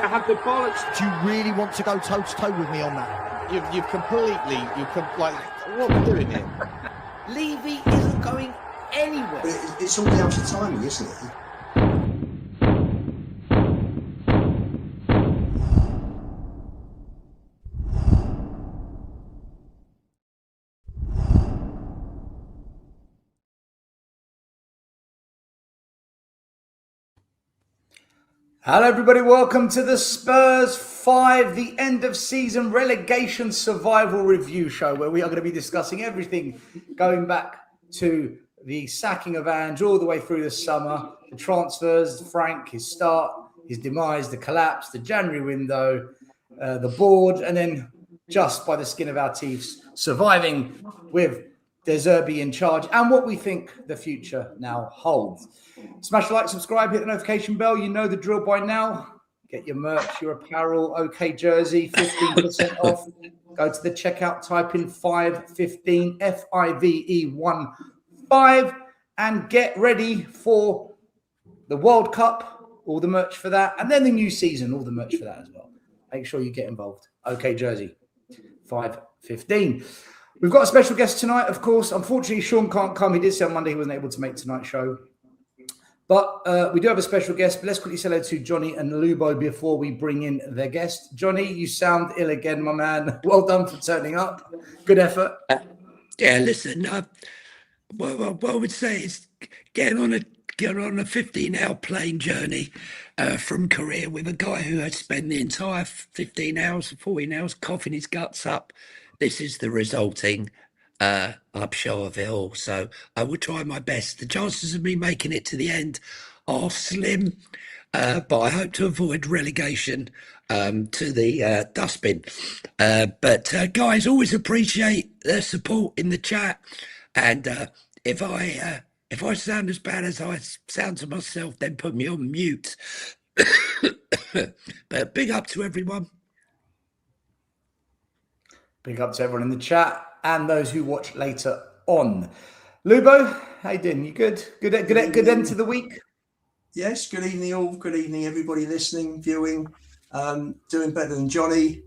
to have the bollocks. Do you really want to go toe to toe with me on that? You've completely, like, what are we doing here? Levy isn't going anywhere. But it's all down to timing, isn't it? Hello everybody, welcome to the Spurs 5, the end of season relegation survival review show, where we are going to be discussing everything going back to the sacking of Ange all the way through the summer, the transfers, Frank, his start, his demise, the collapse, the January window, the board, and then just by the skin of our teeth, surviving with De Zerbi in charge, and what we think the future now holds. Smash the like, subscribe, hit the notification bell. You know the drill by now. Get your merch, your apparel, OK jersey, 15% off. Go to the checkout, type in 515, FIVE15, and get ready for the World Cup, all the merch for that, and then the new season, all the merch for that as well. Make sure you get involved. OK jersey, 515. We've got a special guest tonight, of course. Unfortunately, Sean can't come. He did say on Monday he wasn't able to make tonight's show. But we do have a special guest. But let's quickly say hello to Johnny and Lubo before we bring in their guest. Johnny, you sound ill again, my man. Well done for turning up. Good effort. Yeah, listen, what I would say is getting on a 15-hour plane journey from Korea with a guy who had spent the entire 15 hours, 14 hours coughing his guts up. This is the resulting upshot of it all. So I will try my best. The chances of me making it to the end are slim, but I hope to avoid relegation to the dustbin. But guys, always appreciate their support in the chat. And if I sound as bad as I sound to myself, then put me on mute. But big up to everyone. Big up to everyone in the chat and those who watch later on. Lubo, how you doing? You good? Good end to the week? Yes, good evening all. Good evening everybody listening, viewing. Doing better than Johnny,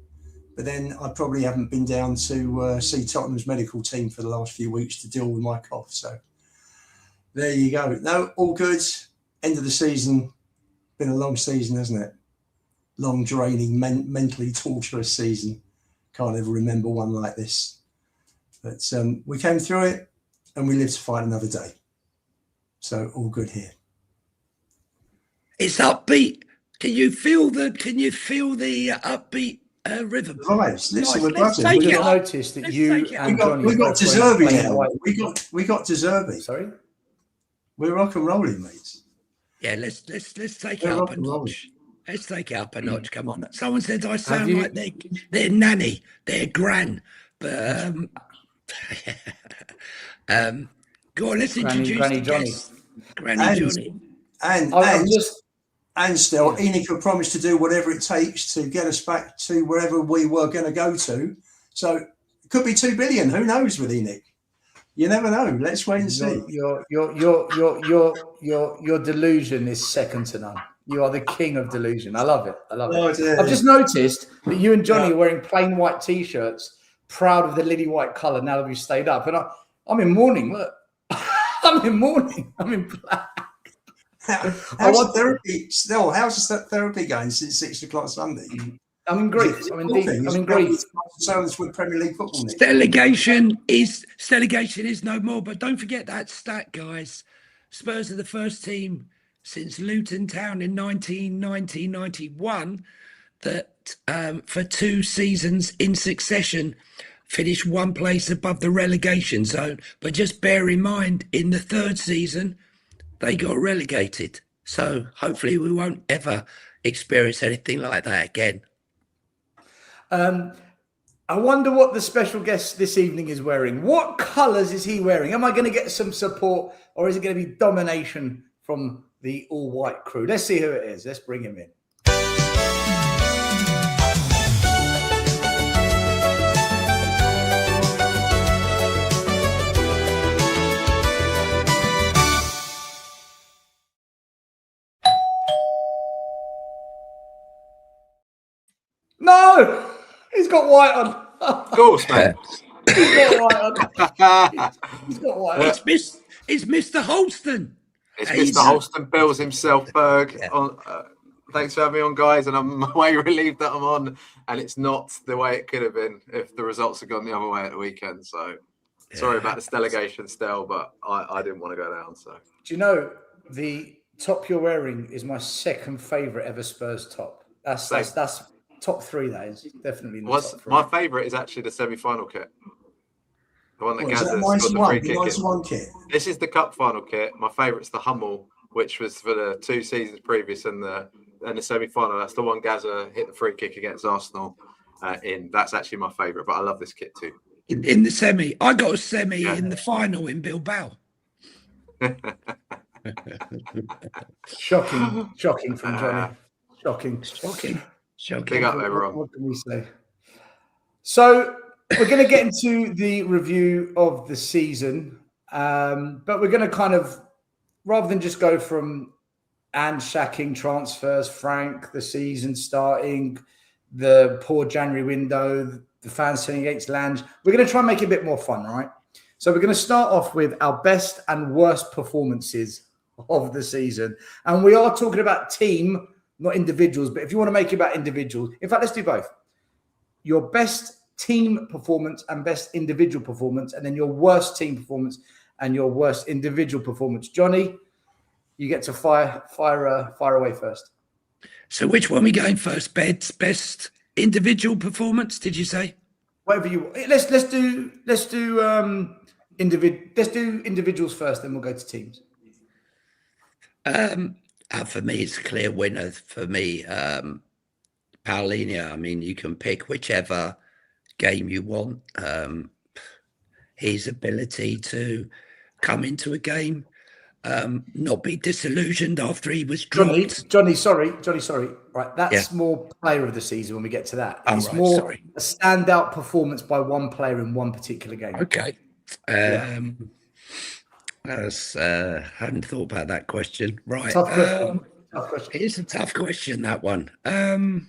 but then I probably haven't been down to see Tottenham's medical team for the last few weeks to deal with my cough. So there you go. No, all good. End of the season. Been a long season, hasn't it? Long, draining, mentally torturous season. Can't ever remember one like this. But we came through it and we live to fight another day. So all good here. It's upbeat. Can you feel the upbeat rhythm? Vibes. Listen, we're Let's buzzing. take it up. Noticed that Let's you take it and up. Johnny We got De both Zerbi playing now. white. We got De Zerbi. Sorry? We're rock and rolling, mates. Yeah, let's take it We're up rock a and rolling. notch. Let's take it up a notch. Come on. Someone said I sound you- like their nanny, their gran. But go on, let's introduce Granny the Johnny. guest. Granny And- Johnny. And still, Enoch promised to do whatever it takes to get us back to wherever we were going to go to. So it could be 2 billion. Who knows with Enoch? You never know. Let's wait and see. Your delusion is second to none. You are the king of delusion. I love it. Oh, dear. I've just noticed that you and Johnny are wearing plain white t-shirts, proud of the Lilywhite colour now that we've stayed up. And I'm in mourning. Look, I'm in mourning. I'm in black. How's the therapy? Still, how's the therapy going since 6 o'clock Sunday? I'm in grief. I'm in grief. So with Premier League football. Nick. Delegation is no more. But don't forget that stat, guys. Spurs are the first team since Luton Town in 1990-91 that for 2 seasons in succession finished one place above the relegation zone. But just bear in mind, in the 3rd season, they got relegated. So hopefully we won't ever experience anything like that again. I wonder what the special guest this evening is wearing. What colours is he wearing? Am I going to get some support, or is it going to be domination from the all-white crew? Let's see who it is. Let's bring him in. no, he's got white on. Of course, mate. He's got white on. He's got white on. It's Mr. Holston. It's Mr. Holston Bills himself, Berg. Thanks for having me on, guys. And I'm way relieved that I'm on. And it's not the way it could have been if the results had gone the other way at the weekend. So sorry about this delegation, Stel, but I didn't want to go down. So do you know the top you're wearing is my second favourite ever Spurs top? That's top three. That is definitely in the top three. My favourite is actually the semi-final kit. The one that Gazza scored the free kick. 91 kit. This is the cup final kit. My favourite's the Hummel, which was for the 2 seasons previous and the semi-final. That's the one Gazza hit the free kick against Arsenal in. That's actually my favourite, but I love this kit too. In the semi, I got a semi in the final in Bilbao. Shocking from Johnny. Shocking. Big up, everyone. What can we say? So we're going to get into the review of the season, but we're going to kind of, rather than just go from shacking transfers, Frank, the season starting, the poor January window, the fans selling against Lange, we're going to try and make it a bit more fun, right? So we're going to start off with our best and worst performances of the season. And we are talking about team, not individuals, but if you want to make it about individuals, in fact, let's do both. Your best team performance and best individual performance, and then your worst team performance and your worst individual performance. Johnny, you get to fire away first. So which one are we going first? Best individual performance, did you say? Whatever you want. Let's do individuals first, then we'll go to teams. For me, it's a clear winner. For me, Paulinho. I mean, you can pick whichever game you want. His ability to come into a game, not be disillusioned after he was dropped. Johnny, sorry. Right, that's more player of the season when we get to that. It's more a standout performance by one player in one particular game. Okay. I hadn't thought about that question. Right. Tough question. It's a tough question, that one. I'll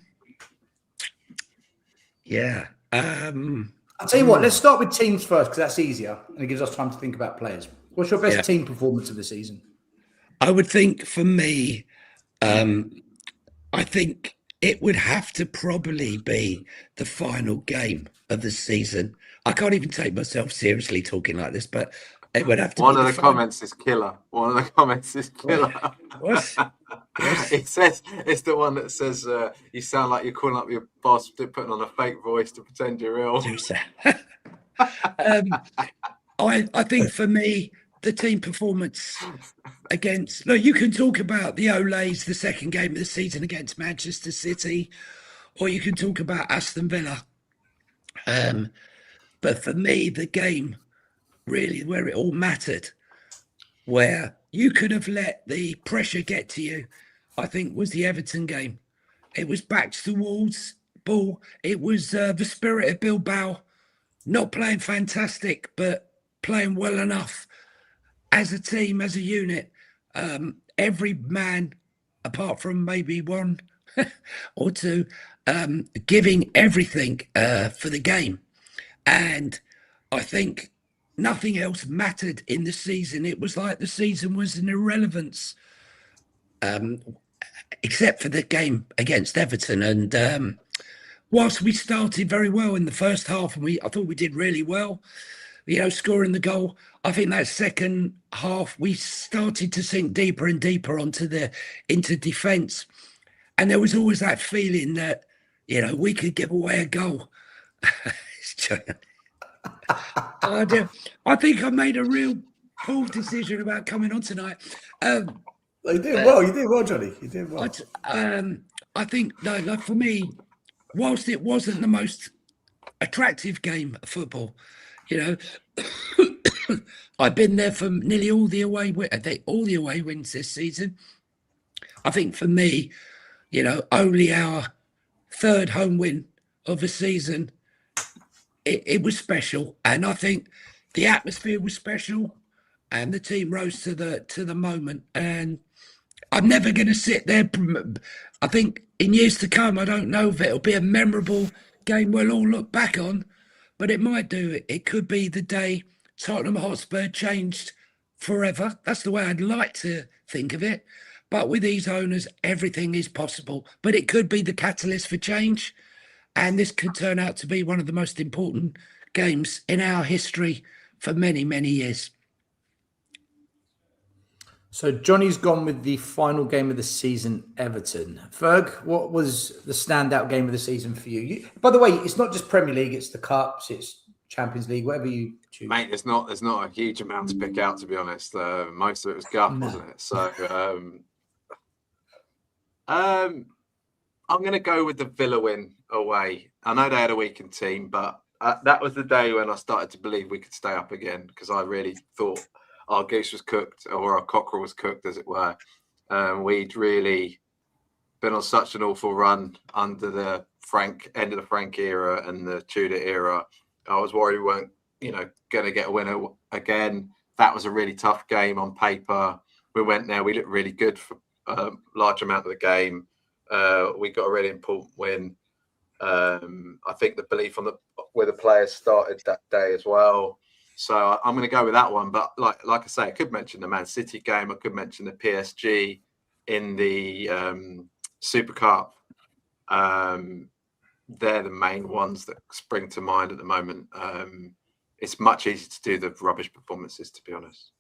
tell you what, let's start with teams first because that's easier and it gives us time to think about players. What's your best team performance of the season? I would think for me, I think it would have to probably be the final game of the season. I can't even take myself seriously talking like this, but it would have to One be of the comments is killer. What? It says, it's the one that says, you sound like you're calling up your boss, putting on a fake voice to pretend you're ill. I think for me, the team performance against, look, you can talk about the Olays, the second game of the season against Manchester City, or you can talk about Aston Villa. But for me, the game really where it all mattered, where you could have let the pressure get to you, I think was the Everton game. It was backs to the walls ball. It was the spirit of Bilbao, not playing fantastic, but playing well enough as a team, as a unit. Every man, apart from maybe one or two, giving everything for the game. And I think nothing else mattered in the season. It was like the season was an irrelevance, except for the game against Everton. And whilst we started very well in the first half, and I thought we did really well, scoring the goal, I think that second half we started to sink deeper and deeper into defence. And there was always that feeling that, we could give away a goal. I think I made a real poor decision about coming on tonight. You did well, Johnny. You did well. I think, no, for me, whilst it wasn't the most attractive game of football, I've been there for nearly all the away wins this season. I think for me, only our third home win of the season, it was special, and I think the atmosphere was special, and the team rose to the moment. And I'm never going to sit there. I think in years to come, I don't know if it'll be a memorable game we'll all look back on, but it might do. It could be the day Tottenham Hotspur changed forever. That's the way I'd like to think of it. But with these owners, everything is possible. But it could be the catalyst for change. And this could turn out to be one of the most important games in our history for many, many years. So Johnny's gone with the final game of the season, Everton. Ferg, what was the standout game of the season for you? By the way, it's not just Premier League, it's the Cups, it's Champions League, whatever you choose. Mate, there's not a huge amount to pick out, to be honest. Most of it was guff, wasn't it? So I'm going to go with the Villa win away. I know they had a weakened team, but that was the day when I started to believe we could stay up again, because I really thought our goose was cooked, or our cockerel was cooked, as it were. We'd really been on such an awful run under the end of the Frank era and the Tudor era. I was worried we weren't, going to get a winner again. That was a really tough game on paper. We went there, we looked really good for a large amount of the game. We got a really important win. I think the belief where the players started that day as well. So I'm going to go with that one. But like I say, I could mention the Man City game. I could mention the PSG in the Super Cup. They're the main ones that spring to mind at the moment. It's much easier to do the rubbish performances, to be honest.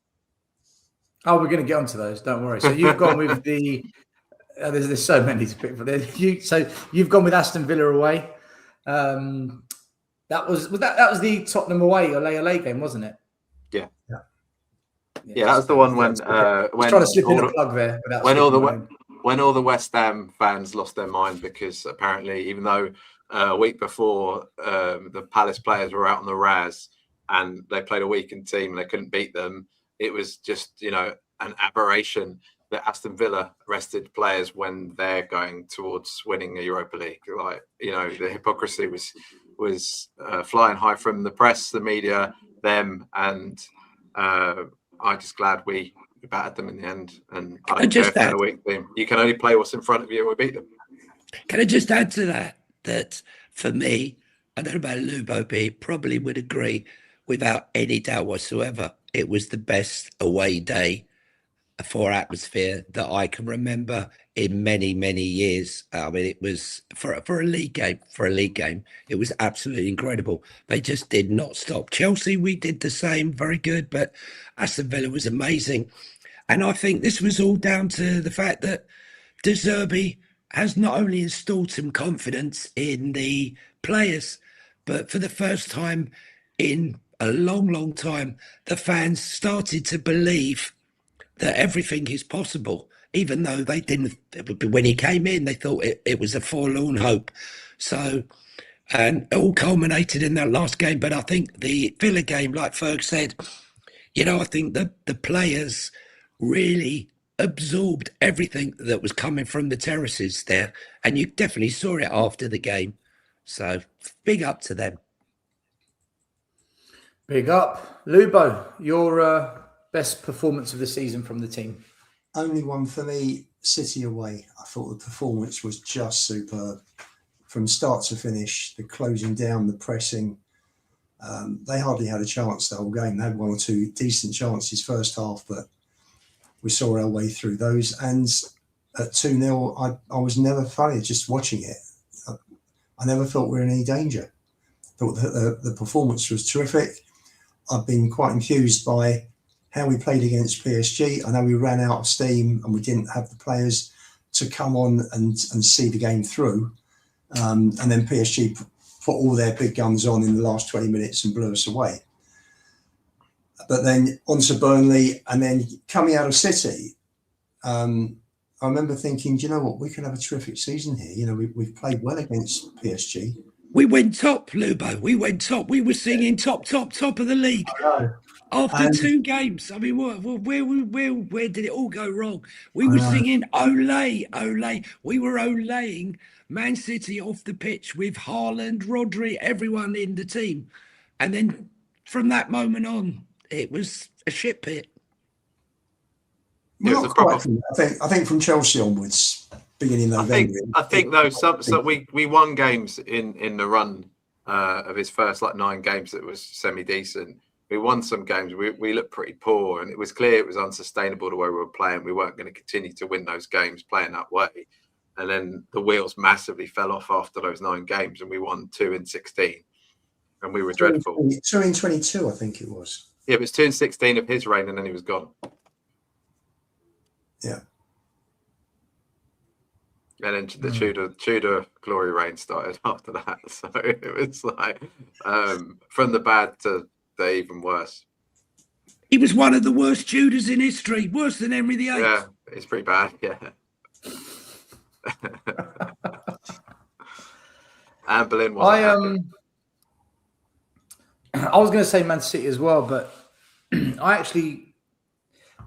Oh, we're going to get onto those. Don't worry. So you've gone with the. There's so many to pick from. So you've gone with Aston Villa away. That was the Tottenham away Ole game, wasn't it? Yeah. Yeah, that was the one when trying to slip in a plug there. When all the West Ham fans lost their mind, because apparently, even though a week before the Palace players were out on the Raz and they played a weakened team and they couldn't beat them, it was just an aberration that Aston Villa rested players when they're going towards winning a Europa League. Like, the hypocrisy was flying high from the press, the media, them, and I'm just glad we battered them in the end. And I don't care if they're a weak team. You can only play what's in front of you and we beat them. Can I just add to that for me, I don't know about Lubo, but he probably would agree without any doubt whatsoever, it was the best away day for atmosphere that I can remember in many, many years. I mean, it was for a league game. It was absolutely incredible. They just did not stop. Chelsea, we did the same, very good, but Aston Villa was amazing. And I think this was all down to the fact that De Zerbi has not only installed some confidence in the players, but for the first time in a long, long time, the fans started to believe that everything is possible, even though they didn't. When he came in, they thought it was a forlorn hope. So, and it all culminated in that last game. But I think the Villa game, like Ferg said, I think that the players really absorbed everything that was coming from the terraces there, and you definitely saw it after the game. So, big up to them. Big up, Lubo. Your best performance of the season from the team? Only one for me, City away. I thought the performance was just superb. From start to finish, the closing down, the pressing. They hardly had a chance the whole game. They had one or two decent chances first half, but we saw our way through those. And at 2-0, I was never funny just watching it. I never felt we were in any danger. Thought that the performance was terrific. I've been quite enthused by how we played against PSG. I know we ran out of steam and we didn't have the players to come on and see the game through. And then PSG put all their big guns on in the last 20 minutes and blew us away. But then on to Burnley, and then coming out of City, I remember thinking, do you know what, we can have a terrific season here. We've played well against PSG. We went top, Lubo. We went top. We were singing top of the league. After 2 games. I mean, where did it all go wrong? We were singing Ole, Ole. We were Oleing Man City off the pitch with Haaland, Rodri, everyone in the team. And then from that moment on, it was a shit pit. Well, not quite. I think from Chelsea onwards, beginning November. I think though, we won games in the run of his first 9 games that was semi decent. We won some games. We looked pretty poor, and it was clear it was unsustainable the way we were playing. We weren't going to continue to win those games playing that way. And then the wheels massively fell off after those 9 games, and we won 2 in 16, and we were dreadful. 2 in 22, I think it was. Yeah, it was 2 in 16 of his reign, and then he was gone. Yeah. And then the Tudor glory reign started after that. So it was from the bad to the even worse. He was one of the worst Tudors in history, worse than Henry VIII. Yeah, it's pretty bad. Yeah. And Boleyn was. I was going to say Man City as well, but I think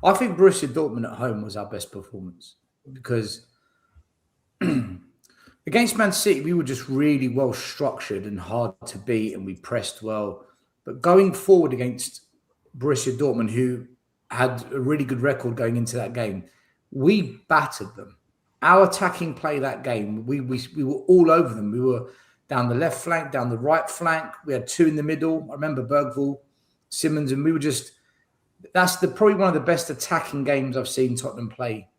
Borussia Dortmund at home was our best performance because against Man City we were just really well structured and hard to beat, and we pressed well. But going forward against Borussia Dortmund, who had a really good record going into that game, we battered them. Our attacking play that game, we were all over them. We were down the left flank, down the right flank. We had 2 in the middle. I remember Bergvall, Simmons, and we were just... That's probably one of the best attacking games I've seen Tottenham play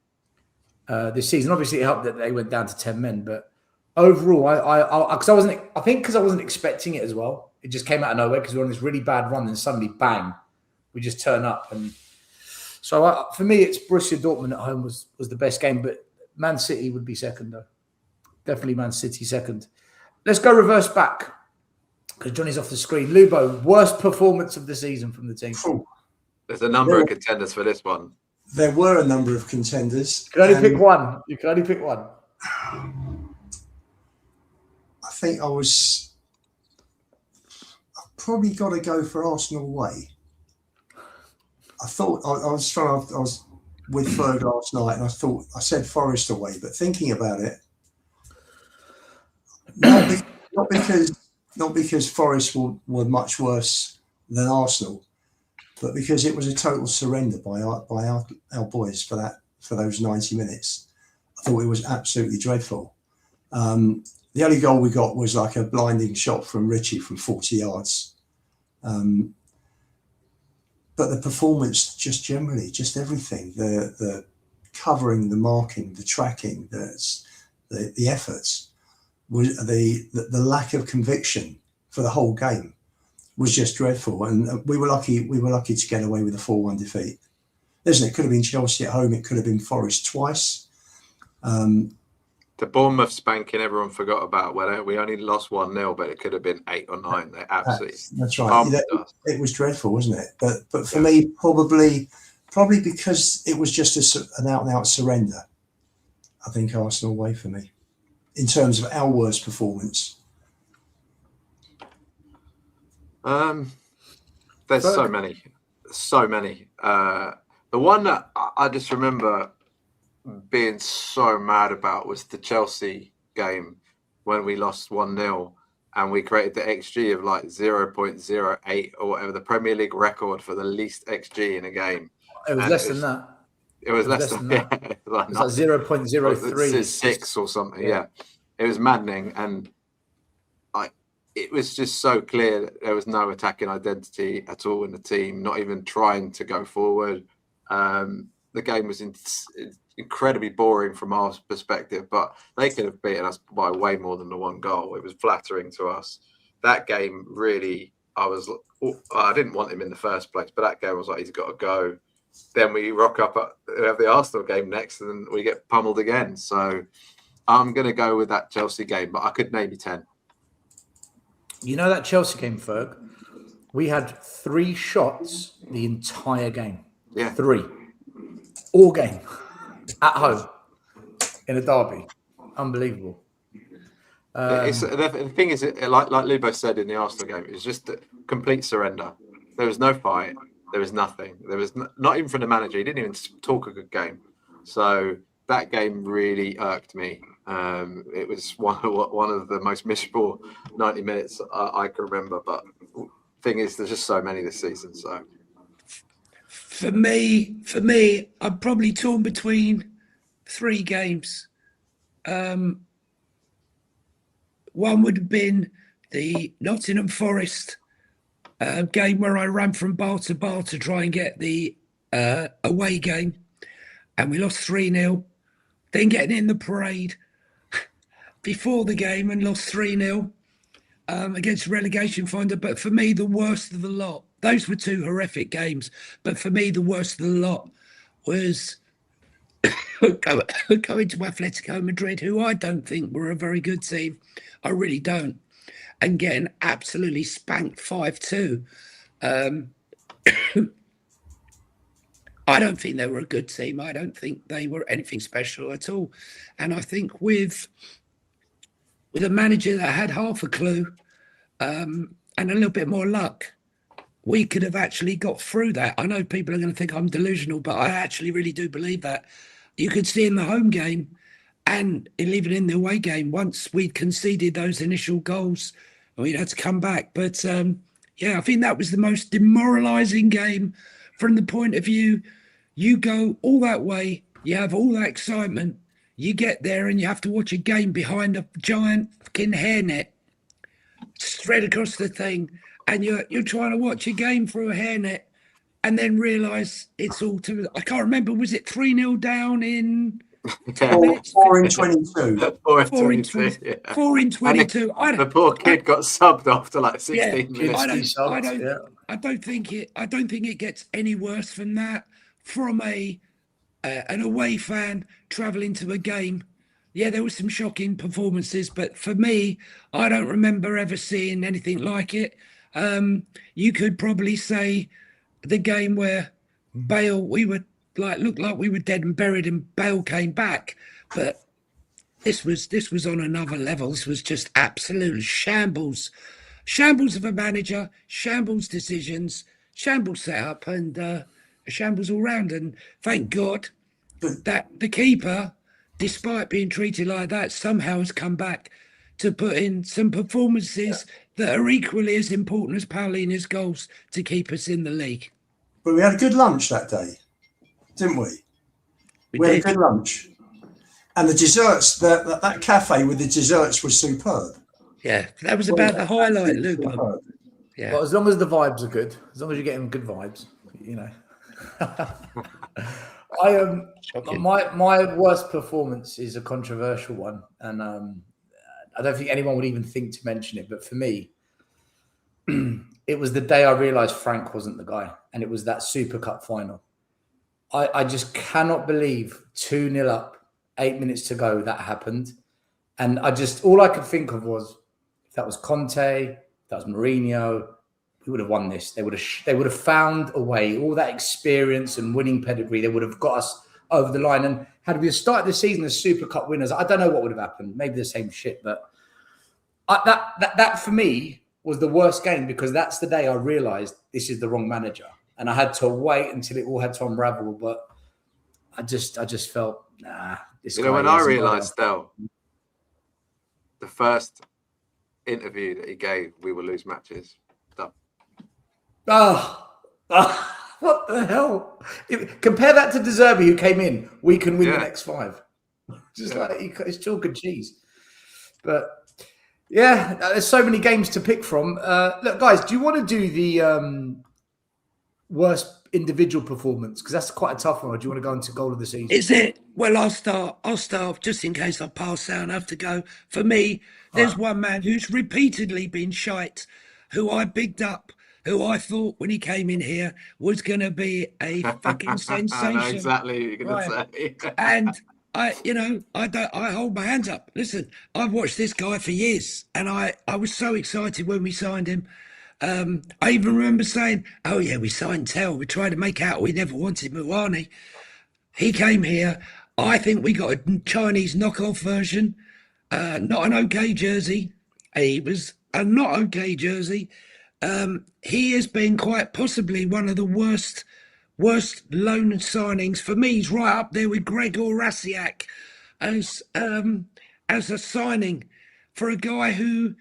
this season. Obviously, it helped that they went down to 10 men, but overall, I wasn't expecting it as well. It just came out of nowhere because we were on this really bad run, and suddenly, bang, we just turn up. And so for me, it's Borussia Dortmund at home was the best game, but Man City would be second, though. Definitely Man City second. Let's go reverse back because Johnny's off the screen. Lubo, worst performance of the season from the team. There's a number of contenders for this one. There were a number of contenders. You can only pick one. You can only pick one. I think I've probably got to go for Arsenal away. I thought I was with Ferg last night, and I said Forest away, but thinking about it, not because Forest were much worse than Arsenal, but because it was a total surrender by our boys for those 90 minutes. I thought it was absolutely dreadful. The only goal we got was like a blinding shot from Richie from 40 yards. But the performance, just generally, just everything, the covering, the marking, the tracking, the efforts, the lack of conviction for the whole game was just dreadful. And we were lucky to get away with a 4-1 defeat. Listen, it could have been Chelsea at home, it could have been Forest twice. The Bournemouth spanking everyone forgot about, where we only lost 1-0, but it could have been 8 or 9. They absolutely. That's right. It was dreadful, wasn't it? But for me, probably because it was just an out and out surrender. I think Arsenal away for me, in terms of our worst performance. There's so many. The one that I just remember being so mad about was the Chelsea game when we lost 1-0 and we created the XG of 0.08 or whatever, the Premier League record for the least XG in a game. It was less than that. It was less than that. Yeah, it was 0.03. 6 or something. Yeah. It was maddening. And it was just so clear that there was no attacking identity at all in the team, not even trying to go forward. The game was incredibly boring from our perspective, but they could have beaten us by way more than the 1 goal. It was flattering to us. That game really, I didn't want him in the first place, but that game was like, he's got to go. Then we rock up, we have the Arsenal game next, and we get pummeled again. So I'm going to go with that Chelsea game, but I could maybe 10. You know that Chelsea game, Ferg? We had 3 shots the entire game. Yeah. 3. All game. At home. In a derby. Unbelievable. The thing is, like Lubo said in the Arsenal game, it was just a complete surrender. There was no fight. There was nothing. There was not even from the manager. He didn't even talk a good game. So that game really irked me. It was one of the most miserable 90 minutes I can remember. But thing is, there's just so many this season. So For me, I'm probably torn between 3 games. One would have been the Nottingham Forest game where I ran from bar to bar to try and get the away game, and we lost 3-0. Then getting in the parade before the game and lost 3-0 against relegation finder. But for me, the worst of the lot, those were 2 horrific games. But for me, the worst of the lot was going to Atletico Madrid, who I don't think were a very good team. I really don't. And getting absolutely spanked 5-2. I don't think they were a good team. I don't think they were anything special at all. And I think with a manager that had half a clue and a little bit more luck, we could have actually got through that. I know people are going to think I'm delusional, but I actually really do believe that. You could see in the home game and even in the away game, once we'd conceded those initial goals, we'd had to come back. But I think that was the most demoralising game from the point of view. You go all that way, you have all that excitement, you get there and you have to watch a game behind a giant fucking hairnet straight across the thing, and you're trying to watch a game through a hairnet and then realise it's all too... I can't remember, was it 3-0 down in... 4 in 22. 4 in 22. Yeah. 4 in 22. The poor kid got subbed after like 16 minutes. I don't think it gets any worse than that from an away fan travelling to a game. Yeah, there were some shocking performances, but for me, I don't remember ever seeing anything like it. You could probably say the game where Bale, we were looked like we were dead and buried, and Bale came back, but this was on another level. This was just absolute shambles of a manager, shambles decisions, shambles setup, and shambles all round. And thank God that the keeper, despite being treated like that, somehow has come back to put in some performances that are equally as important as Paulina's goals to keep us in the league. But we had a good lunch that day, didn't we? We had a good lunch. And the desserts, that cafe with the desserts was superb. Yeah, that was about the highlight, Luke. Yeah. Well, as long as the vibes are good, as long as you're getting good vibes, you know. My worst performance is a controversial one, and I don't think anyone would even think to mention it. But for me, it was the day I realised Frank wasn't the guy, and it was that Super Cup final. I just cannot believe 2-0 up, 8 minutes to go, that happened. And all I could think of was, if that was Conte, if that was Mourinho, we would have won this. They would have found a way, all that experience and winning pedigree, they would have got us over the line. And had we started the season as Super Cup winners, I don't know what would have happened. Maybe the same shit, but that for me was the worst game, because that's the day I realised this is the wrong manager. And I had to wait until it all had to unravel. But I just felt, this guy. When I realised, Del, the first interview that he gave, we will lose matches. Done. What the hell? Compare that to De Zerbi, who came in. We can win the next 5. It's chalk and cheese. But yeah, there's so many games to pick from. Look, guys, do you want to do the worst individual performance? Because that's quite a tough one. Or do you want to go into goal of the season? Is it? Well, I'll start just in case I pass out and have to go. For me, there's one man who's repeatedly been shite, who I bigged up, who I thought when he came in here was going to be a fucking sensation. I know exactly what you're going to say. And I hold my hands up. Listen, I've watched this guy for years, and I was so excited when we signed him. I even remember saying, oh yeah, we signed Tell. We tried to make out we never wanted Muani. He came here. I think we got a Chinese knockoff version. Not an okay jersey. He was a not okay jersey. He has been quite possibly one of the worst loan signings. For me, he's right up there with Gregor Rasiak as a signing for a guy who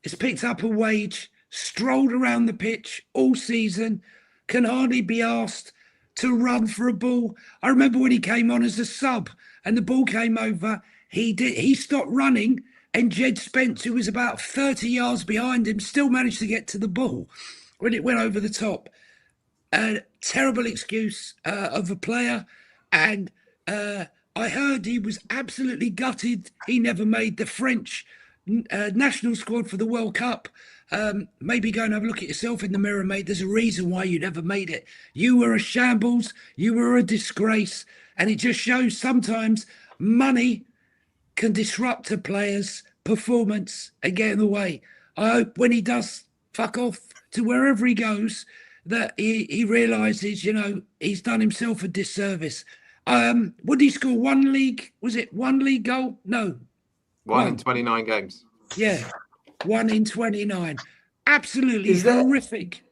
has picked up a wage, strolled around the pitch all season, can hardly be asked to run for a ball. I remember when he came on as a sub and the ball came over, he stopped running, and Jed Spence, who was about 30 yards behind him, still managed to get to the ball when it went over the top. A terrible excuse of a player, and I heard he was absolutely gutted he never made the French national squad for the World Cup. Maybe go and have a look at yourself in the mirror, mate. There's a reason why you never made it. You were a shambles. You were a disgrace. And it just shows sometimes money can disrupt a player's performance and get in the way. I hope when he does fuck off to wherever he goes, that he realises, he's done himself a disservice. Would he score one league? Was it one league goal? No. One in 29 games. Yeah. 1 in 29. Absolutely horrific.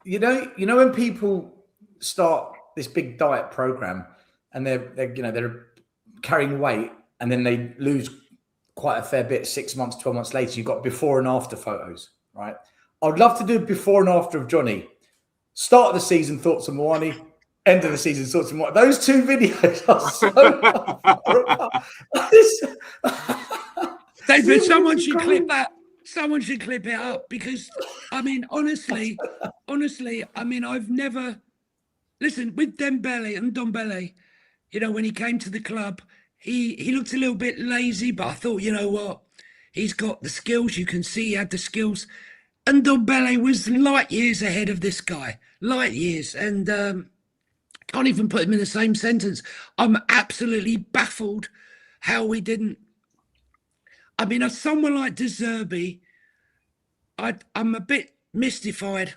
You know when people start this big diet program and they're carrying weight and then they lose quite a fair bit 6 months, 12 months later, you've got before and after photos, right? I'd love to do before and after of Johnny. Start of the season, thoughts on Moani. End of the season, thoughts on Moani. Those two videos are so David, someone should clip that. Someone should clip it up because, honestly, I've never... Listen, with Dembele and Ndombele, when he came to the club, he looked a little bit lazy, but I thought, you know what? He's got the skills. You can see he had the skills. And Ndombele was light years ahead of this guy. Light years. And can't even put him in the same sentence. I'm absolutely baffled how we didn't... as someone like De Zerbi, I'm a bit mystified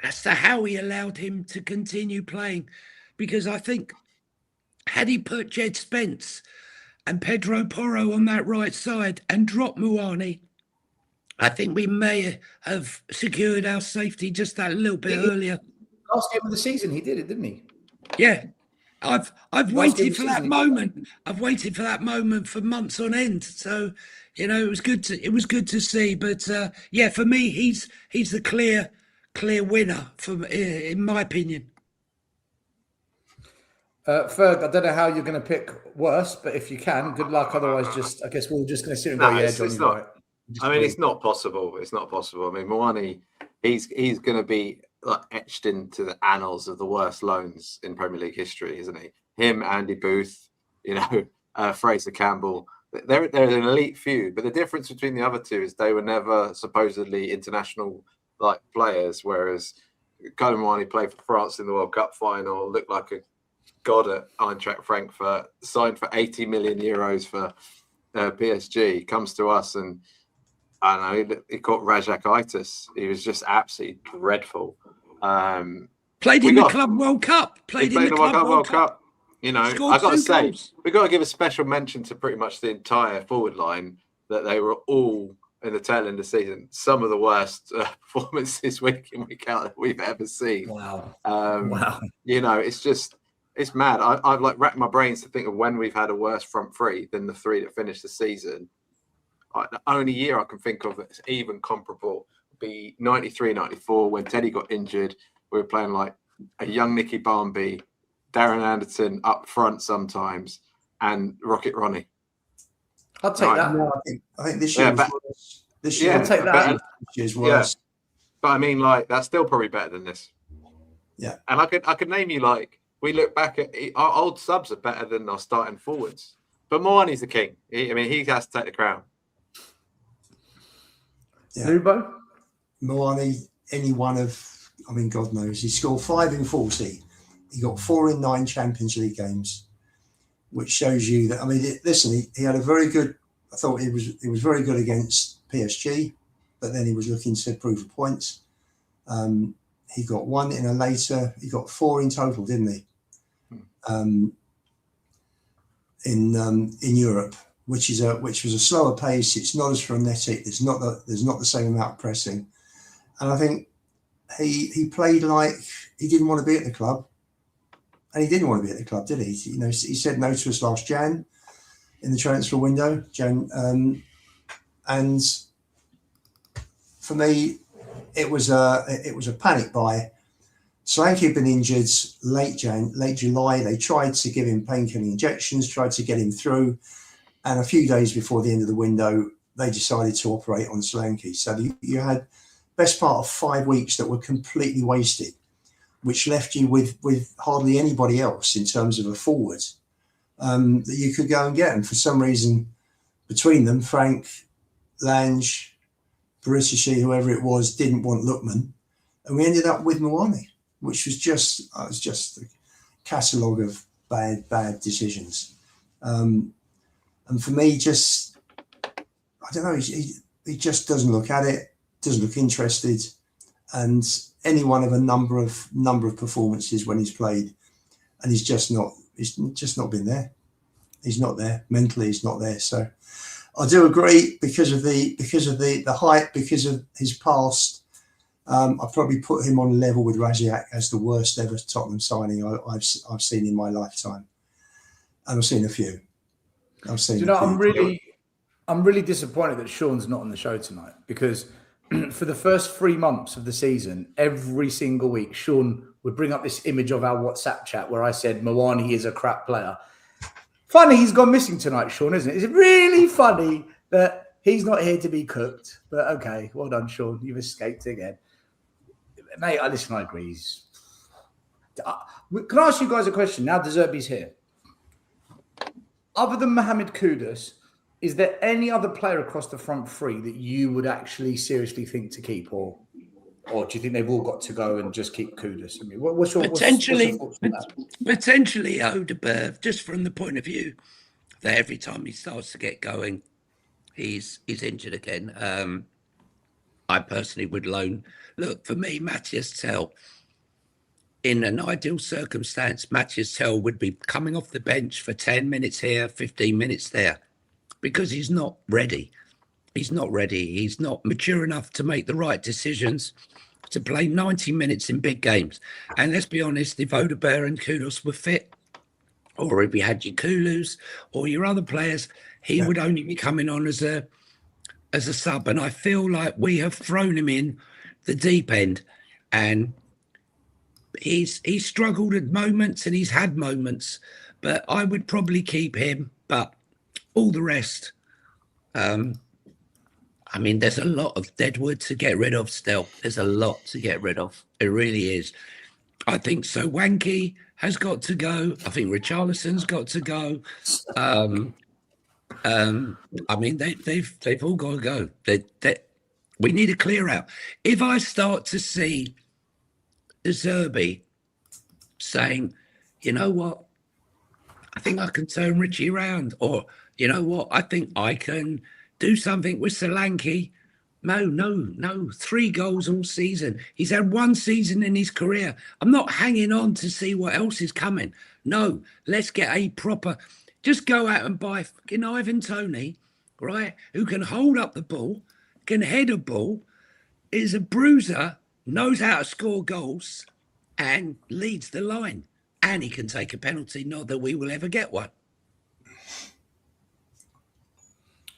as to how he allowed him to continue playing, because I think had he put Jed Spence and Pedro Porro on that right side and dropped Moani, I think we may have secured our safety just that little bit earlier. Last game of the season, he did it, didn't he? Yeah. I've waited for that moment. I've waited for that moment for months on end. So, it was good to see. But for me, he's the clear winner in my opinion. Ferg, I don't know how you're going to pick worse, but if you can, good luck. Otherwise, I guess we're just going to sit and go, yeah, Johnny. It's not. It's not possible. It's not possible. Moani, he's going to be etched into the annals of the worst loans in Premier League history, isn't he? Him, Andy Booth, Fraser Campbell. They're an elite few, but the difference between the other two is they were never supposedly international players, whereas Kolo Muani played for France in the World Cup final, looked like a god at Eintracht Frankfurt, signed for 80 million euros for PSG, comes to us and I don't know, he caught Rajak-itis. He was just absolutely dreadful. Played in the Club World Cup. Played in the Club World Cup. I've got to say, we've got to give a special mention to pretty much the entire forward line, that they were all in the tail end of the season. Some of the worst performances week in, week out that we've ever seen. Wow. Wow. It's mad. I've racked my brains to think of when we've had a worse front three than the three that finished the season. The only year I can think of that's even comparable would be 93-94 when Teddy got injured. We were playing a young Nicky Barmby, Darren Anderton up front sometimes, and Rocket Ronnie. I'll take that. No, I think this year was worse. This year, I'll take that. This year's worse. Yeah. But that's still probably better than this. Yeah. And I could name you we look back at our old subs are better than our starting forwards. But Moani's the king. He has to take the crown. Yeah. Lubo? Moani, any one of, God knows. He scored 5 in 40. He got 4 in 9 Champions League games, which shows you that, he had a very good, I thought he was very good against PSG, but then he was looking to prove a point. He got 1 in a later, he got 4 in total, didn't he? In Europe. Which was a slower pace. It's not as frenetic. There's not the same amount of pressing, and I think he played like he didn't want to be at the club, and he didn't want to be at the club, did he? He said no to us last Jan in the transfer window, and for me, it was a panic buy Solanke had been injured late July. They tried to give him painkilling injections, tried to get him through. And a few days before the end of the window, they decided to operate on Solanke. So you had best part of 5 weeks that were completely wasted, which left you with hardly anybody else in terms of a forward that you could go and get. And for some reason, between them, Frank, Lange, Barisic, whoever it was, didn't want Lookman. And we ended up with Mawani, which was just a catalogue of bad decisions. And for me, just, I don't know, he just doesn't look at it, doesn't look interested. And any one of a number of performances when he's played, and he's just not been there. He's not there. Mentally, he's not there. So I do agree because of the hype, because of his past. I've probably put him on level with Raziak as the worst ever Tottenham signing I've seen in my lifetime. And I've seen a few. I'm really disappointed that Sean's not on the show tonight, because for the first 3 months of the season, every single week, Sean would bring up this image of our WhatsApp chat where I said Mawani is a crap player. Funny he's gone missing tonight, Sean, isn't it? It's really funny that he's not here to be cooked. But okay, well done, Sean. You've escaped again. Mate, I agree. Can I ask you guys a question? Now De Zerbi's here. Other than Mohamed Kudus, is there any other player across the front three that you would actually seriously think to keep, or do you think they've all got to go and just keep Kudus? I mean, what's your thoughts on that? Potentially Odeberg, just from the point of view that every time he starts to get going, he's injured again. I personally would loan. Look, for me, Matthias Tell, in an ideal circumstance, Matthias Tell would be coming off the bench for 10 minutes here, 15 minutes there, because he's not ready. He's not ready. He's not mature enough to make the right decisions to play 90 minutes in big games. And let's be honest, if Odeberg and Kudus were fit, or if we had your Kulus or your other players, he would only be coming on as a sub. And I feel like we have thrown him in the deep end, and he's struggled at moments and he's had moments, but I would probably keep him. But all the rest, I mean, there's a lot of deadwood to get rid of still. There's a lot to get rid of. It really is. I think Solanke has got to go. I think Richarlison's got to go. I mean, they've all got to go. We need a clear out. If I start to see De Zerbi saying, you know what, I think I can turn Richie around, or you know what, I think I can do something with Solanke. No. 3 goals all season. He's had 1 season in his career. I'm not hanging on to see what else is coming. No, let's get a proper, just go out and buy fucking Ivan Toney, right, who can hold up the ball, can head a ball, is a bruiser, knows how to score goals, and leads the line. And he can take a penalty, not that we will ever get one.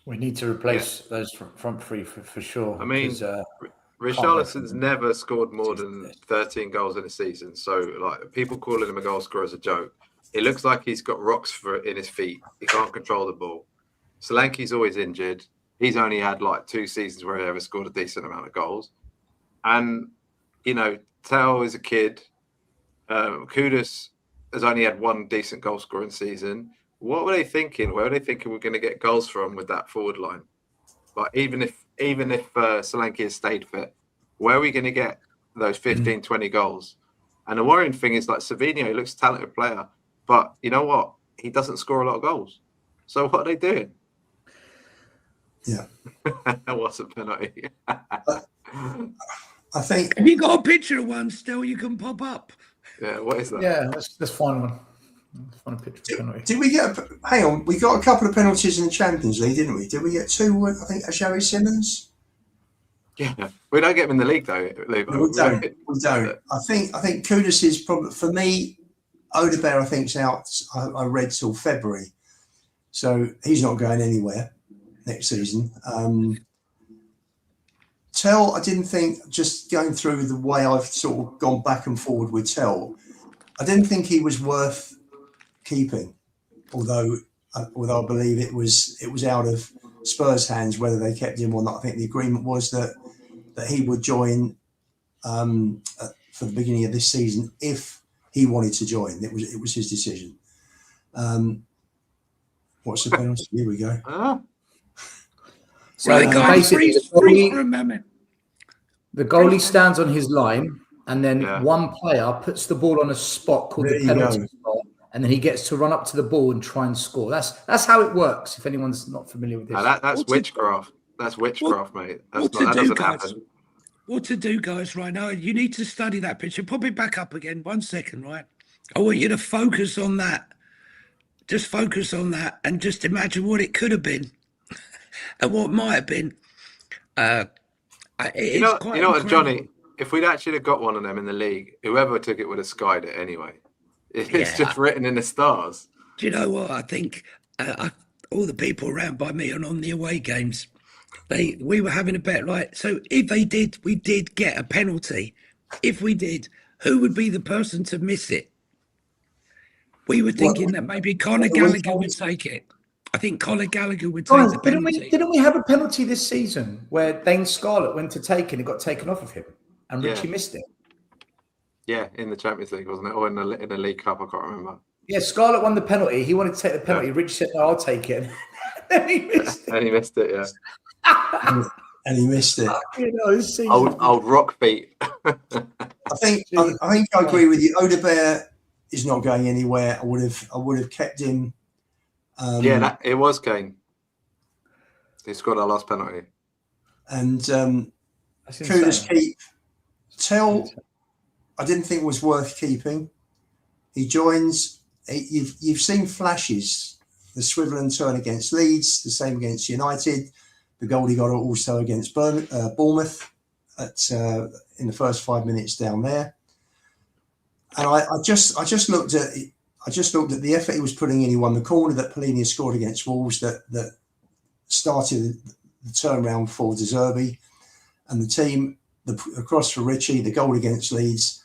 We need to replace those front three for sure. I mean, Richarlison's never scored more than 13 goals in a season. So, like, people calling him a goal scorer is a joke. It looks like he's got rocks in his feet. He can't control the ball. Solanke's always injured. He's only had like 2 seasons where he ever scored a decent amount of goals. And, you know, Tao is a kid. Kudus has only had 1 decent goal scoring season. What were they thinking? Where were they thinking we're going to get goals from with that forward line? Like, even if Solanke has stayed fit, where are we going to get those 15, 20 goals? And the worrying thing is, like, Savinho, he looks a talented player, but you know what? He doesn't score a lot of goals. So what are they doing? Yeah. What's a penalty? I think. Have you got a picture of one still you can pop up? Yeah, what is that? Yeah, let's find one. Find a picture of penalty. Did we get hang on, we got a couple of penalties in the Champions League, didn't we? Did we get 2, I think, Xavi Simons? Yeah. We don't get him in the league, though. No, we don't. I think Kudus is probably, for me, Odeberg, I think, is out, I read, till February. So he's not going anywhere next season. Tell, I didn't think, just going through the way I've sort of gone back and forward with Tell, I didn't think he was worth keeping, although I believe it was out of Spurs' hands whether they kept him or not. I think the agreement was that he would join for the beginning of this season if he wanted to join. It was his decision. What's the penalty? Here we go. So basically, the goalie stands on his line, and then one player puts the ball on a spot called the penalty spot, and then he gets to run up to the ball and try and score. That's how it works. If anyone's not familiar with this, that's witchcraft. That's witchcraft, mate. That doesn't happen. What to do, guys? Right now, you need to study that picture. Pop it back up again. 1 second, right? I want you to focus on that. Just focus on that, and just imagine what it could have been, and what might have been. You know what, Johnny? If we'd actually have got one of them in the league, whoever took it would have skied it anyway. It's just written in the stars. Do you know what? I think all the people around by me and on the away games, we were having a bet, right? So if we did get a penalty. If we did, who would be the person to miss it? We were thinking that maybe Conor Gallagher would take it. I think Conor Gallagher would take the penalty. Didn't we have a penalty this season where Dane Scarlett went to take it and it got taken off of him, and Richie missed it? Yeah, in the Champions League, wasn't it? Or in the League Cup, I can't remember. Yeah, Scarlett won the penalty. He wanted to take the penalty. Yeah. Richie said, "No, I'll take it." And he missed it. And he missed it, yeah. And he missed it. Old rock feet. I think I agree with you. Odegaard is not going anywhere. I would have kept him. It was Kane. He scored our last penalty. And Kudos keep. Tell, I didn't think was worth keeping. He joins. You've seen flashes. The swivel and turn against Leeds. The same against United. The goal he got also against Bournemouth in the first 5 minutes down there. And I just looked at the effort he was putting in. He won the corner that Pellegrini scored against Wolves that started the turnaround for De Zerbi and the team. The cross for Richie, the goal against Leeds,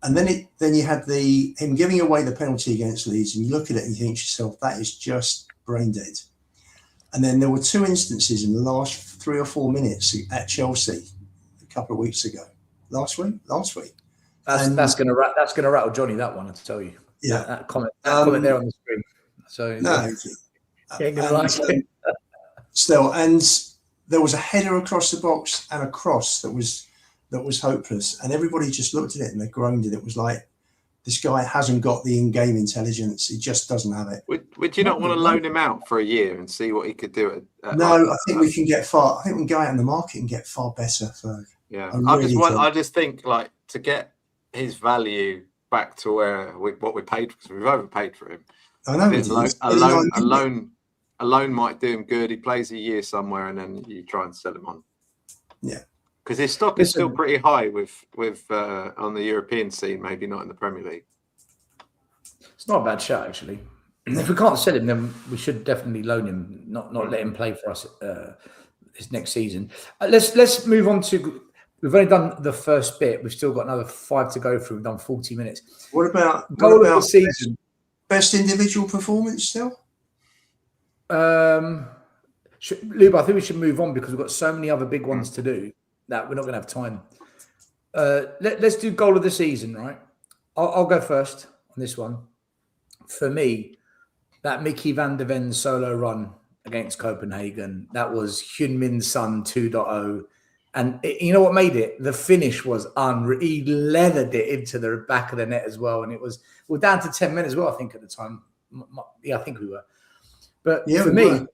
and then you had him giving away the penalty against Leeds, and you look at it and you think to yourself, that is just brain dead. And then there were two instances in the last 3 or 4 minutes at Chelsea a couple of weeks ago. Last week. That's gonna rattle Johnny, that one, I tell you. Yeah. That comment there on the screen. So no, still, and there was a header across the box and a cross that was hopeless, and everybody just looked at it and they groaned, and it was like, this guy hasn't got the in-game intelligence. He just doesn't have it. Would you not want to loan him out for a year and see what he could do? No, I think we can get far. I think we can go out in the market and get far better. Ferg. Yeah, I just think like to get his value back to what we paid, because we've overpaid for him. I know. A loan might do him good. He plays a year somewhere, and then you try and sell him on. Yeah. Because his stock is still pretty high with on the European scene, maybe not in the Premier League. It's not a bad shot, actually. If we can't sell him, then we should definitely loan him, not let him play for us this next season. Let's move on to. We've only done the first bit. We've still got another 5 to go through. We've done 40 minutes. What about the season? Best individual performance still? Luba, I think we should move on because we've got so many other big ones to do that we're not going to have time. Let's do goal of the season, right? I'll go first on this one. For me, that Mickey van der Ven solo run against Copenhagen, that was Hyun-Min Son 2.0. And you know what made it? The finish was unreal. He leathered it into the back of the net as well. And we're down to 10 minutes as well, I think, at the time. Yeah, I think we were. But for me,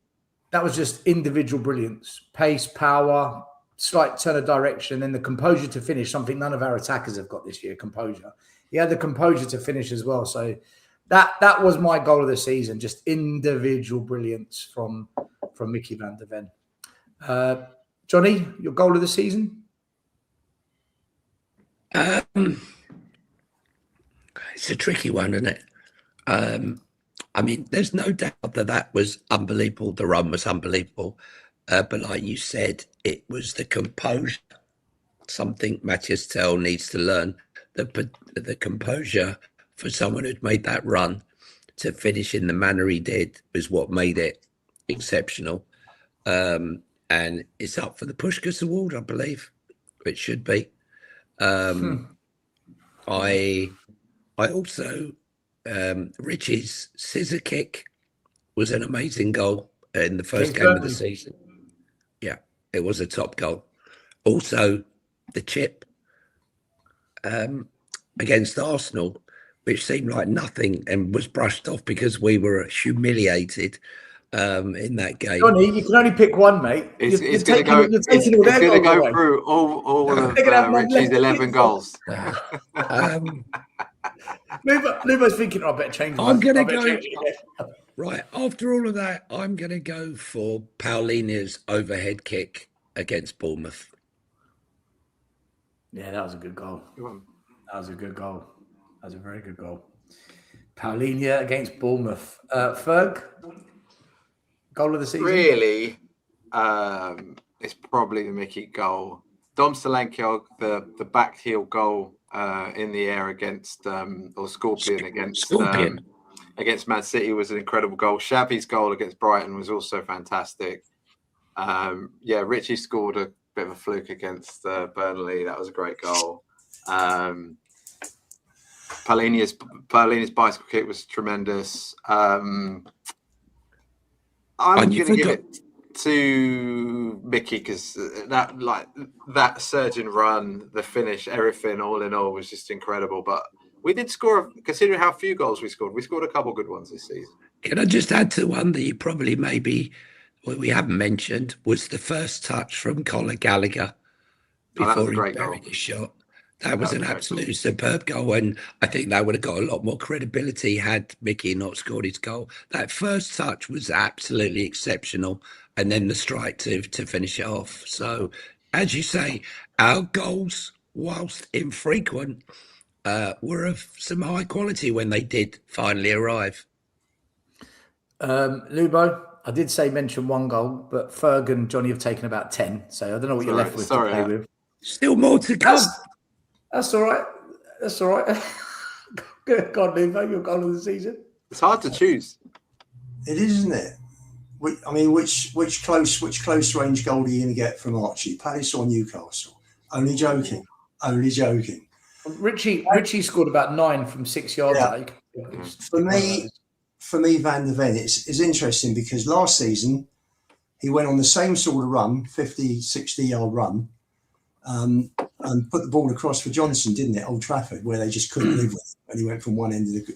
that was just individual brilliance. Pace, power, slight turn of direction, and the composure to finish, something none of our attackers have got this year, composure. He had the composure to finish as well. So that was my goal of the season, just individual brilliance from Mickey van der Ven. Johnny, your goal of the season? It's a tricky one, isn't it? I mean, there's no doubt that was unbelievable. The run was unbelievable. But like you said, it was the composure. Something Matthias Tell needs to learn. The composure for someone who'd made that run to finish in the manner he did was what made it exceptional. And it's up for the Puskás Award, I believe. It should be. I also Richie's scissor kick was an amazing goal in the first game of the season. Yeah, it was a top goal. Also, the chip against Arsenal, which seemed like nothing and was brushed off because we were humiliated in that game. Johnny, you can only pick one, mate. It's going to go through all of Richie's 11 goals. Lubo's thinking, I better change. I'm going to go. Right, after all of that, I'm going to go for Paulina's overhead kick against Bournemouth. Yeah, that was a good goal. That was a good goal. That was a very good goal. Paulinia against Bournemouth. Ferg, goal of the season? Really, it's probably the Mickey goal. Dom Solanke, the back heel goal in the air against, or Scorpion against Man City was an incredible goal. Xavi's goal against Brighton was also fantastic. Richie scored a bit of a fluke against Burnley. That was a great goal. Paulina's bicycle kick was tremendous. I'm going to give it to Mickey because that surgeon run, the finish, everything, all in all, was just incredible. But we did score, considering how few goals we scored a couple of good ones this season. Can I just add to one that you probably we haven't mentioned, was the first touch from Conor Gallagher before he buried his shot. That was an absolutely superb goal, and I think that would have got a lot more credibility had Mickey not scored his goal. That first touch was absolutely exceptional, and then the strike to finish it off. So, as you say, our goals, whilst infrequent, were of some high quality when they did finally arrive. Lubo, I did say mention one goal, but Ferg and Johnny have taken about 10, so I don't know what you're left with to play with. Still more to come. That's all right. That's all right. Good God, Lubo, your goal of the season. It's hard to choose. It is, isn't it? Which close range goal are you going to get from Archie? Palace or Newcastle? Only joking. Richie scored about 9 from 6 yards. Yeah. For me, Van der Ven, it's interesting because last season he went on the same sort of run, 50, 60-yard run, and put the ball across for Johnson, didn't it? Old Trafford, where they just couldn't live with it, and he went from one end of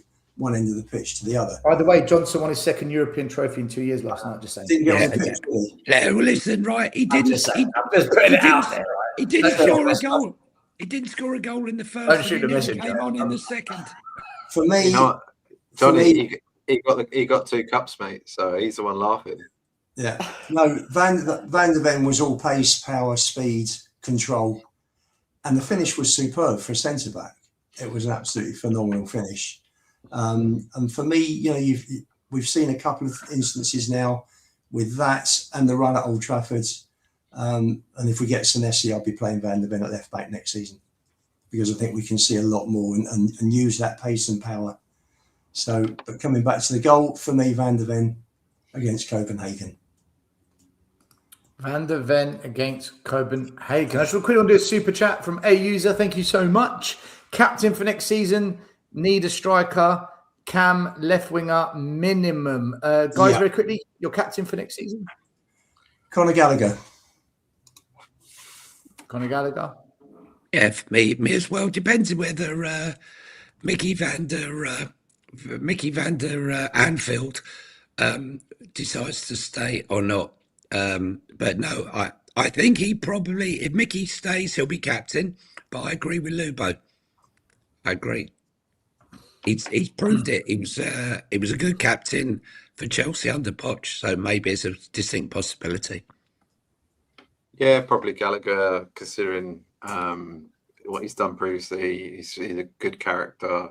the pitch to the other. By the way, Johnson won his second European trophy in 2 years last night. Just saying. Didn't get on the pitch, did he? Yeah, well, listen, right? He didn't. I'm just putting it out there. Right? He didn't score a goal. He didn't score a goal in the first. Don't shoot the messenger. messenger. Came on in the second. For me, Johnny, he got 2 cups, mate. So he's the one laughing. Yeah. No, Van der Ven was all pace, power, speed, control, and the finish was superb for a centre back. It was an absolutely phenomenal finish. And for me, we've seen a couple of instances now with that and the run at Old Trafford. And if we get Senesi, I'll be playing Van der Ven at left back next season because I think we can see a lot more and use that pace and power. So, but coming back to the goal, for me, Van der Ven against Copenhagen. Van der Ven against Copenhagen. I just quickly want to do a super chat from a user. Thank you so much. Captain for next season, need a striker, Cam, left winger, minimum. Guys, very quickly, your captain for next season? Conor Gallagher. Conor Gallagher? Yeah, for me as well. Depends whether Mickey van der Anfield decides to stay or not. But no, I think he probably, if Mickey stays, he'll be captain. But I agree with Lubo. I agree. He's proved it. He was a good captain for Chelsea under Poch, so maybe it's a distinct possibility. Yeah, probably Gallagher, considering what he's done previously. He's a good character. I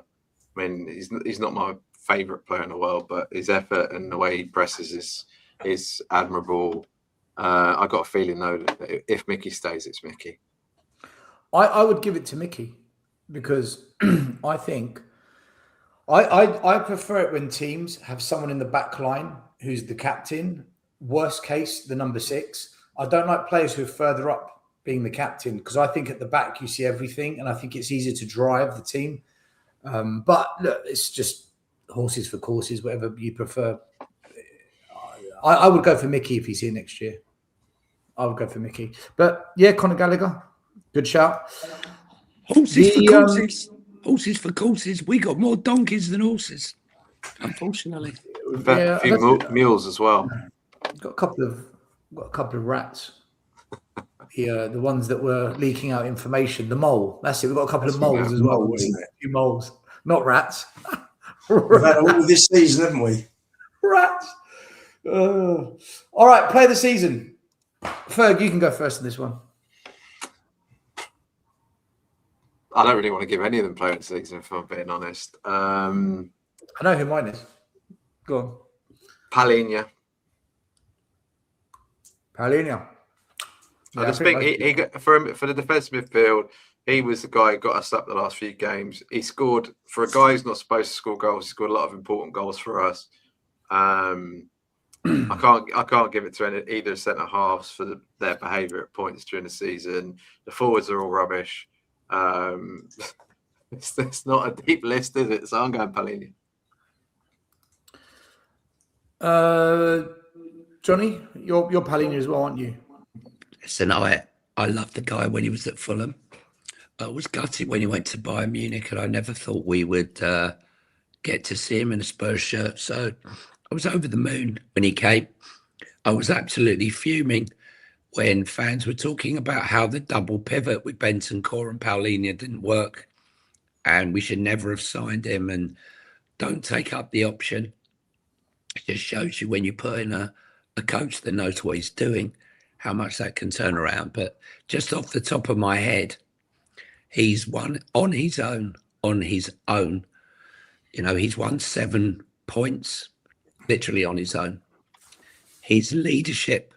mean, he's not my favourite player in the world, but his effort and the way he presses is admirable. I got a feeling though that if Mickey stays, it's Mickey. I would give it to Mickey because I think I prefer it when teams have someone in the back line who's the captain. Worst case, the number 6. I don't like players who are further up being the captain because I think at the back you see everything, and I think it's easier to drive the team. But look, it's just horses for courses, whatever you prefer. I would go for Mickey if he's here next year. I would go for Mickey. But yeah, Conor Gallagher, good shout. Horses for courses. Horses for courses. We got more donkeys than horses, unfortunately. A few mules as well. Got a couple of rats. The ones that were leaking out information. The mole. That's it. We've got a couple of moles as well. A few moles, not rats. We've had all this season, haven't we? Rats. All right, play of the season. Ferg, you can go first in this one. I don't really want to give any of them player of the season, if I'm being honest. I know who mine is. Go on. Palhinha. I just think he got, for the defensive midfield, he was the guy who got us up the last few games. He scored, for a guy who's not supposed to score goals, he scored a lot of important goals for us. I can't give it to either centre halves for their behaviour at points during the season. The forwards are all rubbish. It's not a deep list, is it? So I'm going Palhinha. Johnny, you're Palhinha as well, aren't you? Listen, I loved the guy when he was at Fulham. I was gutted when he went to Bayern Munich, and I never thought we would get to see him in a Spurs shirt. So I was over the moon when he came. I was absolutely fuming when fans were talking about how the double pivot with Bentancur and Palhinha didn't work, and we should never have signed him, and don't take up the option. It just shows you when you put in a coach that knows what he's doing, how much that can turn around. But just off the top of my head, he's won on his own. You know, he's won 7 points, literally on his own. His leadership,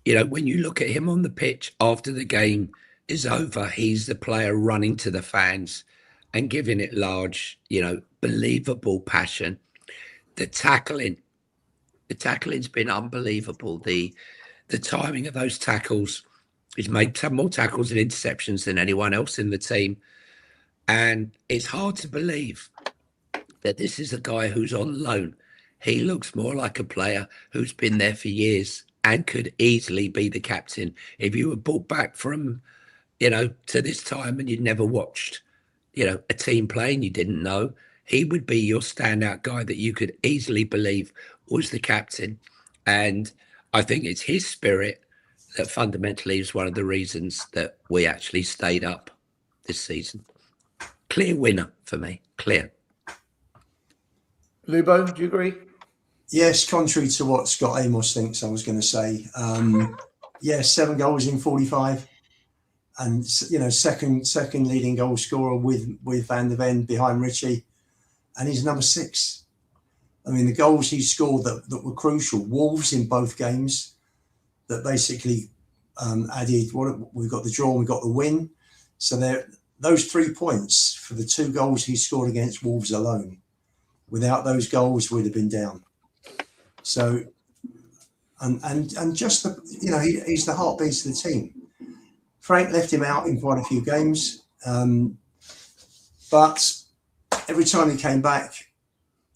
you know, when you look at him on the pitch after the game is over, he's the player running to the fans and giving it large, you know, believable passion. The tackling's been unbelievable. The timing of those tackles, he's made some more tackles and interceptions than anyone else in the team. And it's hard to believe that this is a guy who's on loan. He looks more like a player who's been there for years and could easily be the captain. If you were brought back from, you know, to this time and you'd never watched, you know, a team play and you didn't know, he would be your standout guy that you could easily believe was the captain. And I think it's his spirit that fundamentally is one of the reasons that we actually stayed up this season. Clear winner for me, clear. Lubo, do you agree? Yes, contrary to what Scott Amos thinks, I was going to say. 7 goals in 45. And, you know, second leading goal scorer with Van der Ven behind Richie. And he's number 6. I mean, the goals he scored that were crucial. Wolves in both games that basically added, we got the draw, we got the win. So those 3 points for the 2 goals he scored against Wolves alone. Without those goals, we'd have been down. So, and just he's the heartbeat of the team. Frank left him out in quite a few games, but every time he came back,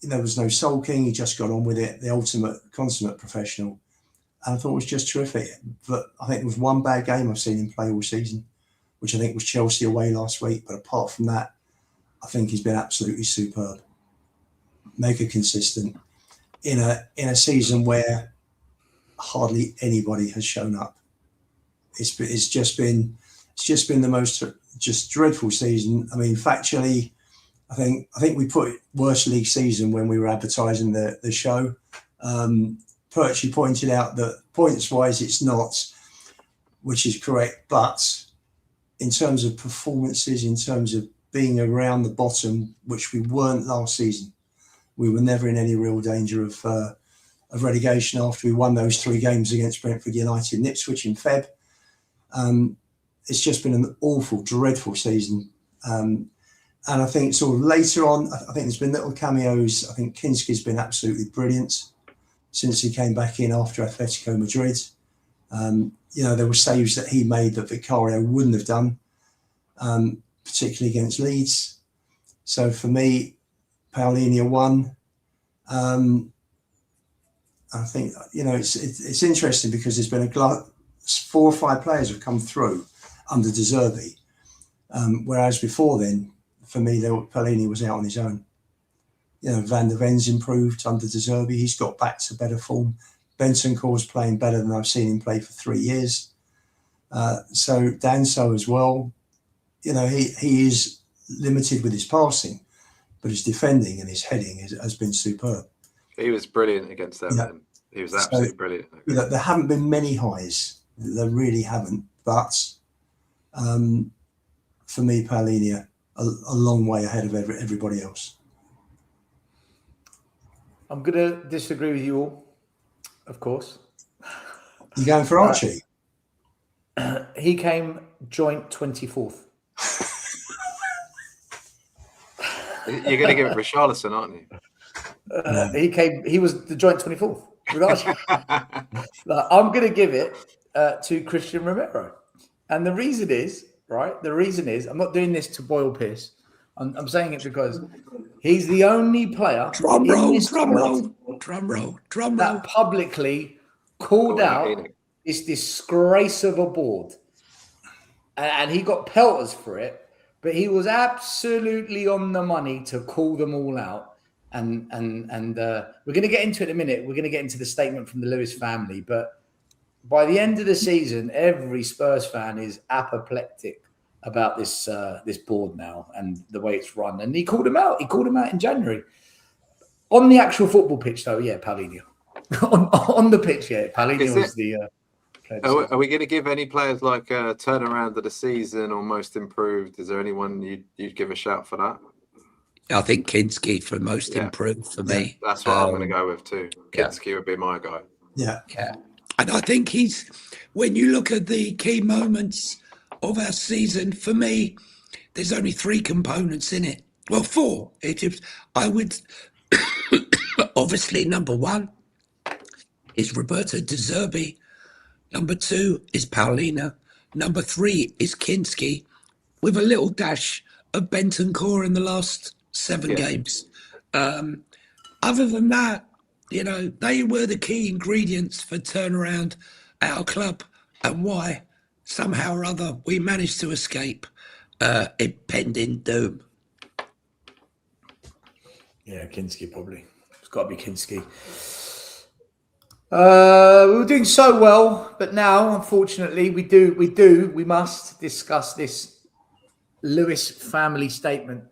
there was no sulking. He just got on with it. The ultimate, consummate professional. And I thought it was just terrific. But I think there was one bad game I've seen him play all season, which I think was Chelsea away last week. But apart from that, I think he's been absolutely superb. Mega consistent in a season where hardly anybody has shown up. It's just been the most just dreadful season. I mean, factually, I think we put worst league season when we were advertising the show. Perchy pointed out that points wise it's not, which is correct, but in terms of performances, in terms of being around the bottom, which we weren't last season, we were never in any real danger of of relegation after we won those 3 games against Brentford United and Ipswich in Feb. It's just been an awful, dreadful season. And I think sort of later on, I think there's been little cameos. I think Kinski's been absolutely brilliant since he came back in after Atletico Madrid. There were saves that he made that Vicario wouldn't have done, particularly against Leeds. So for me, Paulinho won. I think, it's interesting because there's been 4 or 5 players have come through under De Zerbi. Whereas before then, for me, Paulinho was out on his own. Van der Ven's improved under De Zerbi. He's got back to better form. Bentancur's playing better than I've seen him play for 3 years. So Danso as well. He is limited with his passing, but his defending and his heading has been superb. He was brilliant against them. Yeah. He was absolutely brilliant. There haven't been many highs. There really haven't. But for me, Paulinho, a long way ahead of everybody else. I'm going to disagree with you all, of course. You going for Archie? He came joint 24th. You're going to give it for Richarlison, aren't you? He was the joint 24th. I'm going to give it to Christian Romero. And the reason is, I'm not doing this to boil piss. I'm saying it because he's the only player drum roll, that publicly called out this disgrace of a board. And he got pelters for it, but he was absolutely on the money to call them all out. And we're going to get into it in a minute. We're going to get into the statement from the Lewis family. But by the end of the season, every Spurs fan is apoplectic about this board now and the way it's run. And he called him out. He called him out in January. On the actual football pitch, though, yeah, Paulinho. on the pitch, yeah, Paulinho was the player. Are we going to give any players like a turnaround of the season or most improved? Is there anyone you'd give a shout for that? I think Kinski for most improved for me. That's what I'm going to go with too. Kinski would be my guy. Yeah. And I think when you look at the key moments of our season, for me, there's only 3 components in it. Well, 4. I would, obviously, number 1 is Roberto De Zerbi. Number 2 is Paulinho. Number 3 is Kinski, with a little dash of Bentancur in the last 7 games. Other than that, they were the key ingredients for turnaround our club, and why somehow or other we managed to escape impending doom. Yeah, Kinski probably. It's got to be Kinski. We were doing so well, but now, unfortunately, we must discuss this Lewis family statement.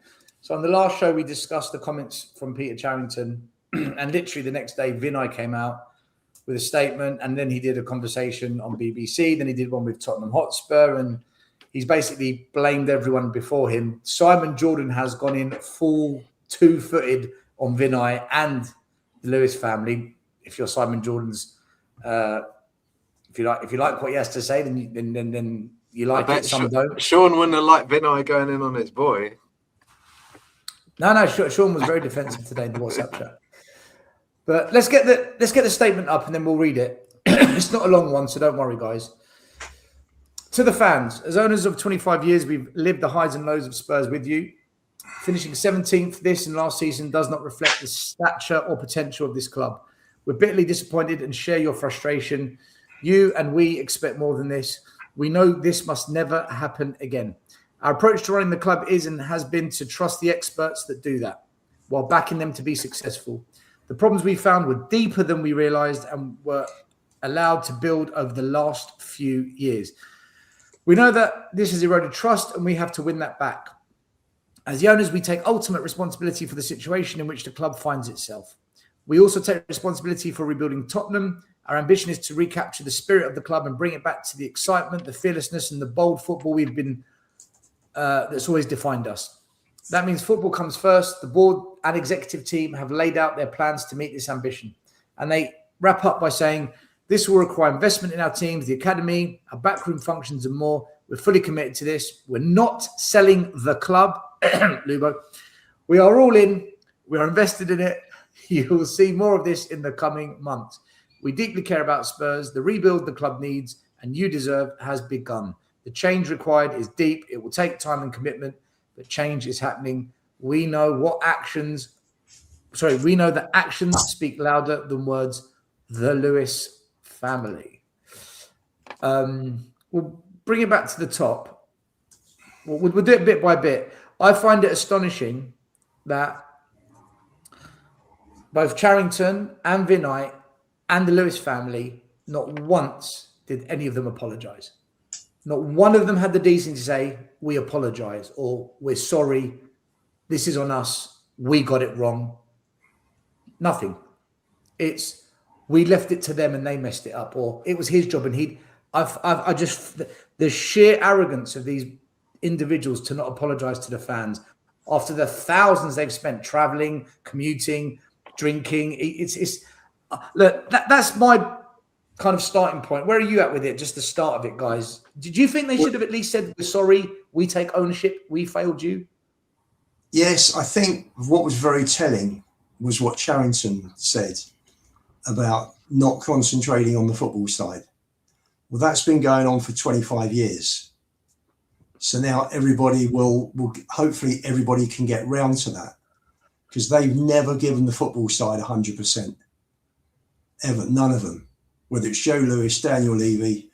So on the last show, we discussed the comments from Peter Charrington, and literally the next day, Vinay came out with a statement, and then he did a conversation on BBC, then he did one with Tottenham Hotspur, and he's basically blamed everyone before him. Simon Jordan has gone in full 2-footed on Vinay and the Lewis family. If you're Simon Jordan's, if you like what he has to say, then you like it. Some don't. Sean wouldn't have liked Vinay going in on his boy. No. Sean was very defensive today in the WhatsApp chat. But let's get the statement up and then we'll read it. It's not a long one, so don't worry, guys. To the fans, as owners of 25 years, we've lived the highs and lows of Spurs with you. Finishing 17th this and last season does not reflect the stature or potential of this club. We're bitterly disappointed and share your frustration. You and we expect more than this. We know this must never happen again. Our approach to running the club is and has been to trust the experts that do that while backing them to be successful. The problems we found were deeper than we realised and were allowed to build over the last few years. We know that this has eroded trust and we have to win that back. As the owners, we take ultimate responsibility for the situation in which the club finds itself. We also take responsibility for rebuilding Tottenham. Our ambition is to recapture the spirit of the club and bring it back to the excitement, the fearlessness and the bold football we've been that's always defined us. That means football comes first. The board and executive team have laid out their plans to meet this ambition, and they wrap up by saying this will require investment in our teams, the academy, our backroom functions and more. We're fully committed to this. We're not selling the club, Lubo. We are all in. We are invested in it. You will see more of this in the coming months. We deeply care about Spurs. The rebuild the club needs and you deserve has begun. The change required is deep. It will take time and commitment, but change is happening. We know that actions speak louder than words. The Lewis family. We'll bring it back to the top. We'll do it bit by bit. I find it astonishing that both Charrington and Vinay and the Lewis family, not once did any of them apologise. Not one of them had the decency to say, we apologise or we're sorry. This is on us. We got it wrong. Nothing. It's we left it to them and they messed it up, or it was his job and I just the sheer arrogance of these individuals to not apologise to the fans after the thousands they've spent travelling, commuting, drinking. It's look, that's my kind of starting point. Where are you at with it? Just the start of it, guys. Did you think they should have at least said, we're sorry, we take ownership, we failed you? Yes, I think what was very telling was what Charrington said about not concentrating on the football side. Well, that's been going on for 25 years. So now everybody will hopefully everybody can get round to that, because they've never given the football side 100%. Ever, none of them. Whether it's Joe Lewis, Daniel Levy,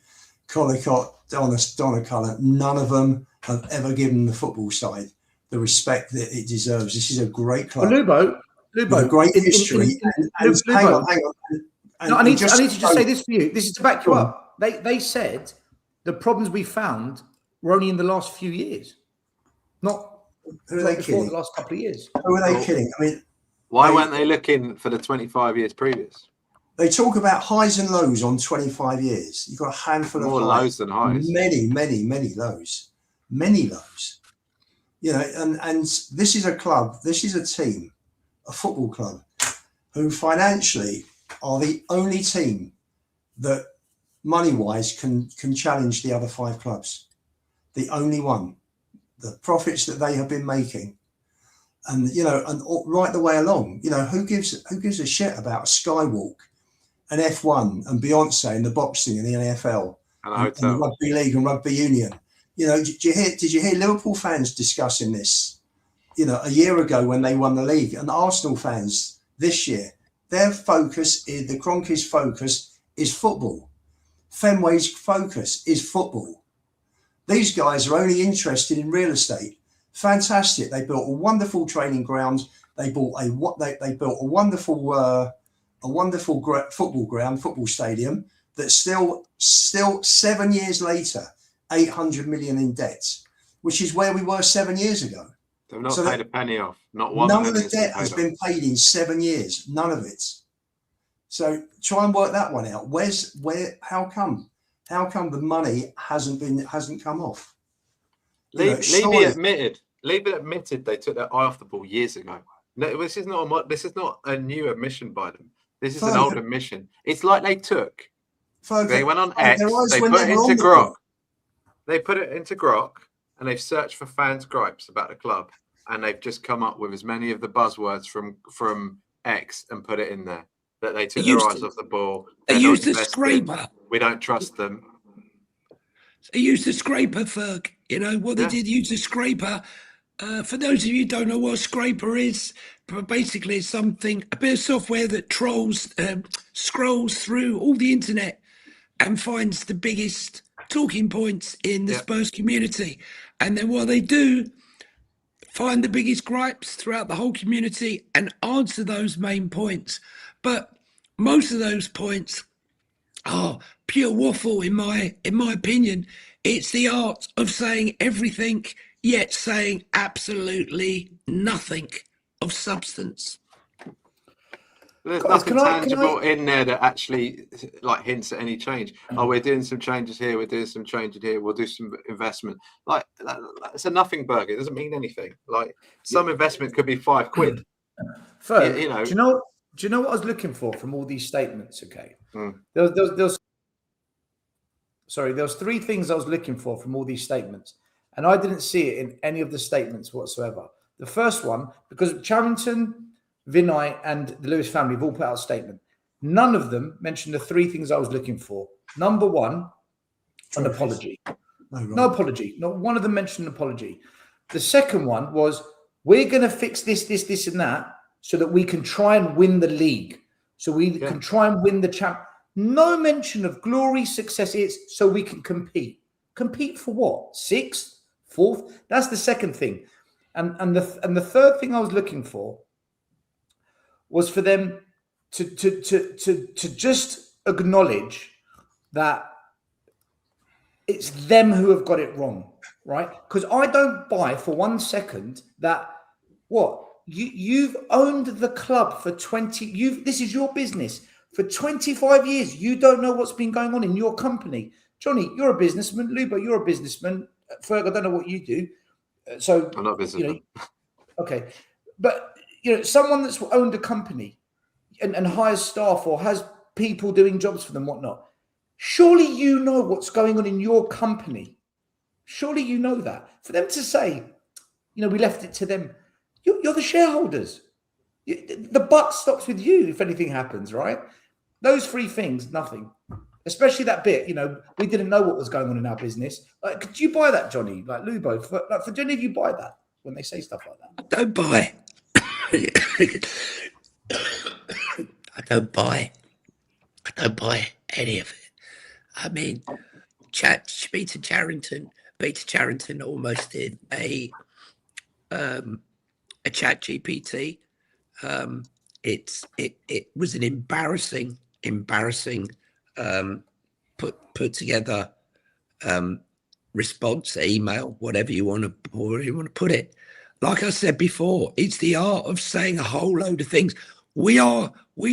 Collicott, Donna Cullen, none of them have ever given the football side the respect that it deserves. This is a great club. Well, Lubo, a great history. Hang on. No, I need to just say this for you. This is to back you up. They said the problems we found were only in the last few years, not who are they before kidding? the last couple of years. Who are they kidding? I mean, why weren't they looking for the 25 years previous? They talk about highs and lows on 25 years. You've got a handful more of highs, lows than highs. Many lows. Many lows. You know, and this is a club, this is a team, a football club, who financially are the only team that money-wise can challenge the other five clubs. The only one. The profits that they have been making. And, you know, and right the way along, you know, who gives a shit about a Skywalk, an F1 and Beyonce and the boxing and the NFL and the rugby league and rugby union? You know, did you hear Liverpool fans discussing this, you know, a year ago when they won the league, and Arsenal fans this year? Their focus is, the Kroenkes' focus is football. Fenway's focus is football. These guys are only interested in real estate. Fantastic. They built a wonderful training ground. They built a wonderful football ground, football stadium that's still 7 years later, 800 million in debt, which is where we were 7 years ago. They've not paid a penny off. Not one. None of the debt has been paid in 7 years. None of it. So try and work that one out. How come the money hasn't come off? Levy admitted they took their eye off the ball years ago. No, this is not a new admission by them. This is an old admission. It's like they took. They went on X. They put it into Grok. They put it into Grok, and they've searched for fans' gripes about the club, and they've just come up with as many of the buzzwords from X and put it in there. That they took their eyes off the ball. They used a scraper. We don't trust them. They used a scraper, Ferg. You know what they did? Use a scraper. For those of you who don't know what a scraper is, basically it's a bit of software that scrolls through all the internet and finds the biggest talking points in the Spurs community. And then what they do, find the biggest gripes throughout the whole community and answer those main points. But most of those points are pure waffle, in my opinion. It's the art of saying everything, yet saying absolutely nothing of substance. There's nothing tangible in there that actually like hints at any change. Oh, we're doing some changes here. We're doing some changes here. We'll do some investment. Like it's a nothing burger. It doesn't mean anything. Like some investment could be £5. You know, Do you know what I was looking for from all these statements? Okay, Mm. there was three things I was looking for from all these statements, and I didn't see it in any of the statements whatsoever. The first one, because Charrington, Vinay, and the Lewis family have all put out a statement. None of them mentioned the three things I was looking for. Number one, an apology. No apology. Not one of them mentioned an apology. The second one was, we're going to fix this, and that, so that we can try and win the league. So we can try and win the champ. No mention of glory, success. It's so we can compete. Compete for what? Sixth, fourth? That's the second thing. And the third thing I was looking for was for them to just acknowledge that it's them who have got it wrong, right? Because I don't buy for 1 second that you've owned the club for 20. This is your business for 25 years. You don't know what's been going on in your company. Johnny, you're a businessman. Lubo, you're a businessman. Ferg, I don't know what you do. So I'm not a businessman. Okay, but someone that's owned a company and hires staff or has people doing jobs for them, whatnot. Surely you know what's going on in your company. Surely you know that. For them to say, we left it to them. You're the shareholders. The buck stops with you if anything happens, right? Those three things, nothing. Especially that bit, we didn't know what was going on in our business. Like, could you buy that, Johnny? Like Lubo, for Johnny, you buy that when they say stuff like that? I don't buy. I don't buy any of it. I mean, Peter Charrington almost did a chat GPT. It was an embarrassing put together response, email, whatever you want to put it. Like I said before, it's the art of saying a whole load of things. We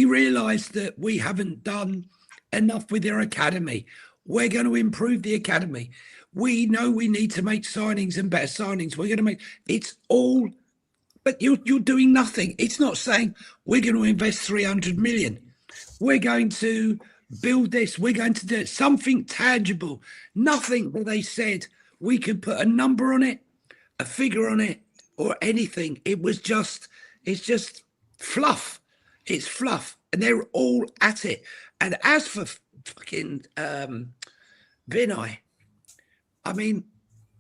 realize that we haven't done enough with their academy. We're going to improve the academy. We know we need to make signings and better signings. We're going to make it's all, but you're doing nothing. It's not saying we're going to invest 300 million. We're going to build this. We're going to do something tangible. Nothing that they said we could put a number on it, a figure on it, or anything. It's just fluff. It's fluff. And they're all at it. And as for fucking Vinay, I mean,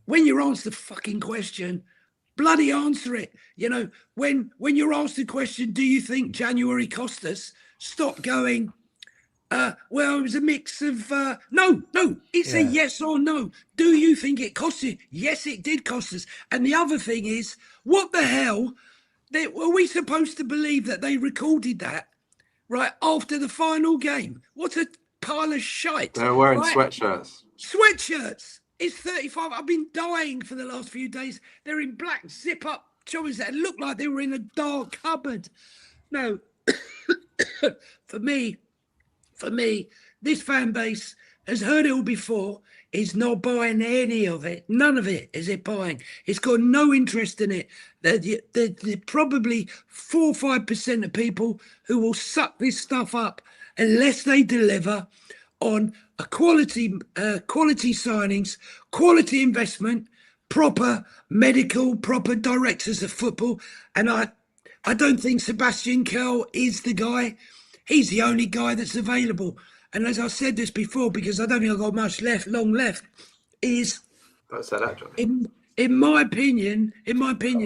when you're asked the fucking question, bloody answer it. When you're asked the question, do you think January cost us? Stop going, well, it was a mix of, no, it's a yes or no. Do you think it cost you? Yes, it did cost us. And the other thing is, what the hell? Were we supposed to believe that they recorded that right after the final game? What a pile of shite. They're wearing sweatshirts. Sweatshirts. It's 35. I've been dying for the last few days. They're in black zip-up joggers that look like they were in a dark cupboard. No. For me, this fan base has heard it all before, is not buying any of it. None of it is it buying. It's got no interest in it. They're probably 4 or 5% of people who will suck this stuff up unless they deliver on a quality signings, quality investment, proper medical, proper directors of football. And I don't think Sebastian Kerr is the guy. He's the only guy that's available. And as I said this before, because I don't think I've got much long left, is Don't say that, Johnny. in my opinion,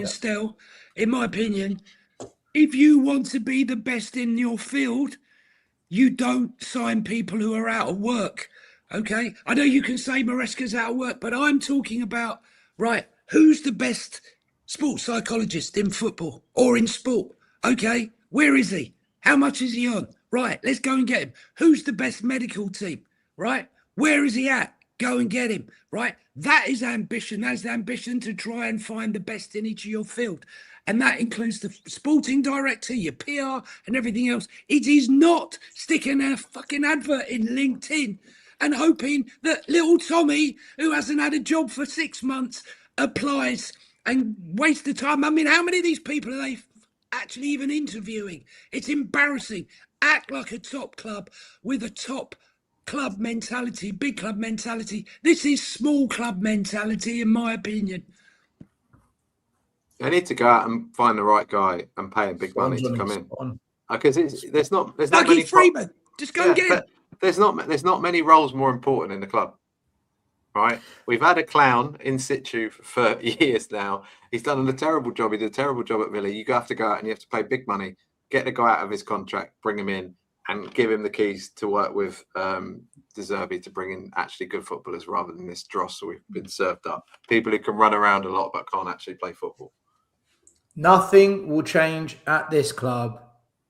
Stel, if you want to be the best in your field, you don't sign people who are out of work. Okay? I know you can say Maresca's out of work, but I'm talking about, right, who's the best sports psychologist in football or in sport? Okay? Where is he? How much is he on? Right, let's go and get him. Who's the best medical team? Right? Where is he at? Go and get him. Right? That is ambition. That's the ambition to try and find the best in each of your field. And that includes the sporting director, your PR and everything else. It is not sticking a fucking advert in LinkedIn and hoping that little Tommy, who hasn't had a job for 6 months, applies and wastes the time. I mean, how many of these people are they actually even interviewing. It's embarrassing. Act like a top club with a top club mentality, big club mentality. This is small club mentality, in my opinion. They need to go out and find the right guy and pay him big money to come in. Because there's not many Freeman. Just go and get him. There's not many roles more important in the club, right? We've had a clown in situ for years now. He's done a terrible job. He did a terrible job at Villa. You have to go out and you have to pay big money, get the guy out of his contract, bring him in, and give him the keys to work with De Zerbi to bring in actually good footballers rather than this dross we've been served up. People who can run around a lot but can't actually play football. Nothing will change at this club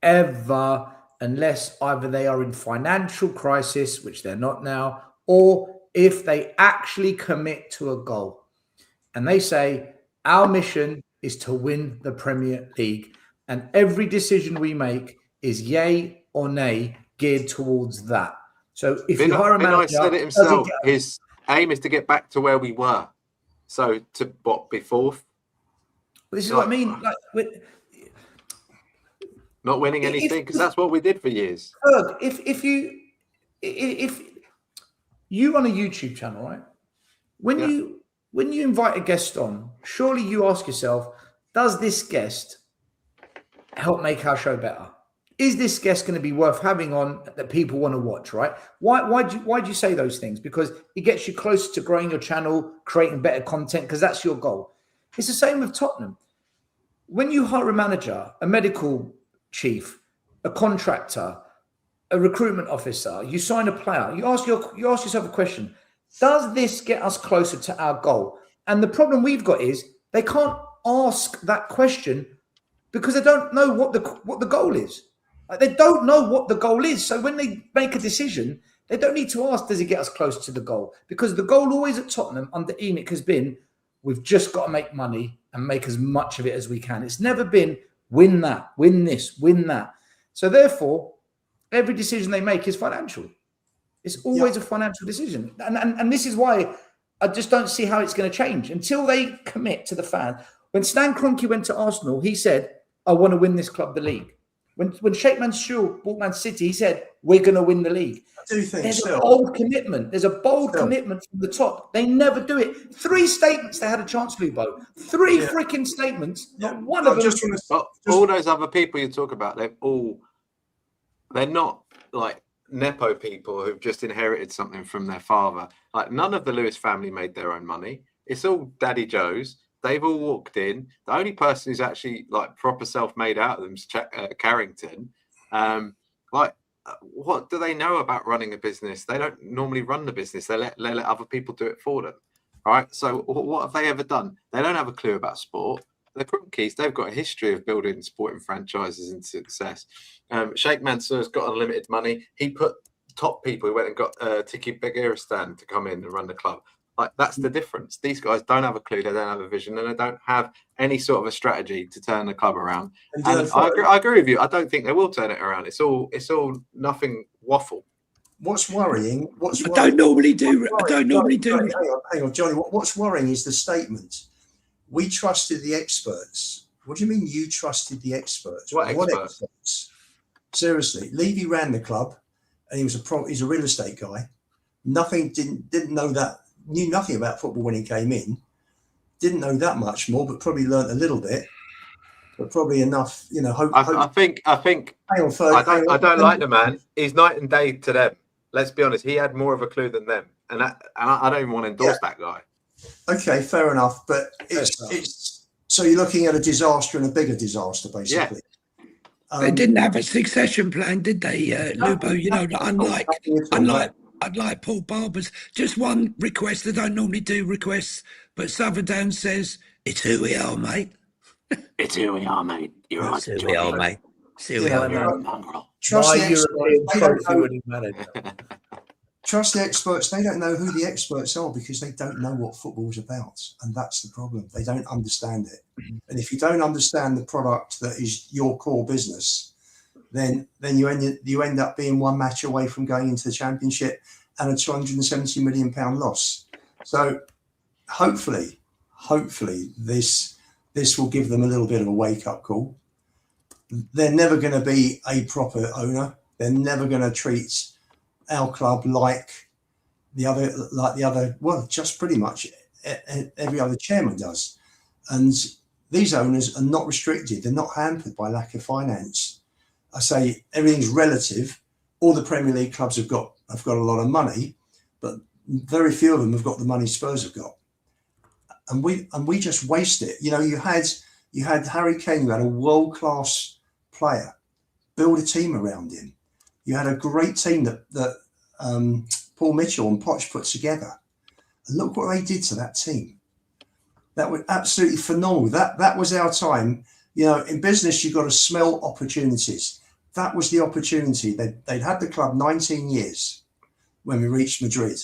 ever unless either they are in financial crisis, which they're not now, or if they actually commit to a goal. And they say, our mission is to win the Premier League. And every decision we make is yay or nay geared towards that. So if you hire a manager... said it himself, his aim is to get back to where we were. So to be fourth? This is what I mean. Not winning anything, because that's what we did for years. Look, if you run a YouTube channel, right? When you invite a guest on, surely you ask yourself, does this guest help make our show better? Is this guest going to be worth having on that people want to watch, right? Why do you say those things? Because it gets you closer to growing your channel, creating better content, because that's your goal. It's the same with Tottenham. When you hire a manager, a medical chief, a contractor, a recruitment officer, you sign a player, you ask yourself a question: does this get us closer to our goal? And the problem we've got is they can't ask that question because they don't know what the goal is. Like, they don't know what the goal is. So when they make a decision, they don't need to ask, does it get us close to the goal? Because the goal always at Tottenham under ENIC has been, we've just got to make money and make as much of it as we can. It's never been win that, win this, win that. So therefore, every decision they make is financial. It's always a financial decision. And this is why I just don't see how it's going to change until they commit to the fan. When Stan Kroenke went to Arsenal, he said, I want to win this club the league. When Sheikh Mansour bought Man City, he said, we're going to win the league. I do think there's a bold commitment. There's a bold commitment from the top. They never do it. 3 statements they had a chance, Lubo. 3 freaking statements. Not one of them. All those other people you talk about, they're not like Nepo people who've just inherited something from their father. Like, none of the Lewis family made their own money. It's all Daddy Joe's. They've all walked in. The only person who's actually like proper self-made out of them is Carrington. What do they know about running a business? They don't normally run the business. They let other people do it for them. All right. So what have they ever done? They don't have a clue about sport. The Kroenkes, they've got a history of building sporting franchises and success. Sheikh Mansour's got unlimited money. He put top people. He went and got Tiki Begiristan to come in and run the club. Like, that's the difference. These guys don't have a clue. They don't have a vision, and they don't have any sort of a strategy to turn the club around. And I agree with you. I don't think they will turn it around. It's all nothing waffle. What's worrying? I don't normally do. Hang on, Johnny. What's worrying is the statement. We trusted the experts. What do you mean you trusted the experts? What experts? Seriously, Levy ran the club, and he's a real estate guy. Didn't know that. Knew nothing about football when he came in. Didn't know that much more, but probably learnt a little bit. But probably enough, I think. Hang on, I don't like the man. He's night and day to them. Let's be honest. He had more of a clue than them, and I don't even want to endorse that guy. Okay, fair enough. But it's so you're looking at a disaster and a bigger disaster, basically. Yeah. They didn't have a succession plan, did they, Lubo? Unlike Paul Barber's. Just one request. I don't normally do requests, but Southerdown says, it's who we are, mate. It's who we are, mate. You're right. It's who we are, mate. It's who we are, mate. Trust the experts. They don't know who the experts are because they don't know what football is about. And that's the problem. They don't understand it. And if you don't understand the product that is your core business, then you end up being one match away from going into the Championship and a £270 million loss. So hopefully this will give them a little bit of a wake-up call. they're never going to be a proper owner. They're never going to treat our club like the other. Well, just pretty much every other chairman does. And these owners are not restricted. They're not hampered by lack of finance. I say everything's relative. All the Premier League clubs have got a lot of money, but very few of them have got the money Spurs have got. And we just waste it. You know, you had Harry Kane, you had a world-class player. Build a team around him. You had a great team that Paul Mitchell and Poch put together. And look what they did to that team. That was absolutely phenomenal. That was our time. You know, in business, you've got to smell opportunities. That was the opportunity. They'd had the club 19 years when we reached Madrid.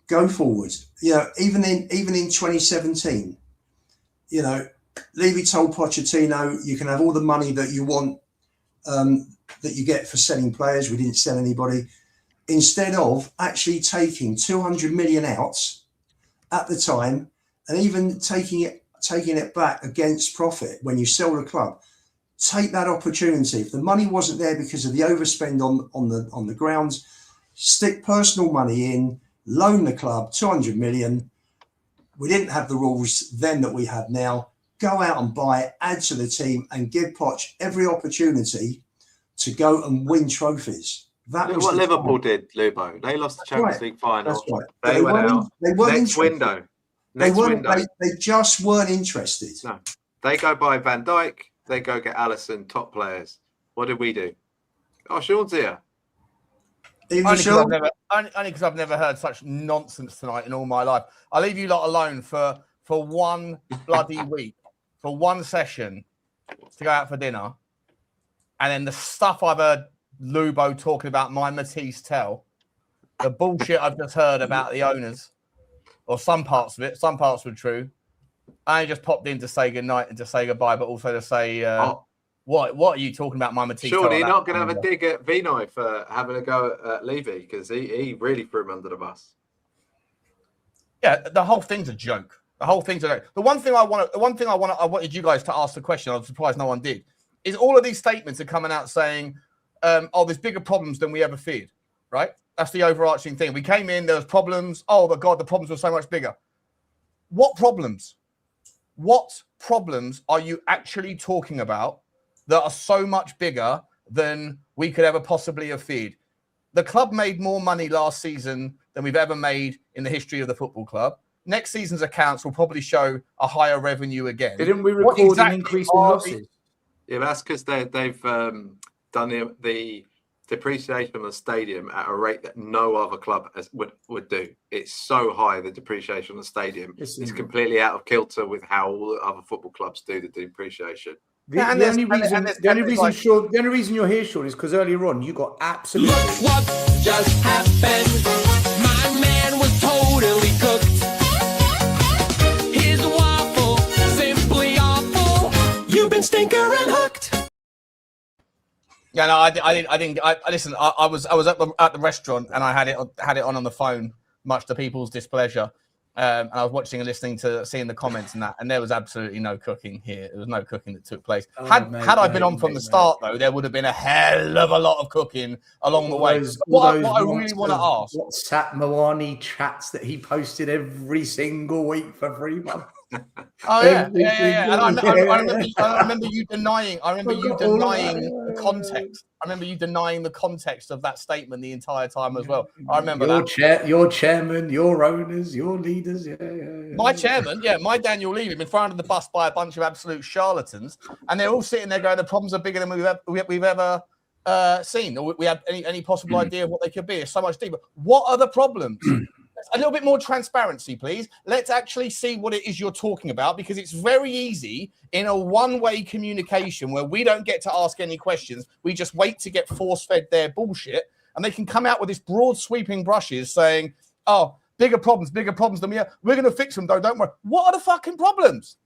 Go forward. You know, even in 2017, you know, Levy told Pochettino, you can have all the money that you want, that you get for selling players. We didn't sell anybody. Instead of actually taking 200 million out at the time, and even taking it back against profit when you sell the club, take that opportunity. If the money wasn't there because of the overspend on the grounds, stick personal money in, loan the club 200 million. We didn't have the rules then that we have now. Go out and buy it, add to the team, and give Poch every opportunity to go and win trophies. That was what Liverpool did, Lubo. They lost the Champions League final. That's right. They went out. They weren't next window. They just weren't interested. No, they go buy Van Dijk. They go get Alisson, top players. What did we do? Oh, Sean's here. Only because I've never heard such nonsense tonight in all my life. I'll leave you lot alone for one bloody week, for one session to go out for dinner. And then the stuff I've heard Lubo talking about my Matisse tell, the bullshit I've just heard about the owners, or some parts of it, some parts were true. I just popped in to say goodnight and to say goodbye, but also to say, what are you talking about, my Matisse? Surely you're not going to have a dig at Vinoy for having a go at Levy, because he really threw him under the bus. Yeah, the whole thing's a joke. The whole thing's a joke. The one thing I wanted you guys to ask the question. I'm surprised no one did. Is all of these statements are coming out saying, there's bigger problems than we ever feared, right? That's the overarching thing. We came in, there was problems. Oh, my God, the problems were so much bigger. What problems? What problems are you actually talking about that are so much bigger than we could ever possibly have feared? The club made more money last season than we've ever made in the history of the footbul club. Next season's accounts will probably show a higher revenue again. Didn't we record an increase in losses? Yeah, that's because they've done the depreciation of the stadium at a rate that no other club would do. It's so high, the depreciation of the stadium. It's completely out of kilter with how all the other football clubs do the depreciation. The only reason you're here, Sean, is because earlier on you got absolutely. Look what just happened. My man was totally cooked. His waffle, simply awful. You've been stinker and hooked. Yeah, no, I didn't. Listen, I was at the restaurant and I had it on the phone, much to people's displeasure. And I was watching and listening to seeing the comments and that, and there was absolutely no cooking here. There was no cooking that took place. Had I been on from the start, though, there would have been a hell of a lot of cooking along the way. What I really want to ask: WhatsApp Moani chats that he posted every single week for 3 months. Oh yeah. And I remember you denying. I remember you denying the context. I remember you denying the context of that statement the entire time as well. I remember your chairman, your owners, your leaders. Yeah. My chairman, my Daniel Levy, been thrown under the bus by a bunch of absolute charlatans, and they're all sitting there going, "The problems are bigger than we've ever seen, or we have any possible idea of what they could be. It's so much deeper. What are the problems?" A little bit more transparency, please. Let's actually see what it is you're talking about, because it's very easy in a one-way communication where we don't get to ask any questions. We just wait to get force-fed their bullshit, and they can come out with this broad sweeping brushes saying, "Oh, bigger problems than we're going to fix them, though, don't worry." What are the fucking problems?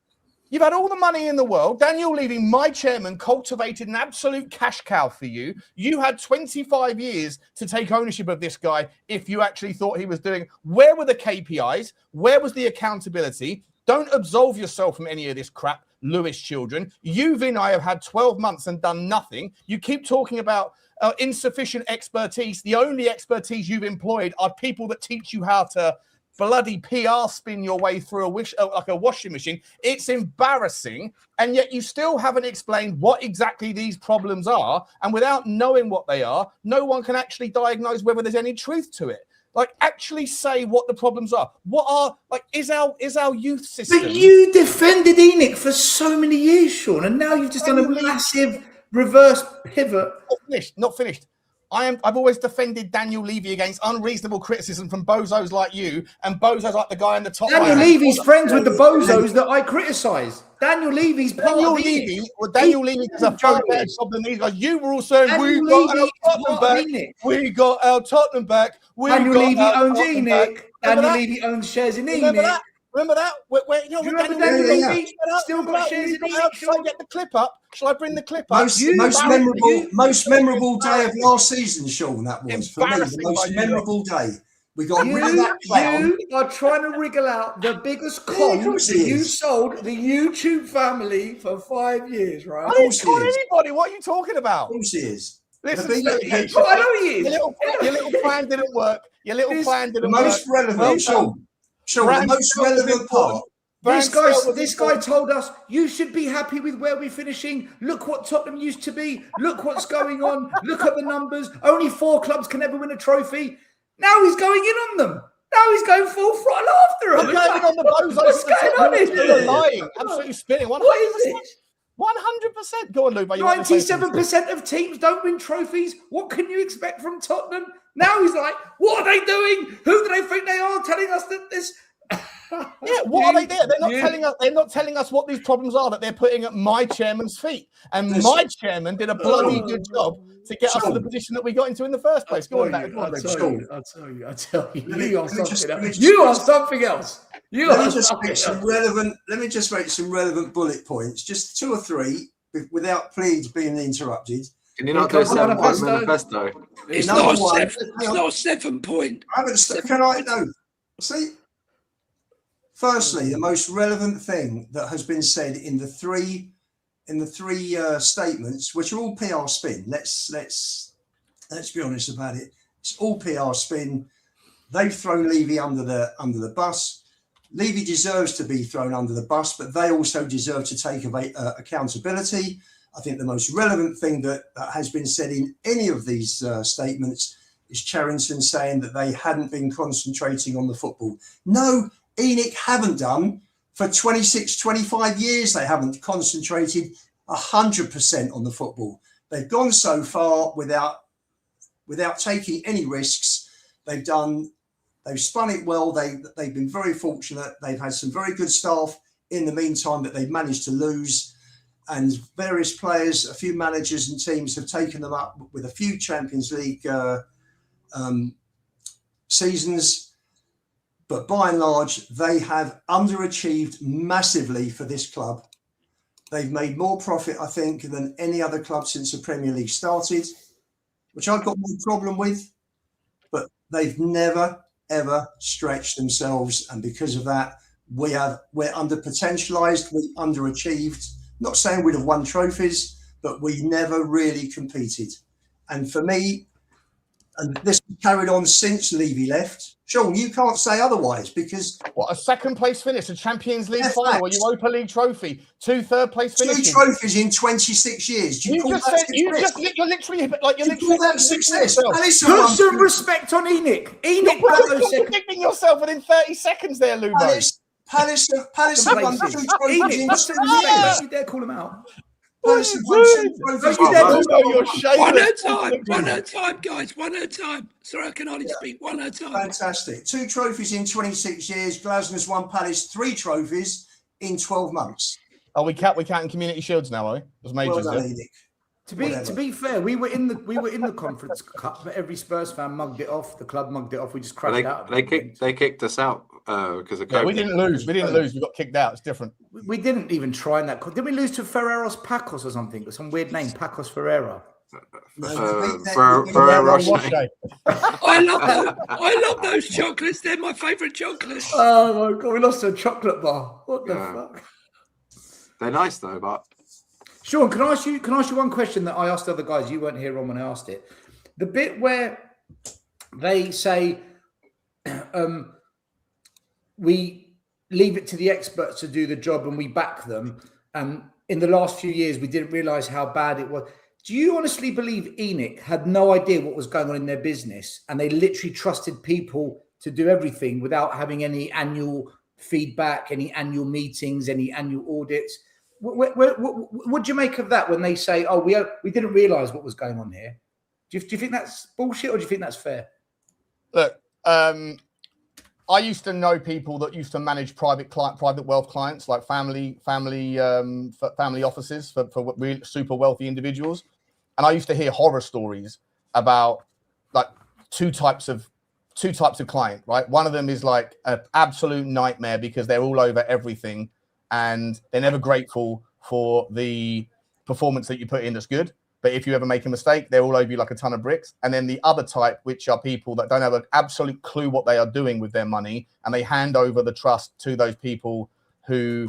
You've had all the money in the world. Daniel Levy, my chairman, cultivated an absolute cash cow for you. You had 25 years to take ownership of this guy if you actually thought he was doing. Where were the KPIs? Where was the accountability? Don't absolve yourself from any of this crap. Lewis children. You, Vinay, have had 12 months and done nothing. You keep talking about insufficient expertise. The only expertise you've employed are people that teach you how to bloody PR spin your way through like a washing machine. It's embarrassing, and yet you still haven't explained what exactly these problems are. And without knowing what they are, no one can actually diagnose whether there's any truth to it. Like, actually say what the problems are. What are, like, is our youth system? But you defended Enoch for so many years, Sean, and now you've just done a massive reverse pivot. Not finished. I've always defended Daniel Levy against unreasonable criticism from bozos like you and bozos like the guy in the top. Daniel Levy's friends with the bozos that I criticise. Daniel Levy's part of it. Daniel Levy does a far better job than these guys. You were all saying we got our Tottenham back. We got our Tottenham back. Daniel Levy owns Enoch. Daniel Levy owns shares in Enoch. Remember that? Remember Daniel Levy still got shares in Enoch? Shall I get the clip up? Shall I bring the clip up? Most memorable day of last season, Sean. That was for me the most memorable day. We got rid of that clown. You are trying to wriggle out the biggest con that you sold the YouTube family for 5 years, right? I didn't call anybody. What are you talking about? Of course he is. Listen, I know he is. Your little plan didn't work. Your little plan didn't work. The most relevant, Sean, the most relevant part. This guy told us you should be happy with where we're finishing. Look what Tottenham used to be. Look what's going on. Look at the numbers. Only 4 clubs can ever win a trophy. Now he's going in on them. Now he's going full throttle after them. What's going on here? You're lying. Absolutely spinning. 100%. What is this? 100%. Go on, Luke. 97% of teams don't win trophies. What can you expect from Tottenham? Now he's like, what are they doing? Who do they think they are telling us that this... Yeah, what are they there? They're not telling us what these problems are that they're putting at my chairman's feet. And my chairman did a bloody good job to get us to the position that we got into in the first place. Go on, Matt. I'll tell you. You are something else. Let me just make some relevant bullet points, just 2 or 3, without please being interrupted. Can you not do a 7-point manifesto? It's not a 7 point. Can I? No. See? Firstly, the most relevant thing that has been said in the three statements, which are all PR spin. Let's be honest about it. It's all PR spin. They've thrown Levy under the bus. Levy deserves to be thrown under the bus, but they also deserve to take accountability. I think the most relevant thing that has been said in any of these statements is Charrington saying that they hadn't been concentrating on the football. No, Enoch haven't done. For 26, 25 years, they haven't concentrated 100% on the football. They've gone so far without taking any risks. They've spun it well. They've been very fortunate. They've had some very good staff in the meantime that they've managed to lose. And various players, a few managers and teams have taken them up with a few Champions League seasons. But by and large, they have underachieved massively for this club. They've made more profit, I think, than any other club since the Premier League started, which I've got no problem with. But they've never, ever stretched themselves. And because of that, we're under-potentialised, we underachieved. Not saying we'd have won trophies, but we never really competed. And for me, and this carried on since Levy left. Sean, you can't say otherwise because... What, a second place finish, a Champions League final, a Europa League trophy, 2 third-place finishes. 2 trophies in 26 years. You're literally success. Put some respect on Enoch. Enoch you're contradicting yourself within 30 seconds there, Lubo. Palace have won 2 trophies in 2 years. Don't you dare call him out. One at a time, guys. One at a time. Sorry, I can only speak one at a time. Fantastic. 2 trophies in 26 years. Glasgow's won Palace 3 trophies in 12 months. Oh, we counting Community Shields now, are we? It was majors. Well done, to be fair, we were in the Conference Cup, but every Spurs fan mugged it off. The club mugged it off. We just crashed out. They kicked us out because of COVID. Yeah, we didn't lose. We got kicked out. It's different. We didn't even try in that. Did we lose to Ferreros Pacos or something? Some weird name, Pacos Ferreira. I love those chocolates. They're my favourite chocolates. Oh my god, we lost to a chocolate bar. What the fuck? They're nice though, but Sean, can I ask you one question that I asked the other guys? You weren't here, Ron, when I asked it. The bit where they say we leave it to the experts to do the job and we back them. In the last few years, we didn't realise how bad it was. Do you honestly believe ENIC had no idea what was going on in their business and they literally trusted people to do everything without having any annual feedback, any annual meetings, any annual audits? What do you make of that when they say, oh, we didn't realise what was going on here? Do you think that's bullshit or do you think that's fair? Look, I used to know people that used to manage private wealth clients, like family offices for really super wealthy individuals, and I used to hear horror stories about like two types of client. Right, one of them is like an absolute nightmare because they're all over everything, and they're never grateful for the performance that you put in that's good. But if you ever make a mistake, they're all over you like a ton of bricks. And then the other type, which are people that don't have an absolute clue what they are doing with their money, and they hand over the trust to those people who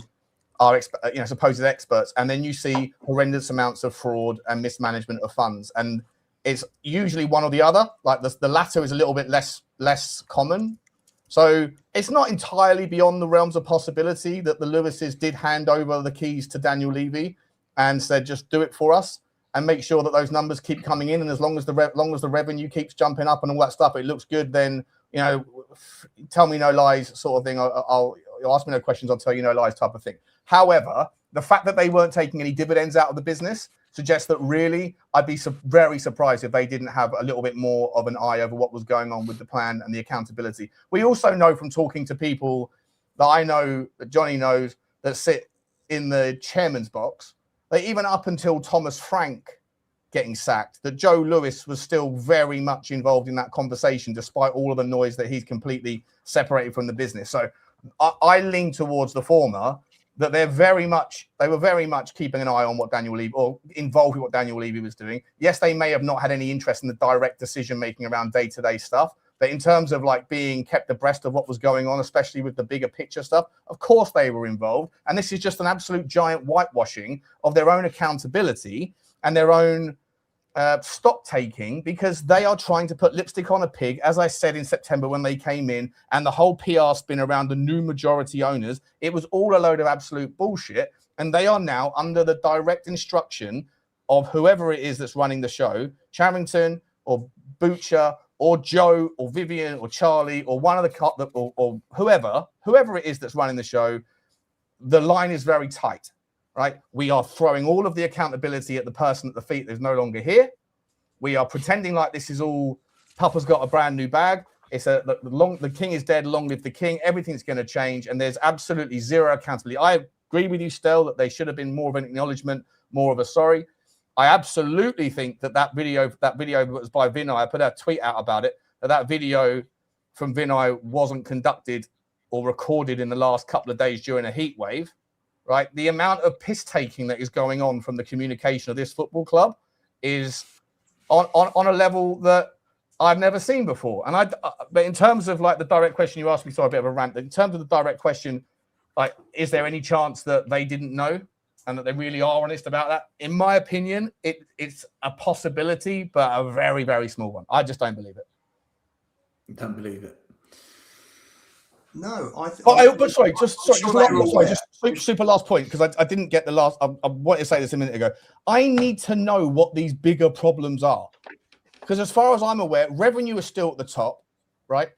are, supposed experts. And then you see horrendous amounts of fraud and mismanagement of funds. And it's usually one or the other. Like the latter is a little bit less common. So it's not entirely beyond the realms of possibility that the Lewises did hand over the keys to Daniel Levy and said, just do it for us. And make sure that those numbers keep coming in, and as long as the revenue keeps jumping up and all that stuff, it looks good. Then tell me no lies, sort of thing. I'll ask me no questions. I'll tell you no lies, type of thing. However, the fact that they weren't taking any dividends out of the business suggests that really, I'd be very surprised if they didn't have a little bit more of an eye over what was going on with the plan and the accountability. We also know from talking to people that I know, that Johnny knows, that sit in the chairman's box, that even up until Thomas Frank getting sacked, that Joe Lewis was still very much involved in that conversation, despite all of the noise that he's completely separated from the business. So I lean towards the former, that they were very much keeping an eye on what Daniel Levy, or involved with what Daniel Levy was doing. Yes, they may have not had any interest in the direct decision making around day-to-day stuff, but in terms of like being kept abreast of what was going on, especially with the bigger picture stuff, of course they were involved. And this is just an absolute giant whitewashing of their own accountability and their own stock taking, because they are trying to put lipstick on a pig, as I said in September when they came in, and the whole PR spin around the new majority owners. It was all a load of absolute bullshit. And they are now under the direct instruction of whoever it is that's running the show, Charrington or Butcher or Joe or Vivian or Charlie or one of the or whoever it is that's running the show. The line is very tight, right? We are throwing all of the accountability at the person at the feet that's no longer here. We are pretending like this is all, Papa's got a brand new bag. It's the king is dead, long live the king. Everything's going to change, and there's absolutely zero accountability. I agree with you, Stel, that they should have been more of an acknowledgement, more of a sorry. I absolutely think that video was by Vinay. I put a tweet out about it, that video from Vinay wasn't conducted or recorded in the last couple of days during a heat wave, right? The amount of piss taking that is going on from the communication of this football club is on a level that I've never seen before. And but in terms of like the direct question you asked me, sorry, a bit of a rant. In terms of the direct question, like, is there any chance that they didn't know and that they really are honest about that? In my opinion, it's a possibility, but a very, very small one. I just don't believe it. Don't believe it. No, just super last point, because I didn't get the last. I wanted to say this a minute ago. I need to know what these bigger problems are, because as far as I'm aware, revenue is still at the top, right?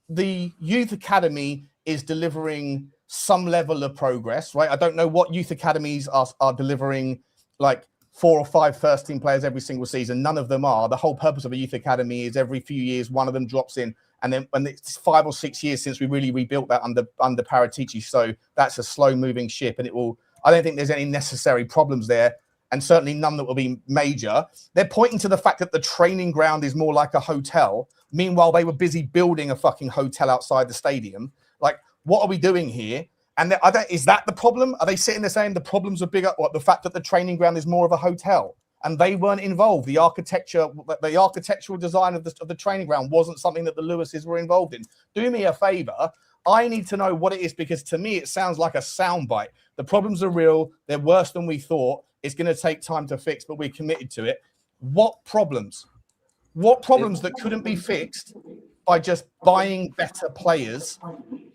The youth academy is delivering some level of progress, right? I don't know what youth academies are delivering, like 4 or 5 first-team players every single season. None of them are. The whole purpose of a youth academy is every few years one of them drops in, and then when it's 5 or 6 years since we really rebuilt that under Paratici. So that's a slow-moving ship, and it will. I don't think there's any necessary problems there, and certainly none that will be major. They're pointing to the fact that the training ground is more like a hotel. Meanwhile, they were busy building a fucking hotel outside the stadium. Like, what are we doing here? And is that the problem? Are they sitting there saying the problems are bigger? What, the fact that the training ground is more of a hotel and they weren't involved? The architectural design of the training ground wasn't something that the Lewises were involved in. Do me a favor. I need to know what it is, because to me, it sounds like a soundbite. The problems are real. They're worse than we thought. It's going to take time to fix, but we're committed to it. What problems? What problems that couldn't be fixed by just buying better players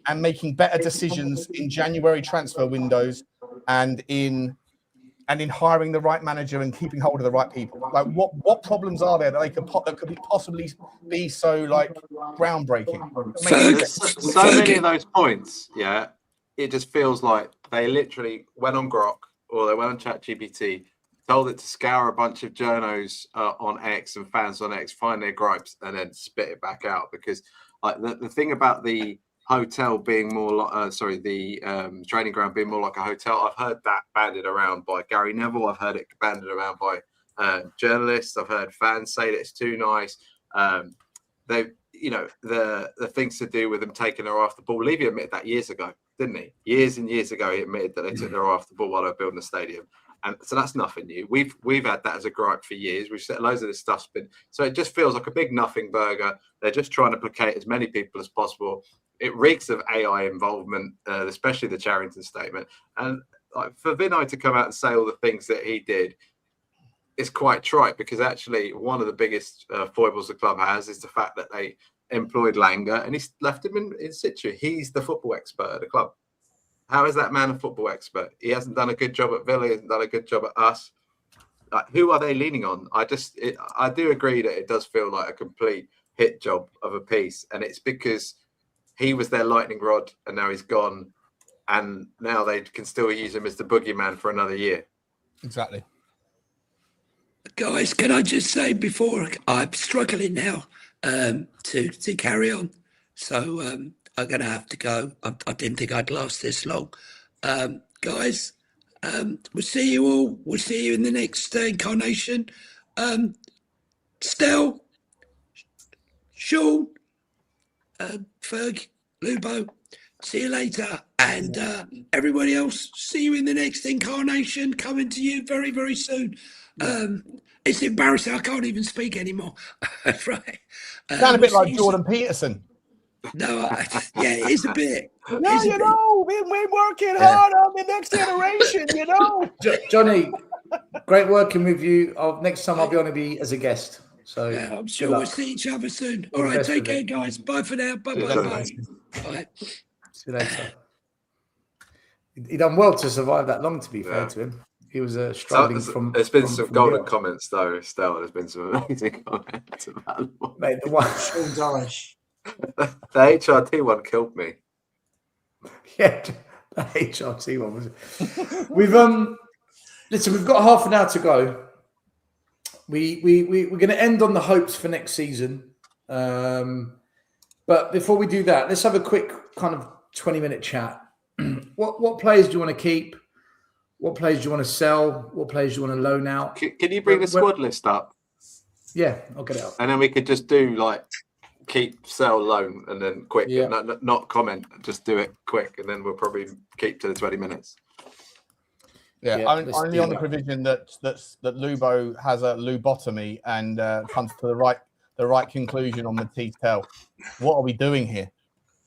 and making better decisions in January transfer windows and in hiring the right manager and keeping hold of the right people? Like, what problems are there that could possibly be so like groundbreaking? So many of those points, yeah, it just feels like they literally went on Grok or they went on ChatGPT, told it to scour a bunch of journos on X and fans on X, find their gripes, and then spit it back out. Because like the thing about the hotel being more like, the training ground being more like a hotel, I've heard that banded around by Gary Neville. I've heard it banded around by journalists. I've heard fans say that it's too nice. They, the things to do with them taking their eye off the ball. Levy admitted that years ago, didn't he? Years and years ago, he admitted that they took their eye off the ball while they were building the stadium. And so that's nothing new. We've had that as a gripe for years. We've said loads of this stuff's been, so it just feels like a big nothing burger. They're just trying to placate as many people as possible. It reeks of AI involvement, especially the Charrington statement. And like, for Vinay to come out and say all the things that he did is quite trite, because actually one of the biggest foibles the club has is the fact that they employed Langer and he's left him in situ. He's the football expert at the club. How is that man a football expert? He hasn't done a good job at Villa. He hasn't done a good job at us. Like, who are they leaning on? I do agree that it does feel like a complete hit job of a piece, and it's because he was their lightning rod and now he's gone, and now they can still use him as the boogeyman for another year. Exactly. Guys, can I just say before I'm struggling now to carry on, so I'm going to have to go. I didn't think I'd last this long. Guys, we'll see you all. We'll see you in the next incarnation. Stel, Sean, Ferg, Lubo, see you later. And everybody else, see you in the next incarnation, coming to you very, very soon. It's embarrassing. I can't even speak anymore. Right. Sound a bit like Jordan Peterson. No, yeah, it is a bit. No, we're working hard on the next generation, Johnny, great working with you. Next time I'll be on to be as a guest. So yeah, I'm sure we'll see each other soon. All right, take care, guys. Bye for now. Bye. Bye. See you later. He done well to survive that long, to be fair to him. He was struggling from. There's been some golden comments, though, Estelle. There's been some amazing comments about mate, the one. Sean Dyche. The HRT one killed me. Yeah, the HRT one was it. We've got half an hour to go. We're going to end on the hopes for next season. But before we do that, let's have a quick kind of 20-minute chat. What players do you want to keep? What players do you want to sell? What players do you want to loan out? Can you bring the squad list up? Yeah, I'll get it up. And then we could just do like keep, sell, loan, and then quick. Yeah. Not comment. Just do it quick, and then we'll probably keep to the 20 minutes. Yeah, only on the provision that Lubo has a lubotomy and comes to the right conclusion on Matisse Tell. What are we doing here?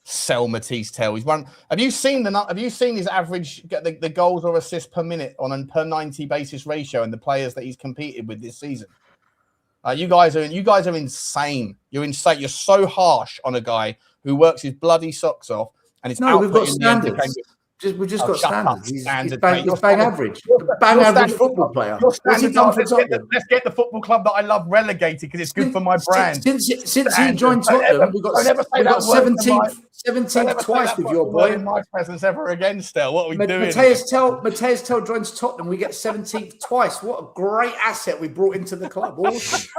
Sell Matisse Tell. He's won. Have you seen his average the goals or assists per minute on a per 90 basis ratio and the players that he's competed with this season? You guys are insane. You're insane. You're so harsh on a guy who works his bloody socks off and is we've got standards. We've just got standards. He's bang average. Bang average football player. What's he done for Tottenham? Let's get the football club that I love relegated because it's good for my brand. Since he joined Tottenham, we've got 17th twice with your boy. In my presence ever again, Stel. What are we doing? Mateus Tell joins Tottenham. We get 17th twice. What a great asset we brought into the club. Awesome.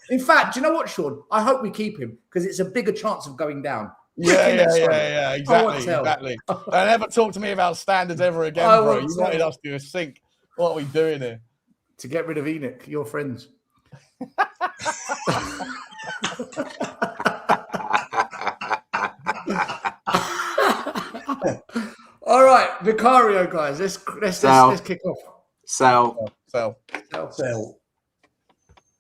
In fact, do you know what, Sean? I hope we keep him because it's a bigger chance of going down. Yeah, exactly. Don't ever talk to me about standards ever again, bro. You wanted us to sink. What are we doing here? To get rid of Enoch, your friends. All right, Vicario, guys. Let's kick off. Sell.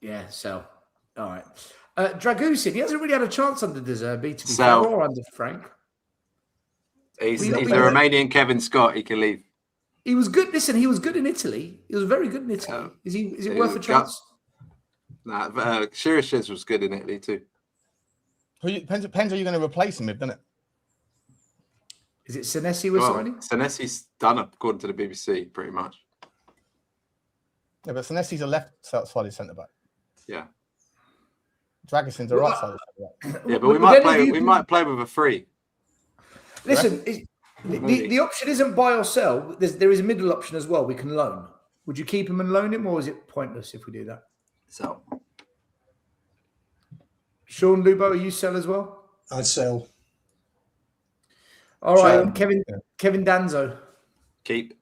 Yeah, sell. All right. Dragusin, he hasn't really had a chance under De Zerbi, to be fair, Sell. or under Frank. He's the Romanian Kevin Scott. He can leave. He was good. Listen, he was good in Italy. He was very good in Italy. Is it worth a chance? Nah, Shirishes was good in Italy too. Depends who you're going to replace him with, doesn't it? Is it Senesi we're signing? Senesi's done according to the BBC, pretty much. Yeah, but Senesi's a left-sided centre-back. Yeah. Dragison's a right-sided centre-back. Yeah, but we might play with a free. Listen, the option isn't buy or sell. There is a middle option as well. We can loan. Would you keep him and loan him, or is it pointless if we do that? So, Sean, Lubo, are you sell as well? I'd sell. All right, Kevin Danzo. Keep.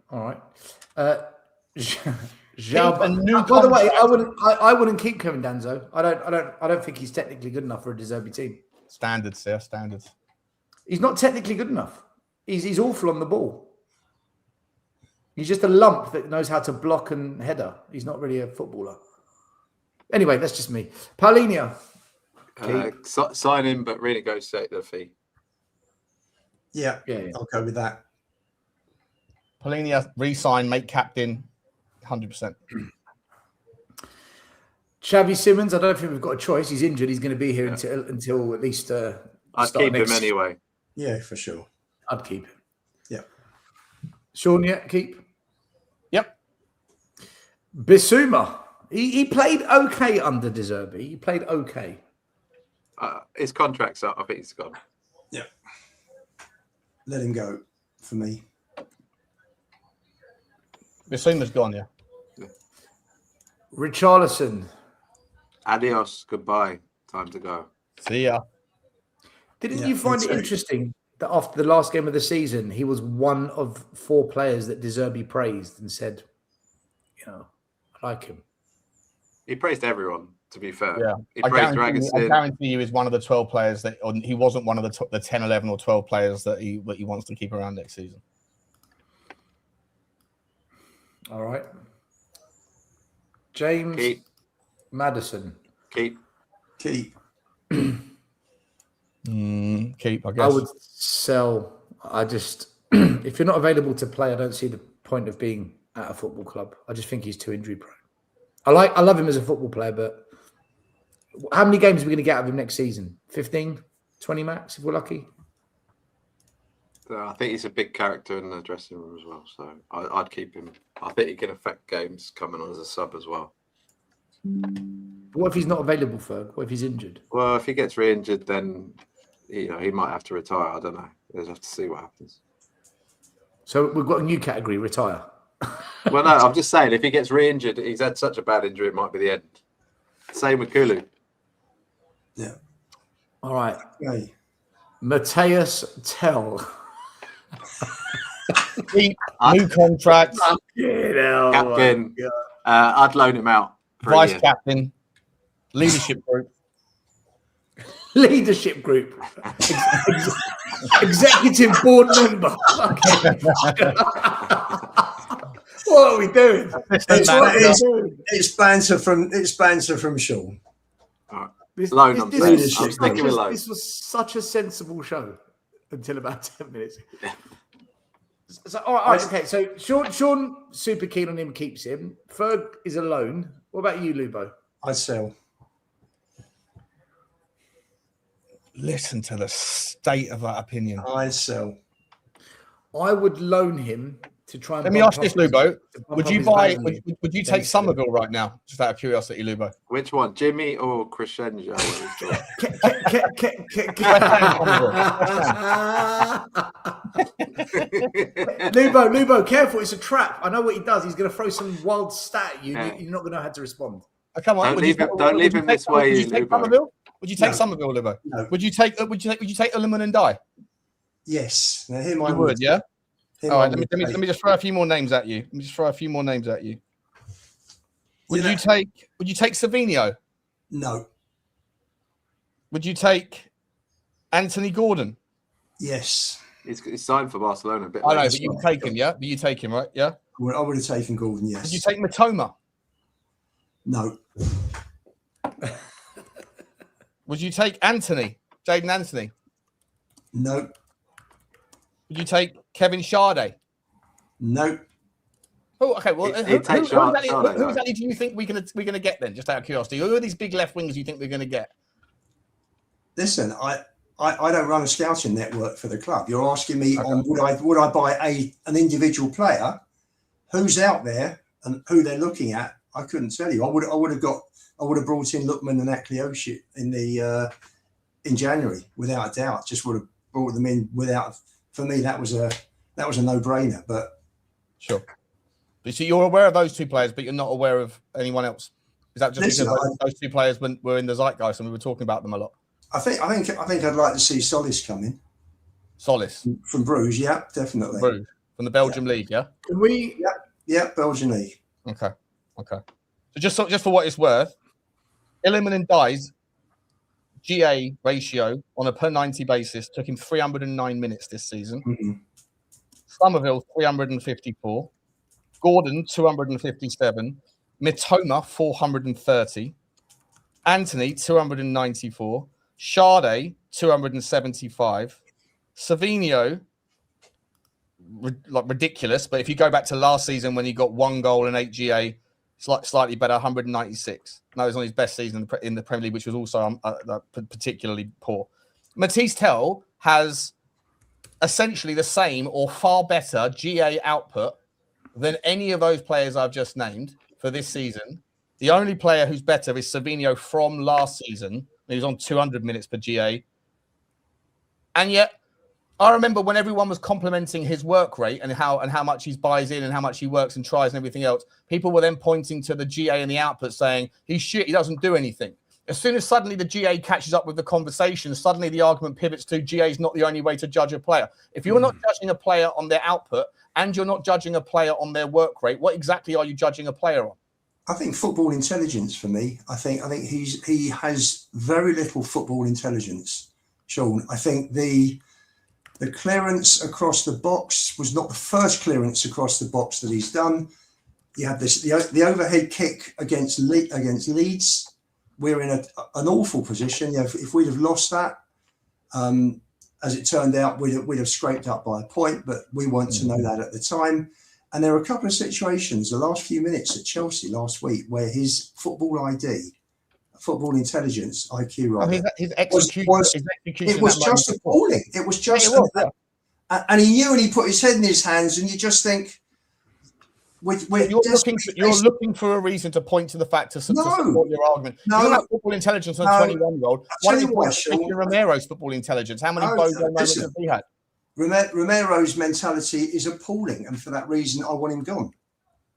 All right. By the way, I wouldn't keep Kevin Danzo. I don't think he's technically good enough for a De Zerbi team. Standards. He's not technically good enough. He's awful on the ball. He's just a lump that knows how to block and header. He's not really a footballer. Anyway, that's just me. Paulinho. Sign him, but renegotiate the fee. Yeah, I'll go with that. Paulinho, re-sign, make captain, 100%. Xavi Simons, I don't think we've got a choice. He's injured. He's going to be here until at least. I'd keep him anyway. Yeah, for sure. I'd keep him. Yeah. Sean, keep. Yep. Bissouma. He played okay under De Zerbi. He played okay. His contract's up. I think he's gone. Yeah. Let him go for me. Bissouma's gone, yeah. Richarlison. Adios. Goodbye. Time to go. See ya. Didn't you find it interesting that after the last game of the season, he was one of 4 players that De Zerbi praised and said, I like him. He praised everyone, to be fair. Yeah. He praised Dragiston. I guarantee you he's one of the 12 players that he wasn't one of the 10, 11 or 12 players that he wants to keep around next season. All right. James Keep. Madison. Keep. Keep, I guess. I would sell. I just, if you're not available to play, I don't see the point of being at a football club. I just think he's too injury prone. I love him as a football player, but how many games are we going to get out of him next season? 15, 20 max, if we're lucky? I think he's a big character in the dressing room as well, so I'd keep him. I think he can affect games coming on as a sub as well. What if he's not available, Ferg? What if he's injured? Well, if he gets re-injured, then he might have to retire. I don't know. We'll have to see what happens. So we've got a new category: retire. Well, no, I'm just saying if he gets re-injured, he's had such a bad injury, it might be the end. Same with Kulu. Yeah. All right. Okay. Mateus Tell. New contract. Captain. I'd loan him out. Vice captain. Leadership group. Leadership group. Executive board member. What are we doing? It's banter from Sean. This was such a sensible show until about 10 minutes. So, all right, okay. So Sean super keen on him, keeps him. Ferg is alone. What about you, Lubo? I'd sell. Listen to the state of that opinion. I'd sell. I would loan him to try and. Let me ask this, Lubo. Would you buy? Would you take Somerville right now? Just out of curiosity, Lubo. Which one, Jimmy or Crescenzo? Lubo, careful! It's a trap. I know what he does. He's going to throw some wild stat at you. Yeah. You're not going to know how to respond. Oh, come on! Don't leave him this way, Lubo. Would you take Somerville, Lubo? No. Would you take Ullman and Die? Yes. Now, him I would. Yeah. All right, let me just throw a few more names at you. Would you take Savinho? No. Would you take Anthony Gordon? Yes. He's signed for Barcelona a bit. I know, but you would take him, yeah? But you take him, right? Yeah. I would have taken Gordon, yes. Would you take Matoma? No. Would you take Jaden Anthony? No. Would you take Kevin Sade? No. Oh, okay. Well, who Sade, exactly do you think we're gonna get then? Just out of curiosity, who are these big left wingers you think we're gonna get? Listen, I don't run a scouting network for the club. You're asking me on would I buy an individual player who's out there and who they're looking at? I couldn't tell you. I would have brought in Lookman and Akliosik in January without a doubt. Just would have brought them in without. For me, that was a no-brainer. But sure. So you're aware of those two players, but you're not aware of anyone else. Is that just because those two players were in the zeitgeist and we were talking about them a lot? I think I'd like to see Solis come in. Solis from Bruges, yeah, definitely. Bruges from the Belgium league, yeah. Can we? Yeah, Belgian league. Okay. So just for what it's worth, Illiman and Dye's GA ratio on a per 90 basis took him 309 minutes this season. Mm-hmm. Somerville 354, Gordon 257, Mitoma 430, Anthony 294, Sade 275, Savinho ridiculous, but if you go back to last season when he got 1 goal and 8 GA, slightly better, 196. That was on his best season in the Premier League, which was also particularly poor. Matisse Tell has essentially the same or far better GA output than any of those players I've just named for this season. The only player who's better is Savinho from last season. He was on 200 minutes per GA. And yet, I remember when everyone was complimenting his work rate and how much he buys in and how much he works and tries and everything else, people were then pointing to the GA and the output saying, he's shit, he doesn't do anything. As soon as suddenly the GA catches up with the conversation, suddenly the argument pivots to GA is not the only way to judge a player. If you're not judging a player on their output and you're not judging a player on their work rate, what exactly are you judging a player on? I think football intelligence for me. I think he has very little football intelligence, Sean. I think the clearance across the box was not the first clearance across the box that he's done. You had the overhead kick against Leeds. We're in an awful position. You know, if we'd have lost that, as it turned out, we'd have scraped up by a point, but we weren't to know that at the time. And there were a couple of situations, the last few minutes at Chelsea last week, where his football ID, football intelligence, IQ, rather, his execution it was just appalling. It was just, and he knew, and he put his head in his hands, and you just think, you're looking for a reason to point to the fact to support your argument. You don't have football intelligence on a 21-year-old. Why don't you point to Romero's football intelligence? How many bozo moments have he had? Romero's mentality is appalling, and for that reason, I want him gone.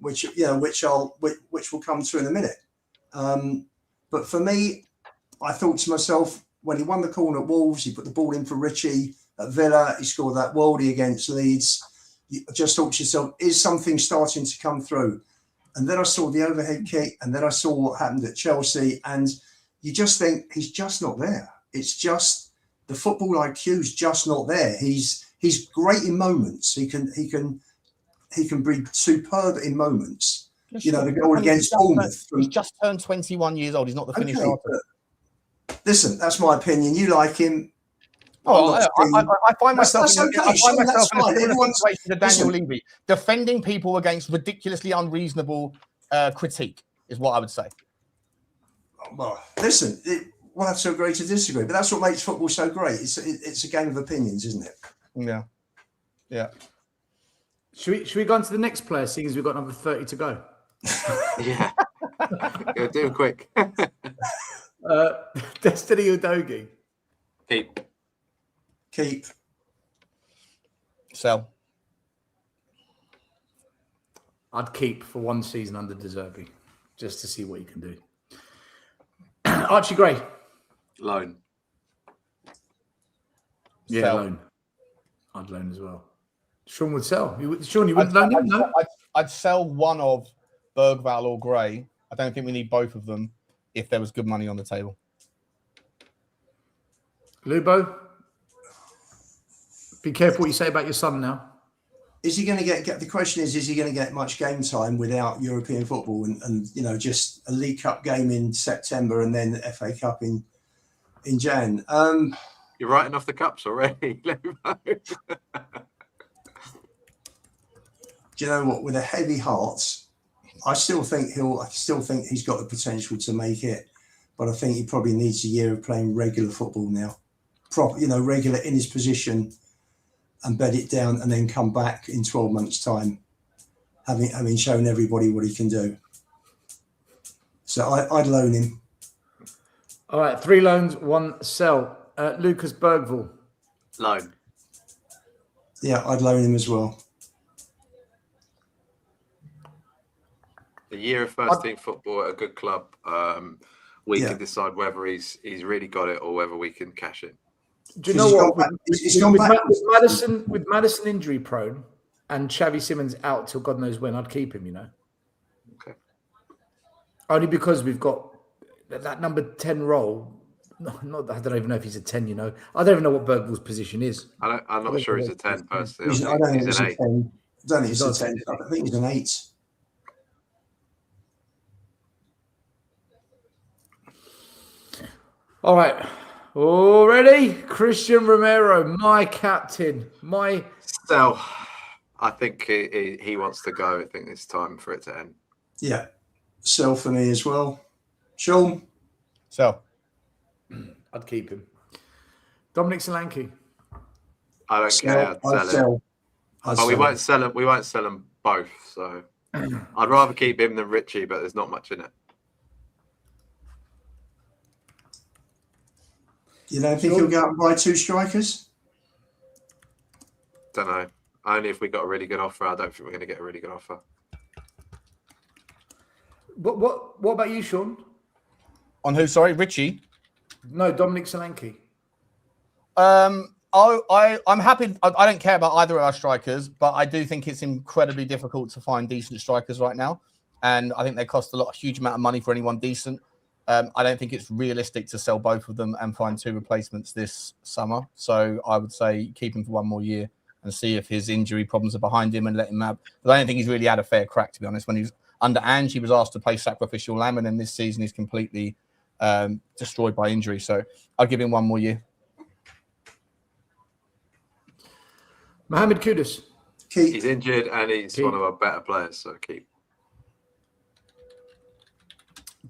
Which will come to in a minute. But for me, I thought to myself, when he won the corner at Wolves, he put the ball in for Richie at Villa. He scored that worldie against Leeds. You just thought to yourself, is something starting to come through? And then I saw the overhead kick, and then I saw what happened at Chelsea, and you just think he's just not there. It's just the football IQ's just not there. He's great in moments. He can be superb in moments. You know, the goal against Bournemouth. He's just turned 21 years old. He's not the finished artist. Listen, that's my opinion. You like him. Oh, I find myself in a similar situation to Daniel Levy, defending people against ridiculously unreasonable critique, is what I would say. Well, listen, we'll have to agree to disagree, but that's what makes football so great. It's a game of opinions, isn't it? Yeah. Should we go on to the next player, seeing as we've got another 30 to go? Yeah. Go do it quick. Destiny Udogie. Keep. Sell. I'd keep for one season under De Zerbi, just to see what he can do. Archie Gray. Loan. Yeah, Sell. loan. I'd loan as well. Sean would sell. Sean, you wouldn't loan him, no? I'd sell one of Bergvall or Gray. I don't think we need both of them if there was good money on the table. Lubo, be careful what you say about your son now. Is he going to get? The question is he going to get much game time without European football and just a League Cup game in September and then the FA Cup in in Jan. You're writing off the cups already. Do you know what? With a heavy heart, I still think he's got the potential to make it, but I think he probably needs a year of playing regular football now, regular in his position, and bed it down, and then come back in 12 months' time, having shown everybody what he can do. So I'd loan him. All right, 3 loans, 1 sell. Lucas Bergvall. Loan. Yeah, I'd loan him as well. A year of first team football at a good club. We can decide whether he's really got it or whether we can cash it. Do you know what? With Madison injury prone and Xavi Simons out till God knows when, I'd keep him. Okay. Only because we've got that number 10 role. I don't even know if he's a 10. I don't even know what Bergvall's position is. I'm not sure he's a 10 personally. I don't think he's a 10. I don't think he's a 10. I think he's an 8. All right. Already, Christian Romero, my captain, So, I think he wants to go. I think it's time for it to end. Yeah, sell for me as well. Sean, sell. I'd keep him. Dominic Solanke. I don't care. I'd sell him. But we won't sell him. We won't sell them both. So, I'd rather keep him than Richie, but there's not much in it. You don't think he'll go out and buy 2 strikers? Don't know. Only if we got a really good offer. I don't think we're going to get a really good offer. What about you, Sean? On who? Sorry, Richie? No, Dominic Solanke. I'm happy. I don't care about either of our strikers, but I do think it's incredibly difficult to find decent strikers right now. And I think they cost a huge amount of money for anyone decent. I don't think it's realistic to sell both of them and find 2 replacements this summer. So I would say keep him for 1 more year and see if his injury problems are behind him and let him have. But I don't think he's really had a fair crack, to be honest. When he was under Ange, he was asked to play sacrificial lamb, and then this season he's completely destroyed by injury. So I'll give him 1 more year. Mohamed Kudus. Keep. He's injured and he's one of our better players, so keep.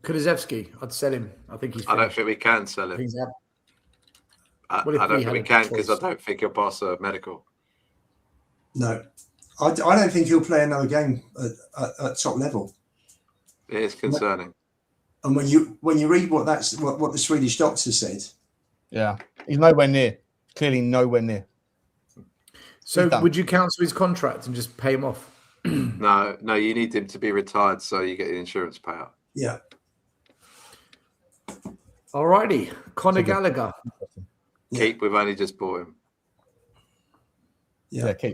Kulusevski, I'd sell him. I think he's finished. I don't think we can sell him. I don't think we can because I don't think he'll pass a medical. No. I don't think he'll play another game at top level. It is concerning. And when you read what the Swedish doctor said. Yeah. He's nowhere near. Clearly nowhere near. So would you cancel his contract and just pay him off? No, you need him to be retired so you get the insurance payout. Yeah. Alrighty, Conor Gallagher. Keep. We've only just bought him. Yeah, keep.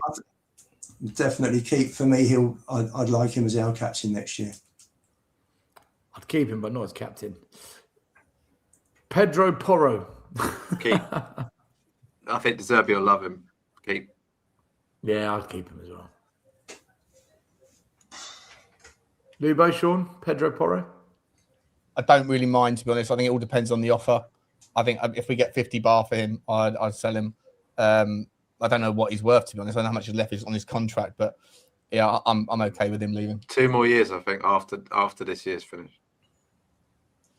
Definitely keep. For me, I'd like him as our captain next year. I'd keep him, but not as captain. Pedro Porro. Keep. I think De Zerbi will love him. Keep. Yeah, I'd keep him as well. Lubo, Sean, Pedro Porro. I don't really mind, to be honest. I think it all depends on the offer. I think if we get 50 bar for him, I'd sell him. I don't know what he's worth, to be honest. I don't know how much is left on his contract, but yeah, I'm okay with him leaving. 2 more years, I think, after this year's finished.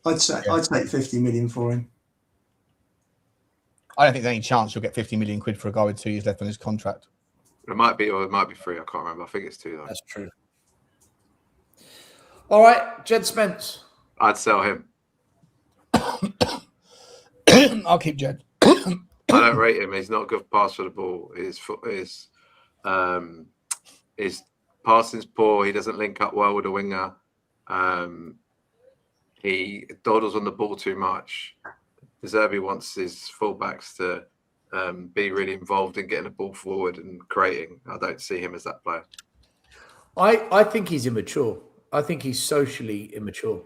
I'd take 50 million for him. I don't think there's any chance you'll get 50 million quid for a guy with 2 years left on his contract. It might be, or it might be 3. I can't remember. I think it's 2 though. That's true. All right, Jed Spence. I'd sell him. I'll keep Jed. I don't rate him. He's not a good pass for the ball. His passing's poor. He doesn't link up well with a winger. He dawdles on the ball too much. De Zerbi wants his fullbacks to be really involved in getting the ball forward and creating. I don't see him as that player. I think he's immature. I think he's socially immature.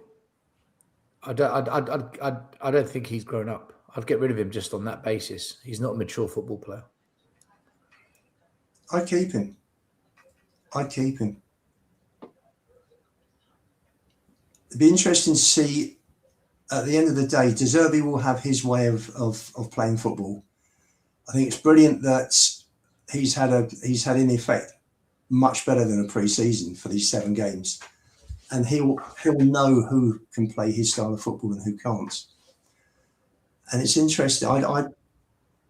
I don't think he's grown up. I'd get rid of him just on that basis. He's not a mature football player. I'd keep him. It'd be interesting to see at the end of the day, De Zerbi will have his way of playing football. I think it's brilliant that he's had in effect much better than a pre-season for these 7 games, and he'll know who can play his style of football and who can't. And it's interesting.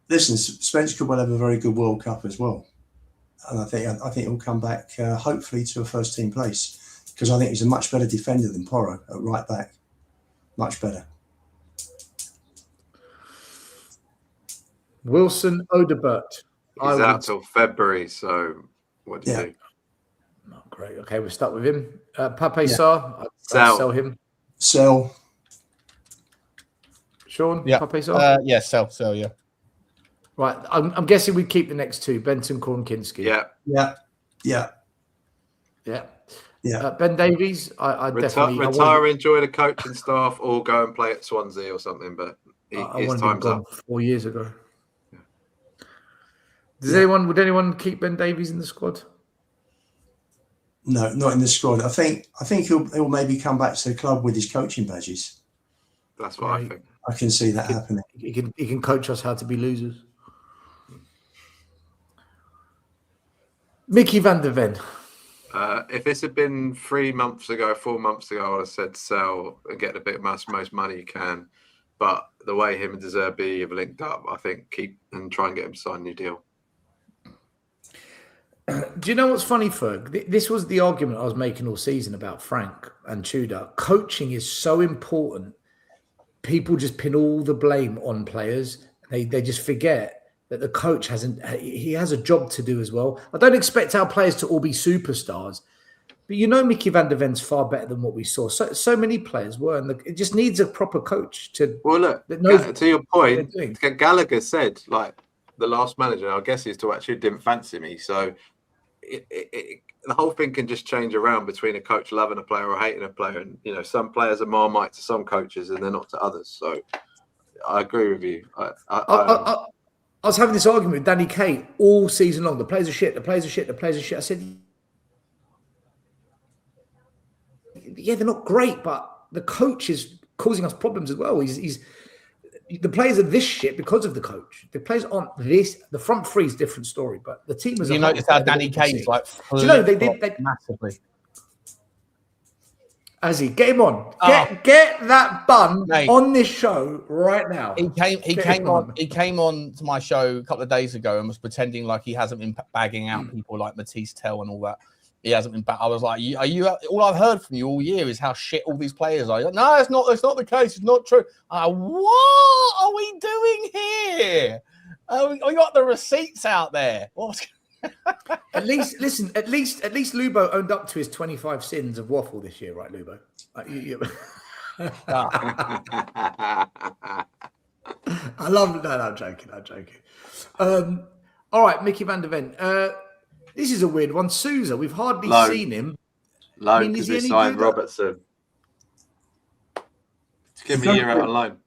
Listen, Spence could well have a very good World Cup as well, and I think he'll come back hopefully to a first team place, because I think he's a much better defender than Porro at right back. Much better. Wilson Odebert. He's out till February, so what do you do? Not great. Okay, we'll start with him. Pape Sarr. Sell him. Sell. Sean? Yeah. Pape Sarr? Yeah, sell, yeah. Right. I'm guessing we keep the next 2. Benton Kornkinski. Yeah. Ben Davies, I definitely retire, enjoy the coaching staff, or go and play at Swansea or something. But his time's up. 4 years ago. Would anyone keep Ben Davies in the squad? No, not in the squad. I think he'll maybe come back to the club with his coaching badges. That's what I think. I can see that happening. He can coach us how to be losers. Mickey van der Ven. If this had been 3 months ago, 4 months ago, I would have said sell and get the most money you can. But the way him and De Zerbi have linked up, I think keep and try and get him to sign a new deal. Do you know what's funny, Ferg? This was the argument I was making all season about Frank and Tudor. Coaching is so important. People just pin all the blame on players. They just forget that the coach has a job to do as well. I don't expect our players to all be superstars, but Mickey van der Ven's far better than what we saw. So many players were, and it just needs a proper coach to. Well, look, to your point, Gallagher said, like, the last manager, I guess he's to actually didn't fancy me. So the whole thing can just change around between a coach loving a player or hating a player. And, some players are Marmite to some coaches and they're not to others. So I agree with you. I was having this argument with Danny Kay all season long. The players are shit. The players are shit. The players are shit. I said, yeah, they're not great, but the coach is causing us problems as well. The players are this shit because of the coach. The players aren't this. The front three is a different story, but the team is. You notice how Danny Kane's like. Do you know they massively. Azzy, get him on. Get that bun on this show right now. He came on to my show a couple of days ago and was pretending like he hasn't been bagging out people like Matisse Tell and all that. He hasn't been back. I was like, are you? All I've heard from you all year is how shit all these players are. Like, no, it's not the case. It's not true. What are we doing here? We got the receipts out there. At least Lubo owned up to his 25 sins of waffle this year, right, Lubo? I love it. No, I'm joking. All right, Mickey van der Ven. This is a weird one. Sousa, we've hardly seen him. Loan, because they signed Robertson. Just give me a year out on loan.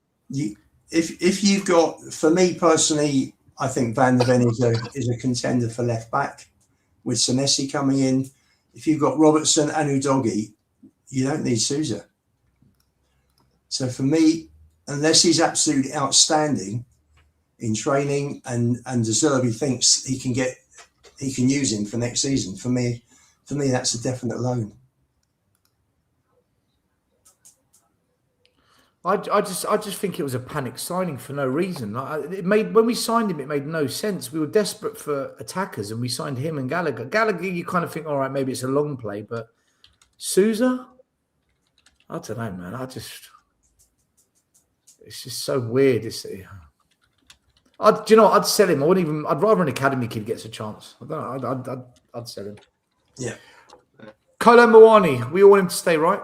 If you've got, for me personally, I think Van der Ven is a contender for left back with Senesi coming in. If you've got Robertson and Udogie, you don't need Sousa. So for me, unless he's absolutely outstanding in training and De Zerbi thinks he can use him for next season, for me that's a definite loan. I just think it was a panic signing for no reason. When we signed him, it made no sense. We were desperate for attackers, and we signed him and Gallagher. Gallagher, you kind of think, all right, maybe it's a long play, but Sousa, I don't know, man. It's just so weird. I'd sell him. I'd rather an academy kid gets a chance. I don't know. I'd sell him. Yeah. Kolo Muani, we all want him to stay, right?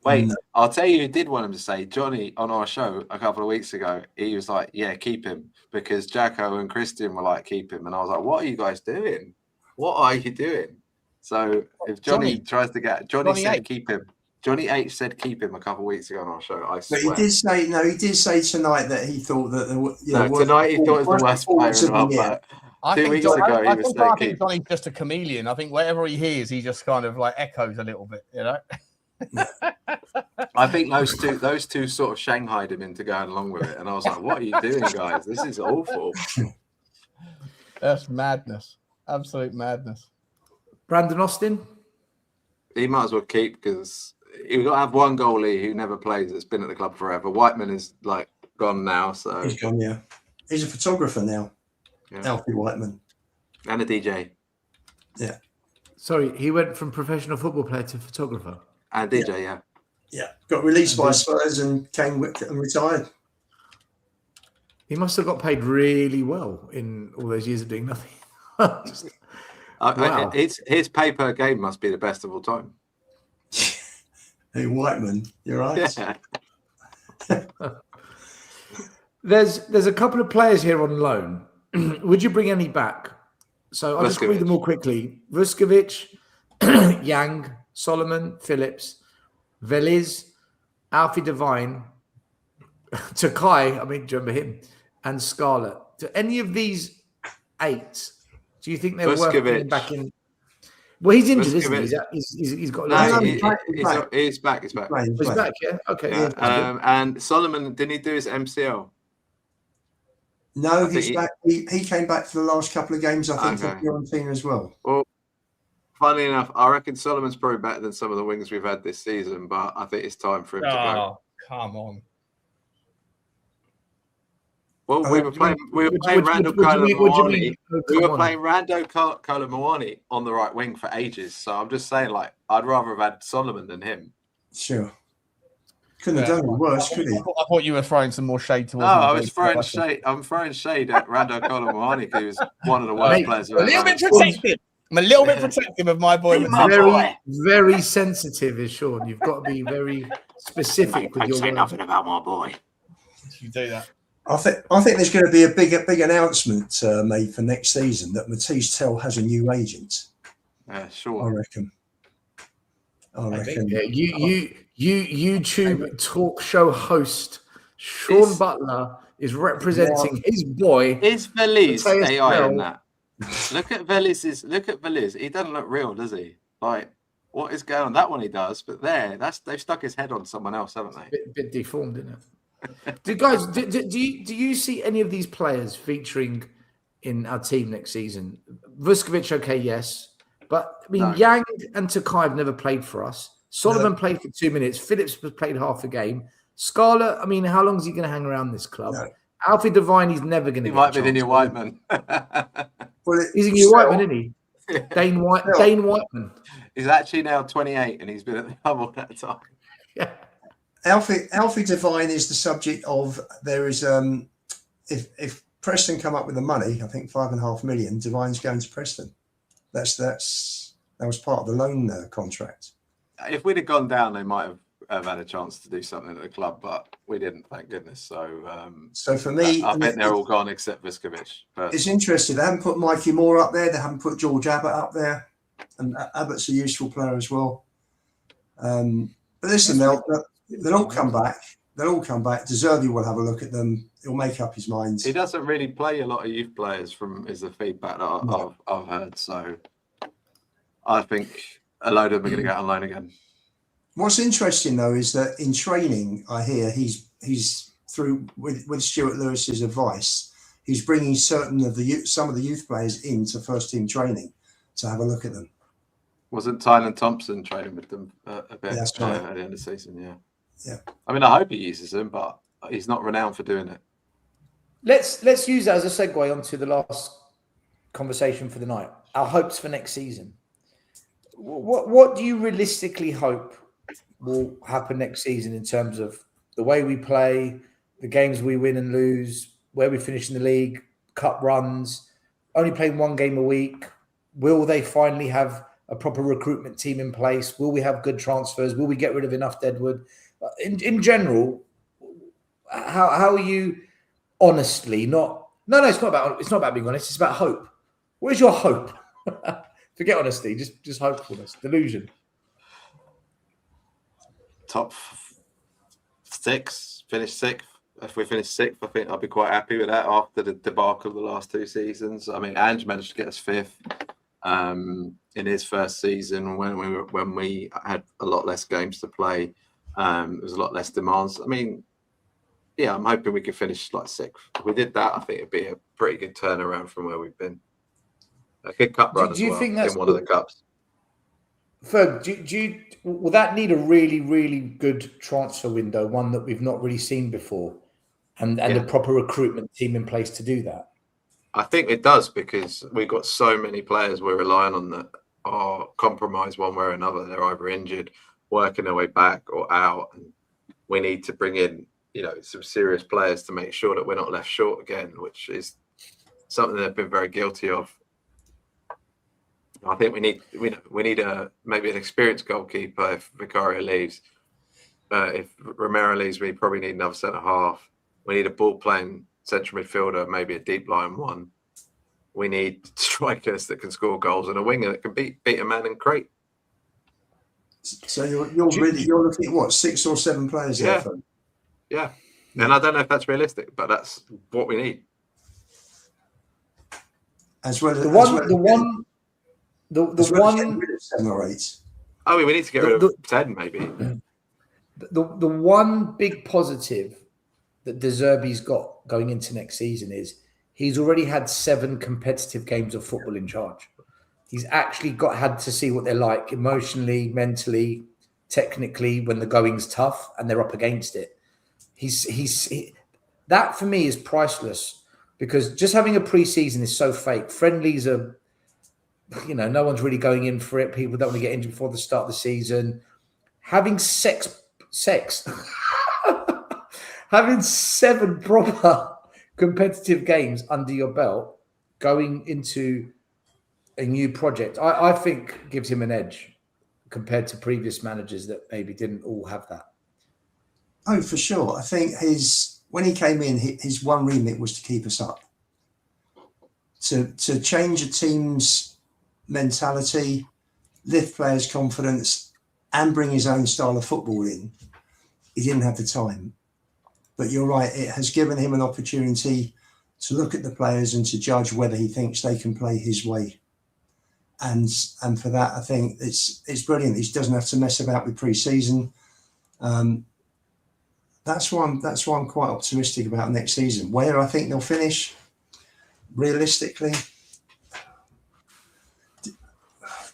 Wait, I'll tell you who did want him to stay. Johnny on our show a couple of weeks ago, he was like, yeah, keep him, because Jacko and Christian were like, keep him. And I was like, what are you guys doing? What are you doing? So if Johnny tries to get Johnny said keep him. Johnny H said keep him a couple of weeks ago on our show. I swear. But he did say tonight that he thought that tonight he thought it was the worst player in the world. But 2 weeks ago he was I think Johnny's just a chameleon. I think whatever he hears, he just kind of like echoes a little bit, you know. I think those two sort of shanghaied him into going along with it, and I was like, "What are you doing, guys? This is awful." That's madness. Absolute madness. Brandon Austin? He might as well keep, because you've got to have one goalie who never plays that's been at the club forever. Whiteman is like gone now, so He's gone, yeah. He's a photographer now, Alfie Whiteman. And a DJ. Yeah. Sorry, he went from professional football player to photographer. And DJ, yeah. Yeah. Got released by Spurs and came and retired. He must have got paid really well in all those years of doing nothing. Wow. His pay per game must be the best of all time. Hey, Whiteman, you're right. Yeah. There's a couple of players here on loan. Would you bring any back? So I'll just read them all quickly. Vuskovic, Yang, Solomon, Phillips, Veliz, Alfie Devine, Takai, I mean, do you remember him? And Scarlett. Do any of these 8, do you think they're worth bringing back in? Well, he's injured, isn't he? He's got he's back. He's back, yeah? Okay. And Solomon, didn't he do his MCL? No, he's back. He came back for the last couple of games, I think, for Fiorentina as well. Well, funnily enough, I reckon Solomon's probably better than some of the wings we've had this season, but I think it's time for him to go. Oh, come on. Well, we were playing Rando Colomwani. We were playing Rando Colomwani on the right wing for ages. So I'm just saying, like, I'd rather have had Solomon than him. Sure. Couldn't have done it worse, could he? I thought you were throwing some more shade towards. No, I was throwing shade. I'm throwing shade at Rando Colomwani, who was one of the worst players. A little bit protective. I'm a little bit protective of my boy. Very sensitive is Sean. You've got to be very specific with your. Say nothing about my boy. You do that. I think there's going to be a big announcement made for next season that Matisse Tell has a new agent. Sure. I reckon. Yeah, YouTube talk show host Sean Butler is representing his boy. Is Veliz AI in that? Look at Veliz. He doesn't look real, does he? Like, what is going on? That one he does, but they've stuck his head on someone else, haven't they? Bit deformed, isn't it? Do you see any of these players featuring in our team next season? Vuskovic, okay, yes. But, I mean, Yang and Takai have never played for us. Solomon played for 2 minutes. Phillips has played half a game. Scarlett, I mean, how long is he going to hang around this club? No. Alfie Devine, he's never going to get might be the new Whiteman. He's a new Whiteman, isn't he? Dane Whiteman. He's actually now 28 and he's been at the club all that time. Yeah. Alfie Devine is the subject of, there is if Preston come up with the money, I think 5.5 million, Devine's going to Preston. That was part of the loan contract. If we'd have gone down, they might have had a chance to do something at the club, but we didn't, thank goodness. So for me, I think they're all gone except Vuskovic. It's interesting. They haven't put Mikey Moore up there. They haven't put George Abbott up there, and Abbott's a useful player as well. But listen, they'll all come back. They'll all come back. Deserby will have a look at them. He'll make up his mind. He doesn't really play a lot of youth players, is the feedback that I've heard. So I think a load of them are going to get on loan again. What's interesting though is that in training, I hear he's through with Stuart Lewis's advice, he's bringing some of the youth players into first team training to have a look at them. Wasn't Tyler Thompson training with them a bit at the end of the season? Yeah. I mean, I hope he uses them, but he's not renowned for doing it. Let's use that as a segue onto the last conversation for the night. Our hopes for next season. What do you realistically hope will happen next season in terms of the way we play, the games we win and lose, where we finish in the league, cup runs, only playing one game a week? Will they finally have a proper recruitment team in place? Will we have good transfers? Will we get rid of enough deadwood? In general, how are you honestly not? No, it's not about being honest. It's about hope. What is your hope? Forget honesty, just hopefulness, delusion. Top 6, finish 6th. If we finish 6th, I think I'll be quite happy with that after the debacle of the last 2 seasons. I mean, Ange managed to get us 5th. in his first season when we had a lot less games to play. There was a lot less demands. I mean, yeah, I'm hoping we could finish like 6th. If we did that, I think it'd be a pretty good turnaround from where we've been. A good cup run as well. Do you think that's in one of the cups? Ferg, will that need a really, really good transfer window, one that we've not really seen before, and a proper recruitment team in place to do that? I think it does, because we've got so many players we're relying on that are compromised one way or another. They're either injured, working their way back, or out. And we need to bring in, some serious players to make sure that we're not left short again, which is something they've been very guilty of. I think we need maybe an experienced goalkeeper if Vicario leaves. If Romero leaves, we probably need another centre half. We need a ball playing central midfielder, maybe a deep line one. We need strikers that can score goals and a winger that can beat a man and create. So you're looking at what, 6 or 7 players? Yeah, yeah. And I don't know if that's realistic, but that's what we need. As well as the one. 7 or 8. Oh, we need to get rid of 10, maybe. The one big positive that De Zerbi's got going into next season is he's already had 7 competitive games of football in charge. He's actually had to see what they're like emotionally, mentally, technically when the going's tough and they're up against it. That for me is priceless, because just having a pre-season is so fake. Friendlies are, no one's really going in for it. People don't want to get injured before the start of the season. Having sex, having 7 proper competitive games under your belt going into a new project, I think gives him an edge compared to previous managers that maybe didn't all have that. Oh, for sure. I think when he came in, his one remit was to keep us up. To change a team's mentality, lift players' confidence, and bring his own style of football in. He didn't have the time. But you're right, it has given him an opportunity to look at the players and to judge whether he thinks they can play his way. And for that, I think it's brilliant. He doesn't have to mess about with pre-season. That's why I'm quite optimistic about next season. Where I think they'll finish, realistically,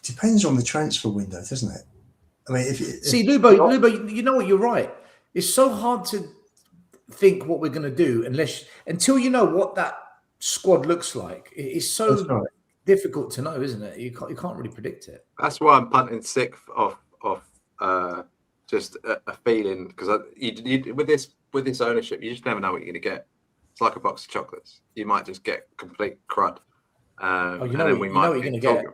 depends on the transfer window, doesn't it? I mean, see, Lubo, you know what? You're right. It's so hard to think what we're going to do until you know what that squad looks like. It's so difficult to know, isn't it? You can't really predict it. That's why I'm punting 6th off just a feeling, because with this ownership, you just never know what you're going to get. It's like a box of chocolates. You might just get complete crud. You know what you're going to get.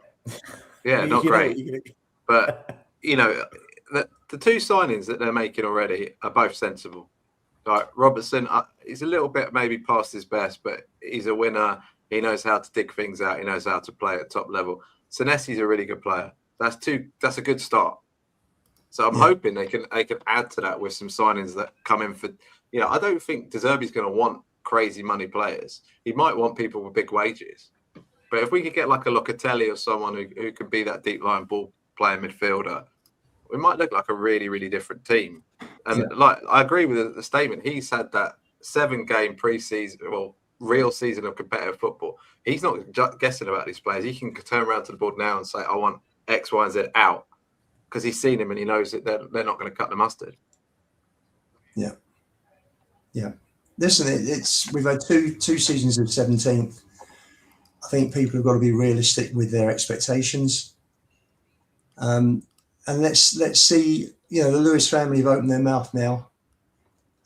Yeah, not great. But, the 2 signings that they're making already are both sensible. Like Robertson, he's a little bit maybe past his best, but he's a winner. He knows how to dig things out. He knows how to play at top level. Senesi's a really good player. That's a good start. So I'm hoping they can add to that with some signings that come in for, I don't think De Zerbi's going to want crazy money players. He might want people with big wages. But if we could get like a Locatelli or someone who could be that deep line ball playing midfielder, we might look like a really, really different team. And I agree with the statement. He's had that 7-game pre-season, real season of competitive football. He's not guessing about these players. He can turn around to the board now and say, I want X, Y, and Z out, because he's seen him and he knows that they're not going to cut the mustard. Yeah. Listen, we've had two seasons of 17th. I think people have got to be realistic with their expectations. And let's see, the Lewis family have opened their mouth now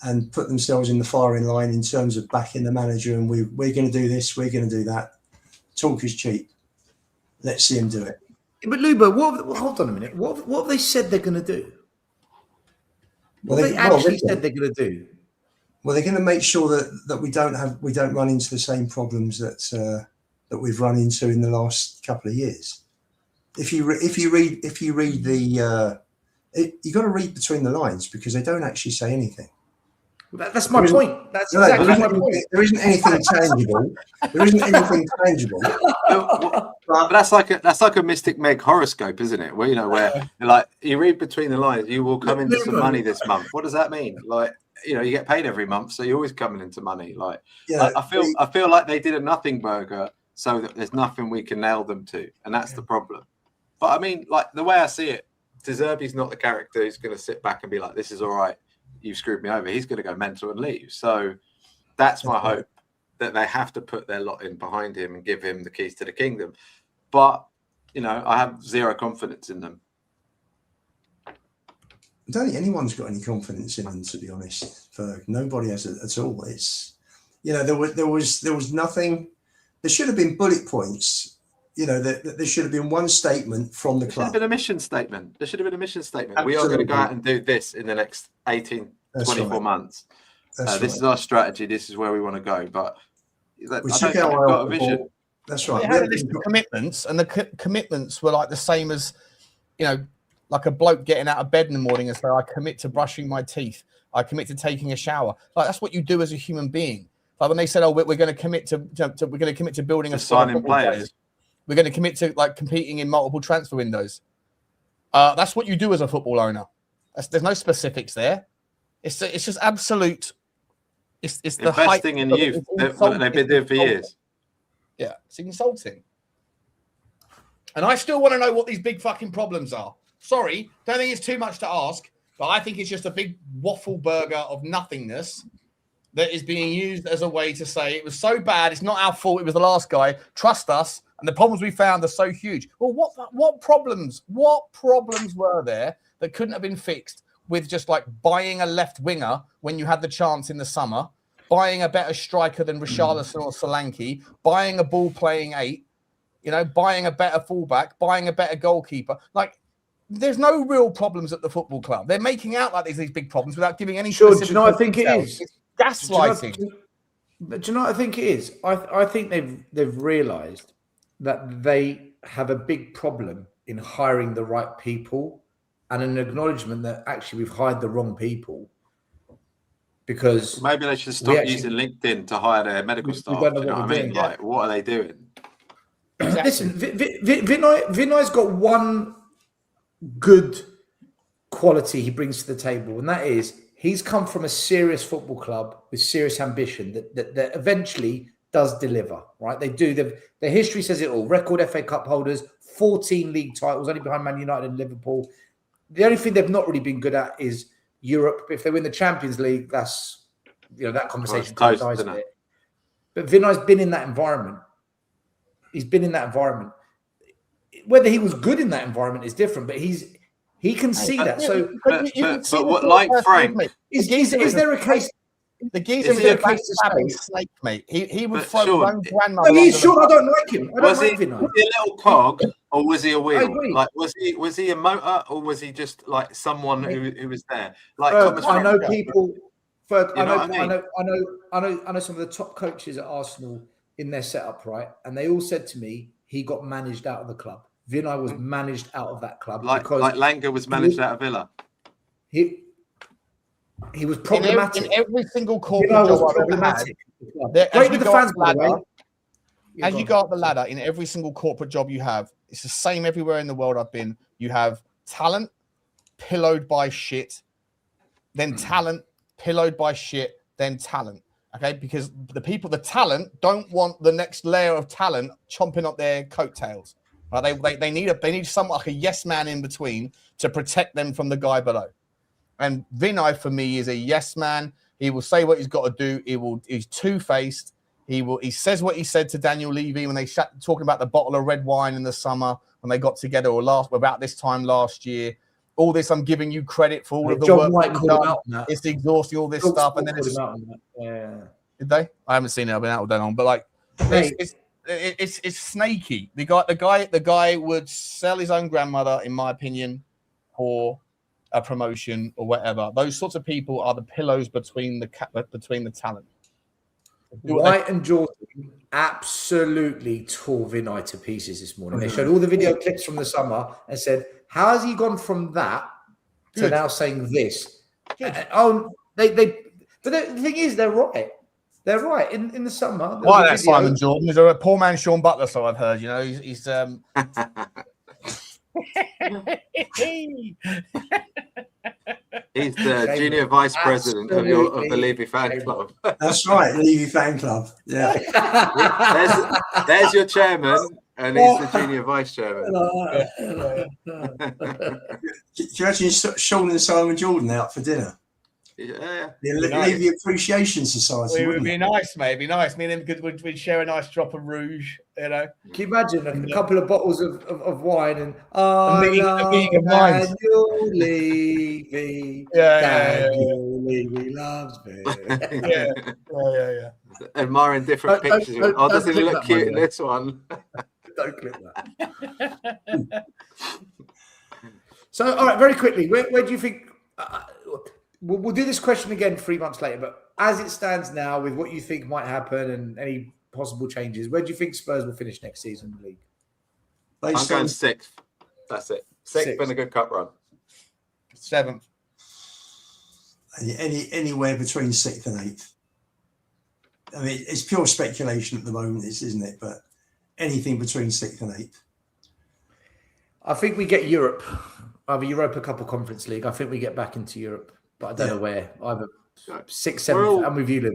and put themselves in the firing line in terms of backing the manager, and we're going to do this, we're going to do that. Talk is cheap. Let's see him do it. But Lubo, hold on a minute. What have they said they're going to do? What have they actually said they're going to do? Well, they're going to make sure that we don't run into the same problems that we've run into in the last couple of years. If you read you got to read between the lines, because they don't actually say anything. That's my point. That's exactly my point. There isn't anything tangible. There isn't anything tangible. But that's like a Mystic Meg horoscope, isn't it? Where where like you read between the lines, you will come into some money this month. What does that mean? Like, you get paid every month, so you're always coming into money. Like, I feel like they did a nothing burger, so that there's nothing we can nail them to, and that's the problem. But I mean, like, the way I see it, De Zerbi's not the character who's going to sit back and be like, "This is all right. You've screwed me over." He's going to go mental and leave. So that's my hope, that they have to put their lot in behind him and give him the keys to the kingdom. But, I have zero confidence in them. I don't think anyone's got any confidence in them, to be honest. Ferg. Nobody has it at all. It's, there was nothing. There should have been bullet points. There should have been one statement from the club. There should have been a mission statement. Absolutely. We are going to go out and do this in the next 18, 24 months. This is our strategy. This is where we want to go. But I don't think we've got a vision. That's right. They had a list of commitments, and the commitments were like the same as, like a bloke getting out of bed in the morning and say, "I commit to brushing my teeth. I commit to taking a shower." Like, that's what you do as a human being. Like when they said, "Oh, we're going to commit to building a signing players. We're going to commit to like competing in multiple transfer windows." That's what you do as a football owner. There's no specifics there. It's just absolute. It's the investing in youth that they've been doing for years. Yeah, it's insulting. And I still want to know what these big fucking problems are. Sorry, don't think it's too much to ask, but I think it's just a big waffle burger of nothingness that is being used as a way to say it was so bad, it's not our fault, it was the last guy. Trust us, and the problems we found are so huge. Well, what problems were there that couldn't have been fixed with just like buying a left winger when you had the chance in the summer, buying a better striker than Richarlison or Solanke, buying a ball-playing 8, buying a better fullback, buying a better goalkeeper. Like, there's no real problems at the football club. They're making out like there's these big problems without giving any. Sure, do you know what I think it is? It's gaslighting. But do you know what I think it is? I think they've realised that they have a big problem in hiring the right people, and an acknowledgement that actually we've hired the wrong people. Because maybe they should stop using LinkedIn to hire their medical staff. You know what I mean? Like, what are they doing? Listen, Vinay's got one good quality he brings to the table, and that is he's come from a serious football club with serious ambition that eventually does deliver. Right? They do. Their history says it all. Record FA Cup holders, 14 league titles, only behind Man United and Liverpool. The only thing they've not really been good at is Europe. If they win the Champions League, that's that conversation dies a bit. But Vinay's been in that environment. He's been in that environment. Whether he was good in that environment is different, but he can see that. So, but what, like Frank, is there a case? The geezer is a case to say snake, mate. He would throw his own grandmother. No, he's sure. I don't like him. I don't like Vinay. Was he a little cog or was he a wheel? Like, was he a motor or was he just like someone who was there? Like, I know people. I know some of the top coaches at Arsenal in their setup, right? And they all said to me, he got managed out of the club. Vinay was managed out of that club like Langer was managed out of Villa. He was problematic. In every single corporate job I've ever had. Great with the fans, by the way. As you go up the ladder, in every single corporate job you have, it's the same everywhere in the world I've been. You have talent pillowed by shit, then talent pillowed by shit, then talent. Okay, because the talent don't want the next layer of talent chomping up their coattails. Right? They need someone like a yes man in between to protect them from the guy below. And Vinay for me is a yes man. He will say what he's got to do. He's two-faced. He says what he said to Daniel Levy when they talking about the bottle of red wine in the summer when they got together about this time last year. All this, I'm giving you credit for all of the John work White called him out on that. It's exhausting, all this stuff, and then it's did they? I haven't seen it. I've been out that long, but like it's snaky. The guy would sell his own grandmother, in my opinion, for a promotion or whatever. Those sorts of people are the pillows between the talent. White and Jordan absolutely tore Vinay to pieces this morning. They showed all the video clips from the summer and said, "How has he gone from that to now saying this?" They But the thing is, they're right. They're right. In the summer, Why that Simon Jordan? There's a poor man Sean Butler, so I've heard. You know, he's He's the junior vice president of the Levy fan club. That's right, Levy fan club. Yeah. there's your chairman, and he's the junior vice chairman. Do you imagine Sean and Simon Jordan out for dinner? Yeah. The Levy Appreciation Society. It would be nice, mate. It'd be nice. Me and him we'd share a nice drop of rouge, you know. Can you imagine a couple of bottles of wine and meeting of minds. Daniel Levy. Daniel Levy loves me. Yeah. Admiring different pictures. Does it look cute in this one? Don't click that. So, all right, very quickly, where do you think? We'll do this question again 3 months later, but as it stands now, with what you think might happen and any possible changes, where do you think Spurs will finish next season in the league? I'm going 6th. That's it. 6th and a good cup run. 7th. Anywhere between 6th and 8th. I mean, it's pure speculation at the moment, isn't it? But anything between 6th and 8th. I think we get Europe, either Europa Cup or Conference League. I think we get back into Europe, but I don't know where. Either 6th, 7th. I'm with you, Liv.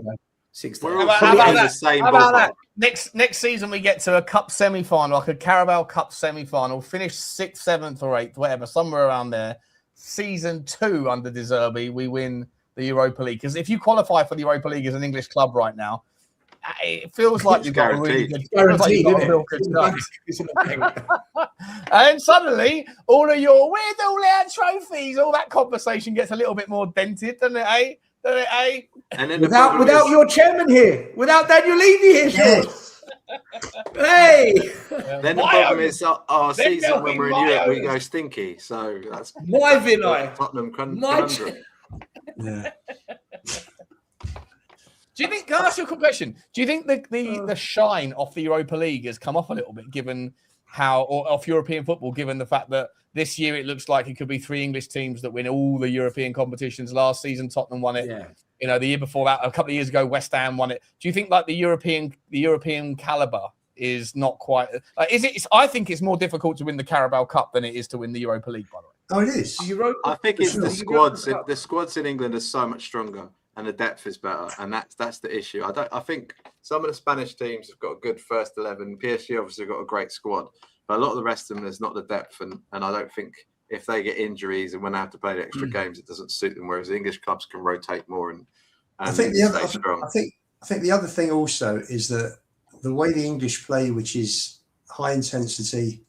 6th. We're all probably in the same ballpark. Next season we get to a cup semi-final, like a Carabao Cup semi-final, finish 6th, 7th or 8th, whatever, somewhere around there. Season 2 under De Zerbi, we win the Europa League. Because if you qualify for the Europa League as an English club right now, it feels like you've got a really good, and suddenly all of your where's all our trophies, all that conversation gets a little bit more dented, doesn't it, eh? And then without your chairman here, without Daniel Levy here, hey. Then the problem is our season when we're in Europe, we go stinky. So that's Tottenham conundrum. Yeah. Do you think? Can I ask you a quick question? Do you think the shine off the Europa League has come off a little bit, given off European football, given the fact that this year it looks like it could be 3 English teams that win all the European competitions? Last season, Tottenham won it. Yeah. You know, the year before that, a couple of years ago, West Ham won it. Do you think like the European caliber is not quite? Is it? I think it's more difficult to win the Carabao Cup than it is to win the Europa League. By the way, it is. I think it's the squads. The squads in England are so much stronger. And the depth is better, and that's the issue. I think some of the Spanish teams have got a good first 11. PSG obviously got a great squad, but a lot of the rest of them there's not the depth, and I don't think if they get injuries and when they have to play the extra games, it doesn't suit them. Whereas the English clubs can rotate more and I think the other thing also is that the way the English play, which is high intensity,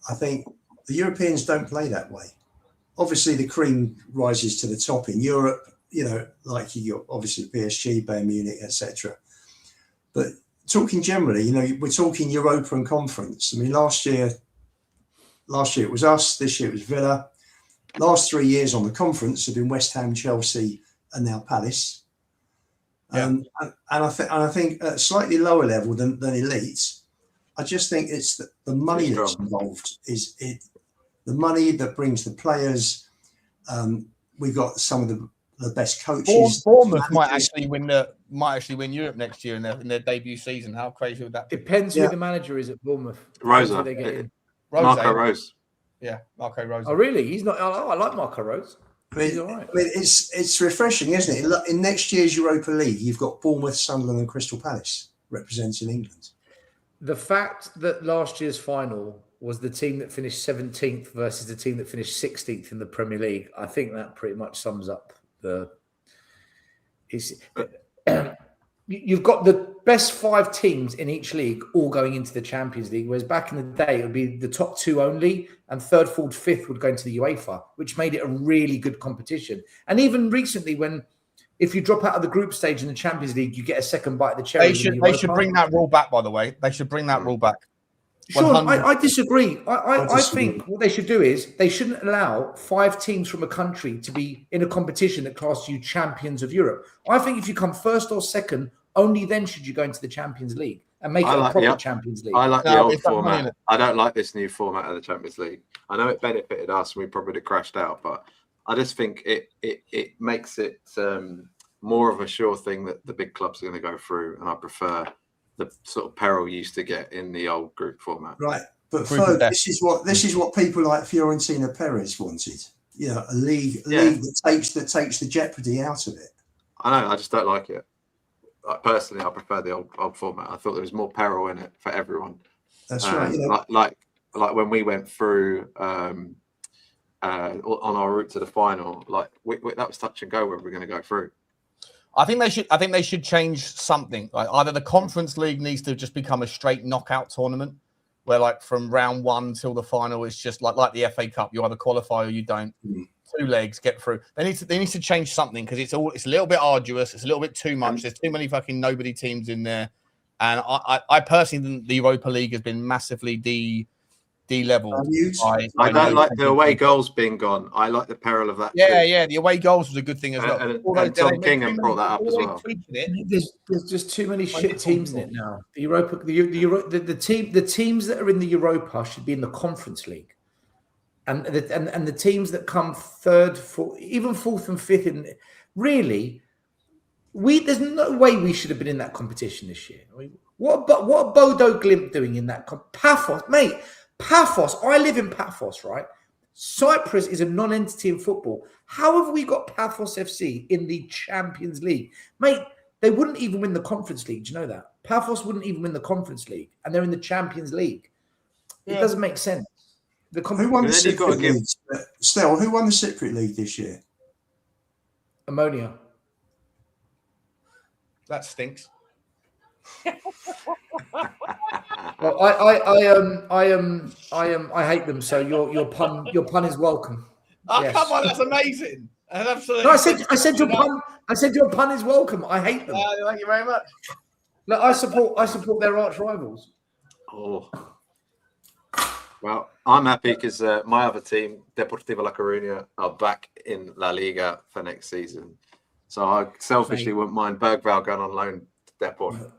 I think the Europeans don't play that way. Obviously, the cream rises to the top in Europe. You know, like you obviously PSG, Bayern Munich, etc. But talking generally, you know, we're talking Europa and Conference. I mean, last year it was us. This year it was Villa. Last 3 years on the Conference have been West Ham, Chelsea, and now Palace. Yeah. And I think at a slightly lower level than elite, I just think it's the money that's involved. The money that brings the players. We've got some of the best coaches. Bournemouth might actually win Europe next year in their debut season. How crazy would that be? Depends who the manager is at Bournemouth. Marco Rose. Yeah, Marco Rose. Oh, really? He's not. I like Marco Rose. He's all right. I mean, it's refreshing, isn't it? In next year's Europa League, you've got Bournemouth, Sunderland, and Crystal Palace representing England. The fact that last year's final was the team that finished 17th versus the team that finished 16th in the Premier League, I think that pretty much sums up you've got the best 5 teams in each league all going into the Champions League, whereas back in the day it would be the top 2 only, and 3rd, 4th, 5th would go into the UEFA, which made it a really good competition. And even recently, if you drop out of the group stage in the Champions League, you get a second bite of the cherry. They should bring that rule back, by the way. They should bring that rule back. Sean, I disagree. I think what they should do is they shouldn't allow 5 teams from a country to be in a competition that classes you champions of Europe. I think if you come 1st or 2nd, only then should you go into the Champions League and make it a proper Champions League. I like the old format. I don't like this new format of the Champions League. I know it benefited us and we probably crashed out, but I just think it makes it more of a sure thing that the big clubs are going to go through, and I prefer the sort of peril you used to get in the old group format. Right, but Ferg, this is what people like Fiorentina Perez wanted. A league that takes the jeopardy out of it. I know. I just don't like it. Personally, I prefer the old format. I thought there was more peril in it for everyone. That's right. Like when we went through on our route to the final, that was touch and go where we're going to go through. I think they should change something. Like either the Conference League needs to just become a straight knockout tournament, where like from round 1 till the final, it's just like the FA Cup. You either qualify or you don't. 2 legs get through. They need to change something because it's a little bit arduous. It's a little bit too much. There's too many fucking nobody teams in there, and I personally think the Europa League has been massively de-leveled. I don't like the away goals being gone. I like the peril of that. Yeah, the away goals was a good thing as well. And Tom Kingham brought that up as well. There's just too many shit teams in it now. The Europa, the teams that are in the Europa should be in the Conference League, and the teams that come third, fourth, even fourth and fifth in really, there's no way we should have been in that competition this year. What are Bodo Glimt doing in that? Paphos, mate. Paphos, I live in Paphos, right? Cyprus is a non-entity in football. How have we got Paphos FC in the Champions League? Mate, they wouldn't even win the Conference League. Do you know that? Paphos wouldn't even win the Conference League, and they're in the Champions League. It doesn't make sense. Who won the Cypriot League? Still, who won the Cypriot League this year? Ammonia. That stinks. Well, I hate them. So your pun is welcome. Oh, yes. Come on, that's amazing. No, I said your pun is welcome. I hate them. Thank you very much. Look, I support their arch rivals. Oh, well, I'm happy because my other team, Deportivo La Coruña, are back in La Liga for next season. So I selfishly wouldn't mind Bergvall going on loan to Deport.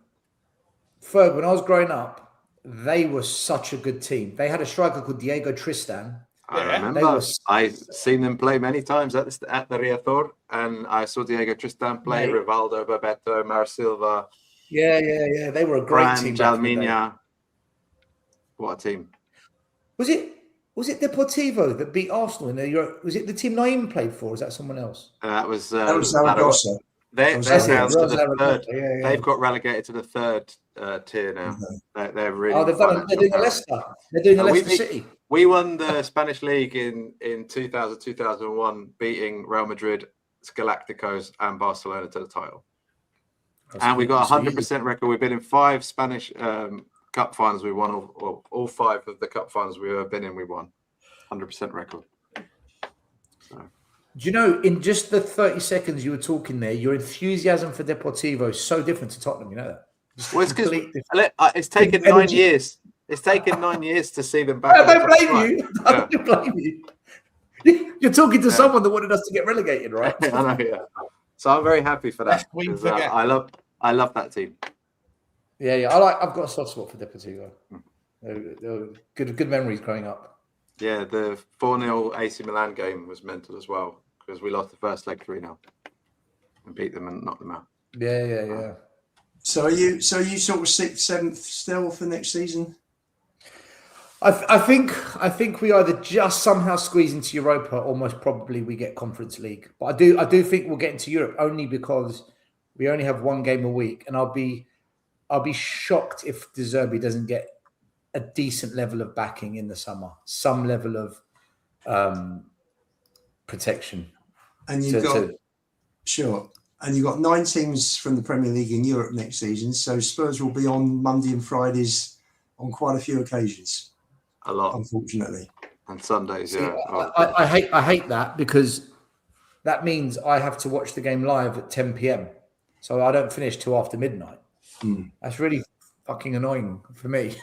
Ferg, when I was growing up, they were such a good team. They had a striker called Diego Tristan. I remember. I've seen them play many times at the Riazor, and I saw Diego Tristan play, Rivaldo, Bebeto, Mar Silva. Yeah. They were a great team. Jalminia. What a team. Was it Deportivo that beat Arsenal in the Euro? Was it the team Naim played for? Or was that someone else? That was Zaragoza. They're down to the third. Yeah. They've got relegated to the third tier now. They're really. They're doing the Leicester. They're doing the Leicester City. We won the Spanish League in 2000, 2001, beating Real Madrid, Galacticos, and Barcelona to the title. And we got 100% record. We've been in 5 Spanish cup finals. We won all 5 of the cup finals we've ever been in. We won 100% record. So. Do you know, in just the 30 seconds you were talking there, your enthusiasm for Deportivo is so different to Tottenham, you know that? Well, it's because it's taken 9 years. It's taken 9 years to see them back. I don't blame you. I don't blame you. You're talking to someone that wanted us to get relegated, right? I know, yeah. So I'm very happy for that. I love that team. Yeah. I've got a soft spot for Deportivo. They're good memories growing up. Yeah, the 4-0 AC Milan game was mental as well because we lost the first leg 3-0 and beat them and knocked them out. Yeah. So are you sort of 6th, 7th still for next season? I think we either just somehow squeeze into Europa or most probably we get Conference League. But I do think we'll get into Europe only because we only have 1 game a week, and I'll be shocked if De Zerbi doesn't get a decent level of backing in the summer, some level of protection. And you've got 9 teams from the Premier League in Europe next season, so Spurs will be on Monday and Fridays on quite a few occasions. A lot, unfortunately, and Sundays. Yeah, I hate that because that means I have to watch the game live at 10 p.m. So I don't finish till after midnight. That's really fucking annoying for me.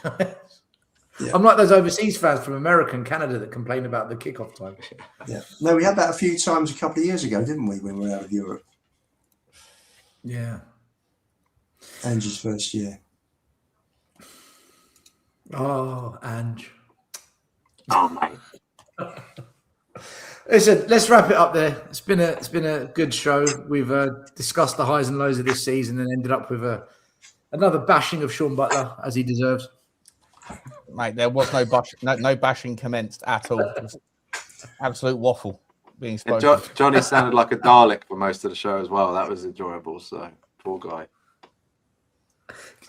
Yeah. I'm like those overseas fans from America and Canada that complain about the kickoff time. Yeah, no, we had that a few times a couple of years ago, didn't we? When we were out of Europe. Yeah, Ange's first year. Oh, Ange. Oh, mate. Listen, let's wrap it up there. It's been a good show. We've discussed the highs and lows of this season and ended up with another bashing of Sean Butler as he deserves. Mate, there was no bashing commenced at all. Just absolute waffle being spoken. Johnny sounded like a Dalek for most of the show as well. That was enjoyable. So poor guy.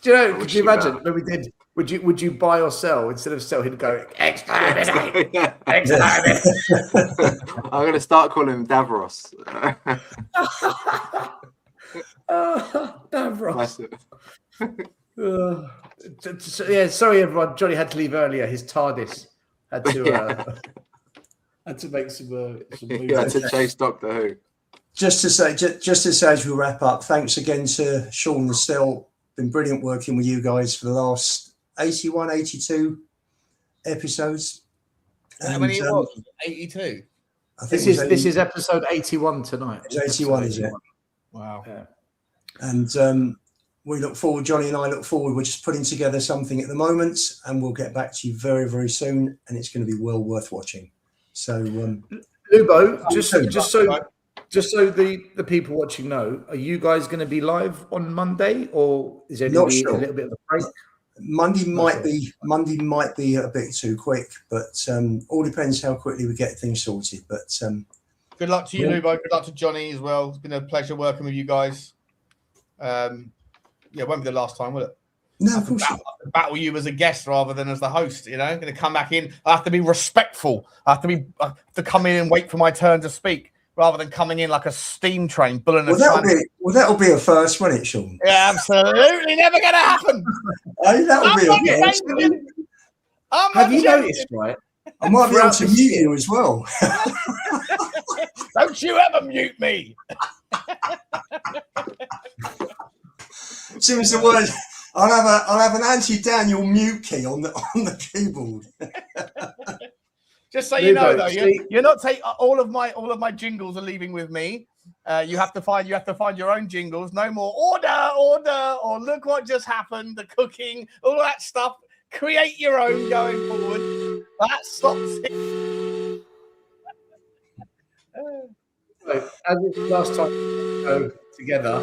Could you imagine when we did? Would you buy or sell instead of sell? He'd go exterminate. Exterminate. I'm going to start calling him Davros. Davros. Yeah, sorry everyone. Johnny had to leave earlier. His TARDIS had to make some moves. He had to chase Doctor Who. Just to say as we wrap up, thanks again to Sean and Estelle. Been brilliant working with you guys for the last 81, 82 episodes. How many it was? 82. I think this is episode 81 tonight. It's 81, is it? Wow. Yeah. And we look forward, Johnny and I look forward. We're just putting together something at the moment, and we'll get back to you very, very soon. And it's going to be well worth watching. So, Lubo, just so the people watching know, are you guys going to be live on Monday, or is there going to be a little bit of a break? Monday might be a bit too quick, but all depends how quickly we get things sorted. But good luck to you, Lubo. Good luck to Johnny as well. It's been a pleasure working with you guys. It won't be the last time, will it? No, of course. Battle you as a guest rather than as the host. You know, I'm going to come back in. I have to be respectful. I have to come in and wait for my turn to speak, rather than coming in like a steam train, pulling a that'll be a first, won't it, Sean? Yeah, absolutely. Never going to happen. That'll be a first. Have you noticed, right? I might be able to mute you as well. Don't you ever mute me. As soon as the word, I'll have an anti-Daniel mute key on the keyboard. Just so you know, though, you're not taking all of my jingles are leaving with me. You have to find your own jingles. No more order, or look what just happened. The cooking, all that stuff. Create your own going forward. That stops it. As it's last time we go together,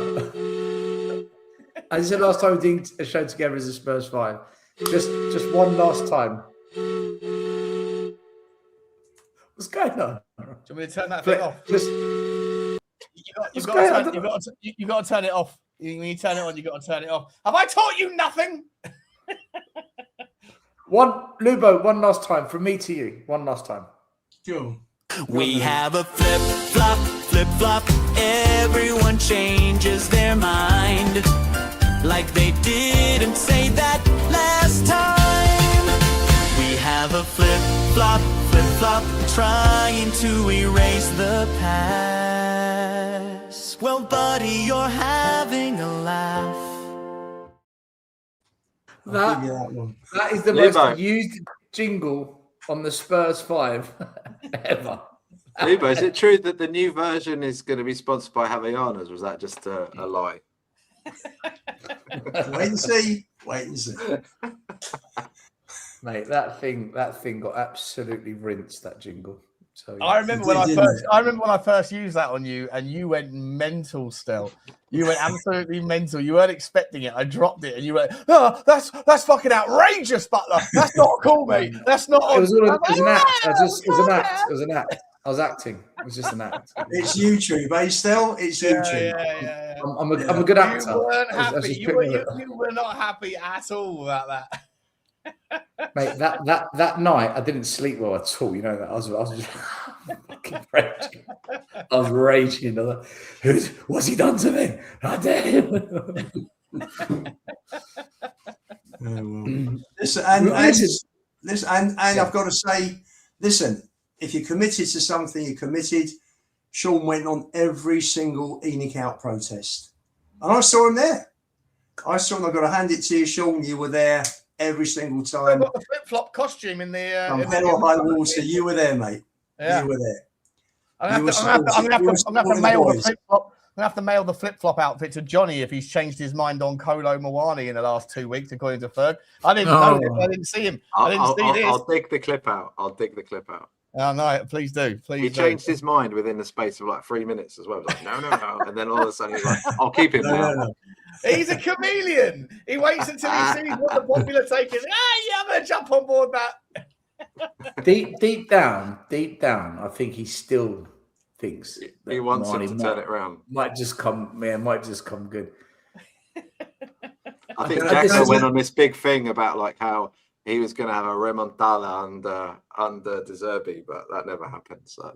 as it's the last time we did a show together as a Spurs Five, just one last time. What's going on? Do you want me to turn that thing off? You've got to turn it off. When you turn it on, you've got to turn it off. Have I taught you nothing? Lubo, one last time from me to you. One last time. Sure. We have a flip-flop. Everyone changes their mind. Like they didn't say that last time. We have a flip-flop, trying to erase the past. Well, buddy, you're having a laugh. That is the most used jingle on the Spurs Five ever. Lubo, is it true that the new version is going to be sponsored by Havaianas, or was that just a lie? Wait and see. Mate, that thing got absolutely rinsed, that jingle. So I remember when I first used that on you, and you went mental. Still, you went absolutely mental. You weren't expecting it. I dropped it, and you went, "Oh, that's fucking outrageous, Butler. That's not cool, mate. That's not." It was an act. It was an act. I was acting. It was just an act. It's YouTube, eh, Stell? It's YouTube. Yeah. I'm a good actor. You weren't happy. You were not happy at all about that. Mate, that night I didn't sleep well at all. You know that I was fucking raging. I was raging. What's he done to me? I dare him. Listen, and I've got to say, listen. If you're committed to something, you're committed. Sean went on every single ENIC out protest. And I saw him there. I've got to hand it to you, Sean. You were there every single time. I've got the flip-flop costume in the... From hell or high water, you were there, mate. Yeah. You were there. I'm going to have to mail the flip-flop outfit to Johnny if he's changed his mind on Kolo Muani in the last 2 weeks, according to Ferg. I didn't know this. I didn't see him. I'll dig the clip out. Oh, no, please do. Please He do. changed his mind within the space of like 3 minutes as well. He was like, no. And then all of a sudden he's like, I'll keep it now. No. He's a chameleon. He waits until he sees what the popular take is. Yeah, I'm going to jump on board that. Deep down, I think he still thinks that He wants him Marnie to turn it around. might just come good. I think Okay, Jacko this is went it. on this big thing about like how he was going to have a remontada under De Zerbi, but that never happened. So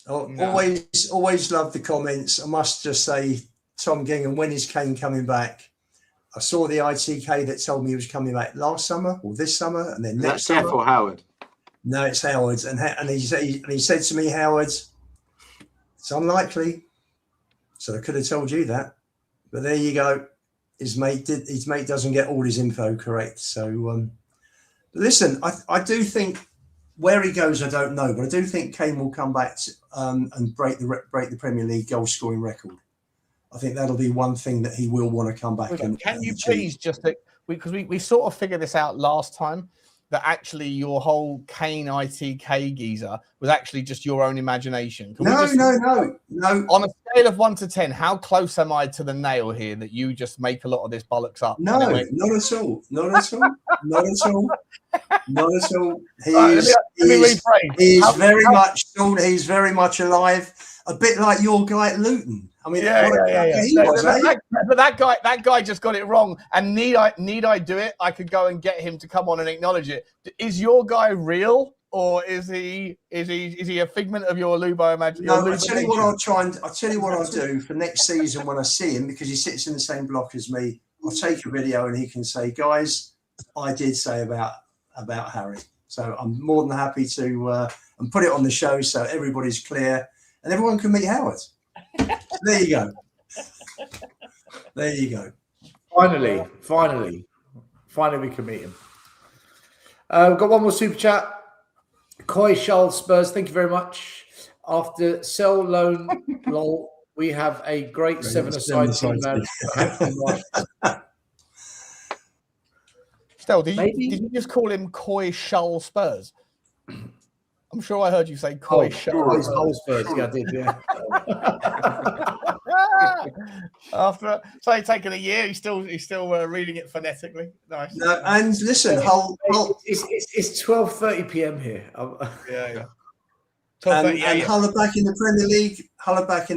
Always love the comments. I must just say, Tom Gingham, when is Kane coming back? I saw the ITK that told me he was coming back last summer or this summer, and then is next that Jeff summer. or Howard? No, it's Howard, and he said to me, Howard, it's unlikely. So I could have told you that, but there you go. His mate doesn't get all his info correct. So listen, I do think where he goes, I don't know, but I do think Kane will come back and break the Premier League goal scoring record. I think that'll be one thing that he will want to come back and. Can you please just, because we sort of figured this out last time, that actually your whole Kane ITK geezer was actually just your own imagination. No. On a scale of 1 to 10, how close am I to the nail here that you just make a lot of this bollocks up? No, not at all. He's very much alive. A bit like your guy at Luton. I mean, But that guy just got it wrong. And need I do it? I could go and get him to come on and acknowledge it. Is your guy real, or is he a figment of your Lubo imagination? No, I'll tell you what I'll do for next season when I see him, because he sits in the same block as me. I'll take a video and he can say, guys, I did say about Harry. So I'm more than happy to and put it on the show so everybody's clear and everyone can meet Howard. There you go. Finally, we can meet him. We've got one more super chat. Koi Charles Spurs, thank you very much. After sell loan, lol, we have a great seven-a-side team. Stel, did you just call him Koi Charles Spurs? I'm sure I heard you say Koi Charles Spurs. Yeah, I did. Yeah. After taking a year, he's still reading it phonetically. Nice. No, and listen, it's 12:30 p.m. here. Yeah. And Hull are back in the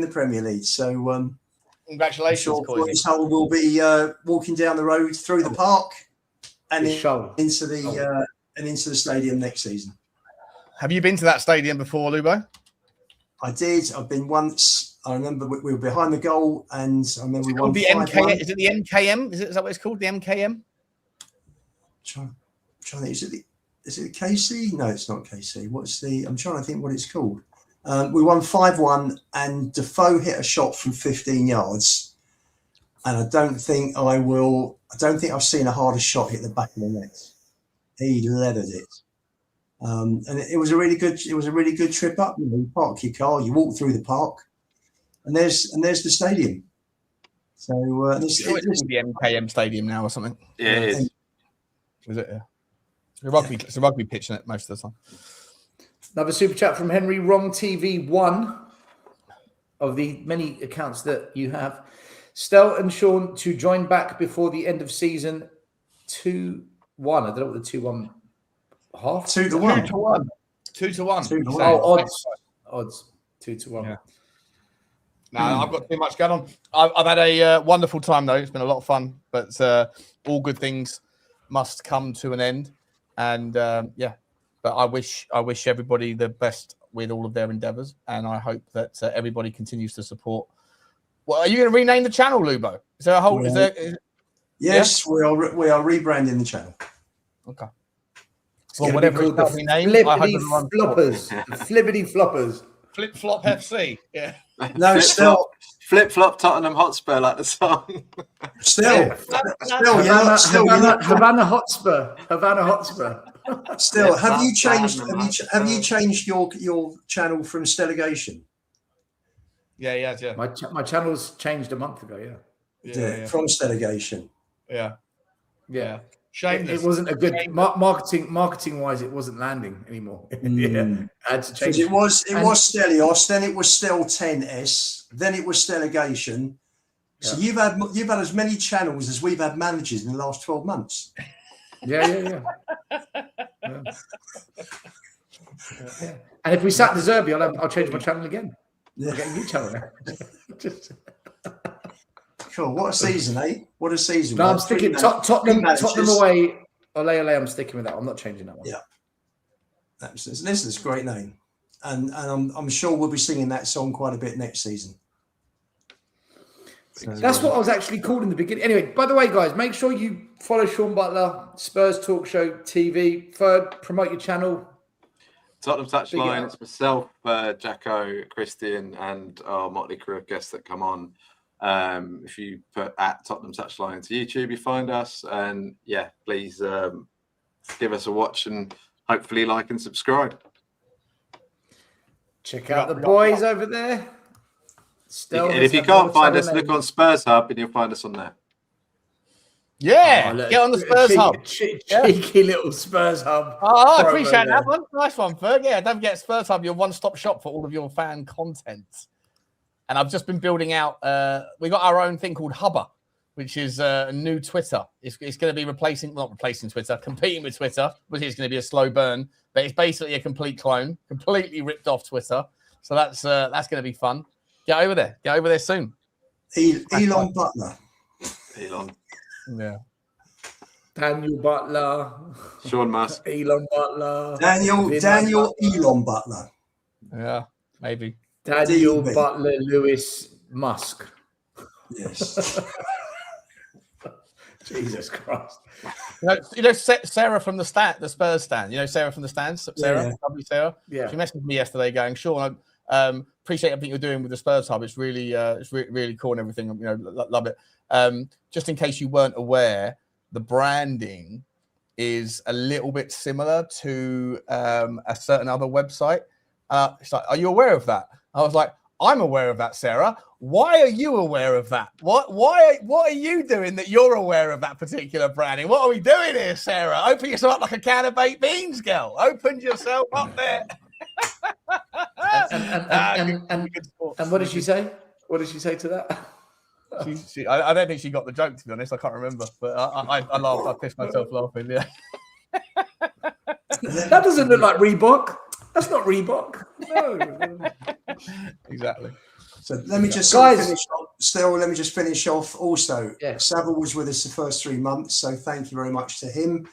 Premier League. So congratulations, Hull will be walking down the road through the park and into the stadium next season. Have you been to that stadium before, Lubo? I did. I've been once. I remember we were behind the goal, and I remember we won 5-1. Is it the MKM? Is that what it's called? The MKM? Trying to think. Is it KC? No, it's not KC. I'm trying to think what it's called. We won 5-1, and Defoe hit a shot from 15 yards, and I don't think I've seen a harder shot hit the back of the net. He leathered it. And it was a really good trip up. You park your car, you walk through the park, and there's the stadium. So it's the MKM Stadium now or something. Yeah, it is. Is it? Yeah. It's a rugby pitch in it most of the time. Another super chat from Henry Wrong TV 1 of the many accounts that you have. Stel and Sean to join back before the end of season 2-1. I don't know what the 2-1 half. 2-1. 2-1. Oh, odds. 2-1. Yeah. No, I've got too much going on. I've had a wonderful time though. It's been a lot of fun, but all good things must come to an end. And but I wish everybody the best with all of their endeavours, and I hope that everybody continues to support. Well, are you going to rename the channel, Lubo? Is there a whole? Yes, we are rebranding the channel. Okay. Well, whatever it's called, Flippity floppers. Flip Flop FC. Yeah. No, Flip Flop Tottenham Hotspur, like the song. Havana Hotspur. Still, have you changed your channel from Stelligation? Yeah. My channel's changed a month ago. Yeah. From Stelligation. Yeah. Yeah. Shameless. It wasn't a good marketing wise. It wasn't landing anymore. Yeah, I had to change. It was Stelios, then it was Stel 10S, then it was Steligation. So you've had as many channels as we've had managers in the last 12 months. Yeah. And if we sack De Zerbi, I'll change my channel again. Yeah. I'll get a new channel now. Cool. What a season, eh? What a season. No, I'm sticking Tottenham away. Ole, I'm sticking with that. I'm not changing that one. Yeah. Listen, it's a great name. And I'm sure we'll be singing that song quite a bit next season. That's what I was actually called in the beginning. Anyway, by the way, guys, make sure you follow Sean Butler, Spurs Talk Show TV. Third, promote your channel. Tottenham Touchline. It's myself, Jacko, Christian, and our motley crew of guests that come on. If you put at Tottenham Touchline into YouTube, you find us. And yeah, please give us a watch and hopefully like and subscribe. Check out the boys over there. And if you can't find us, look on Spurs Hub and you'll find us on there. Yeah, get on the Spurs Hub. Cheeky little Spurs Hub. Oh, I appreciate that one. Nice one, Ferg. Yeah, don't forget Spurs Hub, your one-stop shop for all of your fan content. And I've just been building out, we got our own thing called Hubber, which is a new Twitter. It's going to be not replacing Twitter, competing with Twitter, which is going to be a slow burn, but it's basically a complete clone, completely ripped off Twitter. So that's going to be fun. Get over there soon. Elon Butler. Elon. Yeah. Daniel Butler. Sean Musk. Elon Butler. Daniel Elon Butler. Yeah, maybe. Daniel Butler Lewis Musk. Yes. Jesus Christ. You know Sarah from the Spurs stand. You know Sarah from the stands? Sarah, lovely Sarah. Yeah. She messaged me yesterday going, Sean, appreciate everything you're doing with the Spurs Hub. It's really, really cool and everything. You know, love it. Just in case you weren't aware, the branding is a little bit similar to a certain other website. She's like, are you aware of that? I was like, I'm aware of that, Sarah. Why are you aware of that? What are you doing that you're aware of that particular branding? What are we doing here, Sarah? Open yourself up like a can of baked beans, girl. Open yourself up there. And what did she say? What did she say to that? I don't think she got the joke, to be honest. I can't remember, but I laughed. I pissed myself laughing. Yeah. That doesn't look like Reebok. That's not Reebok. No. Exactly. So let me just finish off. Also, Savile was with us the first 3 months, so thank you very much to him.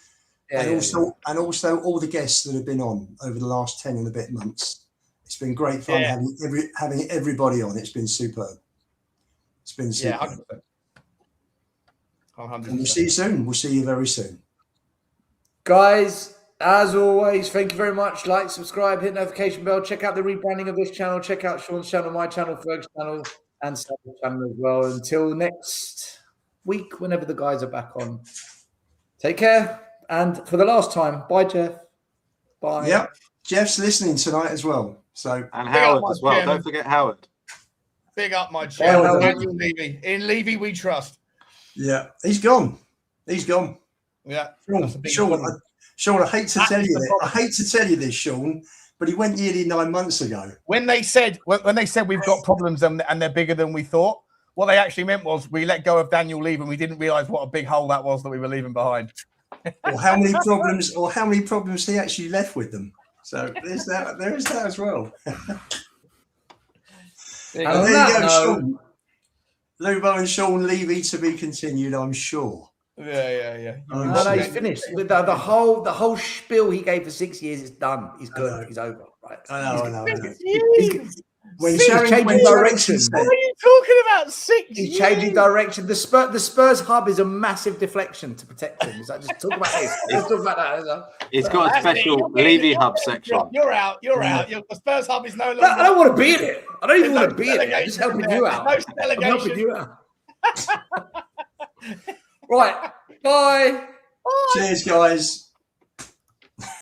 And also all the guests that have been on over the last 10 and a bit months. It's been great fun having everybody on. It's been superb. It's been superb. 100%. And we'll see you soon. We'll see you very soon. Guys, as always, thank you very much. Like, subscribe, hit notification bell. Check out the rebranding of this channel. Check out Sean's channel, my channel, Ferg's channel, and Sam's channel as well. Until next week, whenever the guys are back on. Take care. And for the last time, bye, Jeff. Bye. Yep. Jeff's listening tonight as well. So and Howard as well. Don't forget Howard. Big up my channel. Levy. In Levy we trust. Yeah. He's gone. Yeah. Sean, I hate to tell you that. I hate to tell you this, Sean, but he went nearly 9 months ago. When they said we've got problems and they're bigger than we thought, what they actually meant was we let go of Daniel Levy and we didn't realise what a big hole that was that we were leaving behind. Or how many problems he actually left with them. So there is that as well. There you go, Sean. Lubo and Sean Levy to be continued, I'm sure. Yeah. No, he's finished. The whole spiel he gave for 6 years is done. He's good. He's over. Right. I know. He's changing direction. What are you talking about? 6 years? He's changing direction. The Spurs Hub is a massive deflection to protect him. Is that just talk about this? Let's talk about that. He's got a special Levy Hub section. You're out. The Spurs Hub is no longer. I don't want to be in it. I don't even want to be in it. I'm just helping you out. I'm helping you out. Right. Bye. Cheers, guys.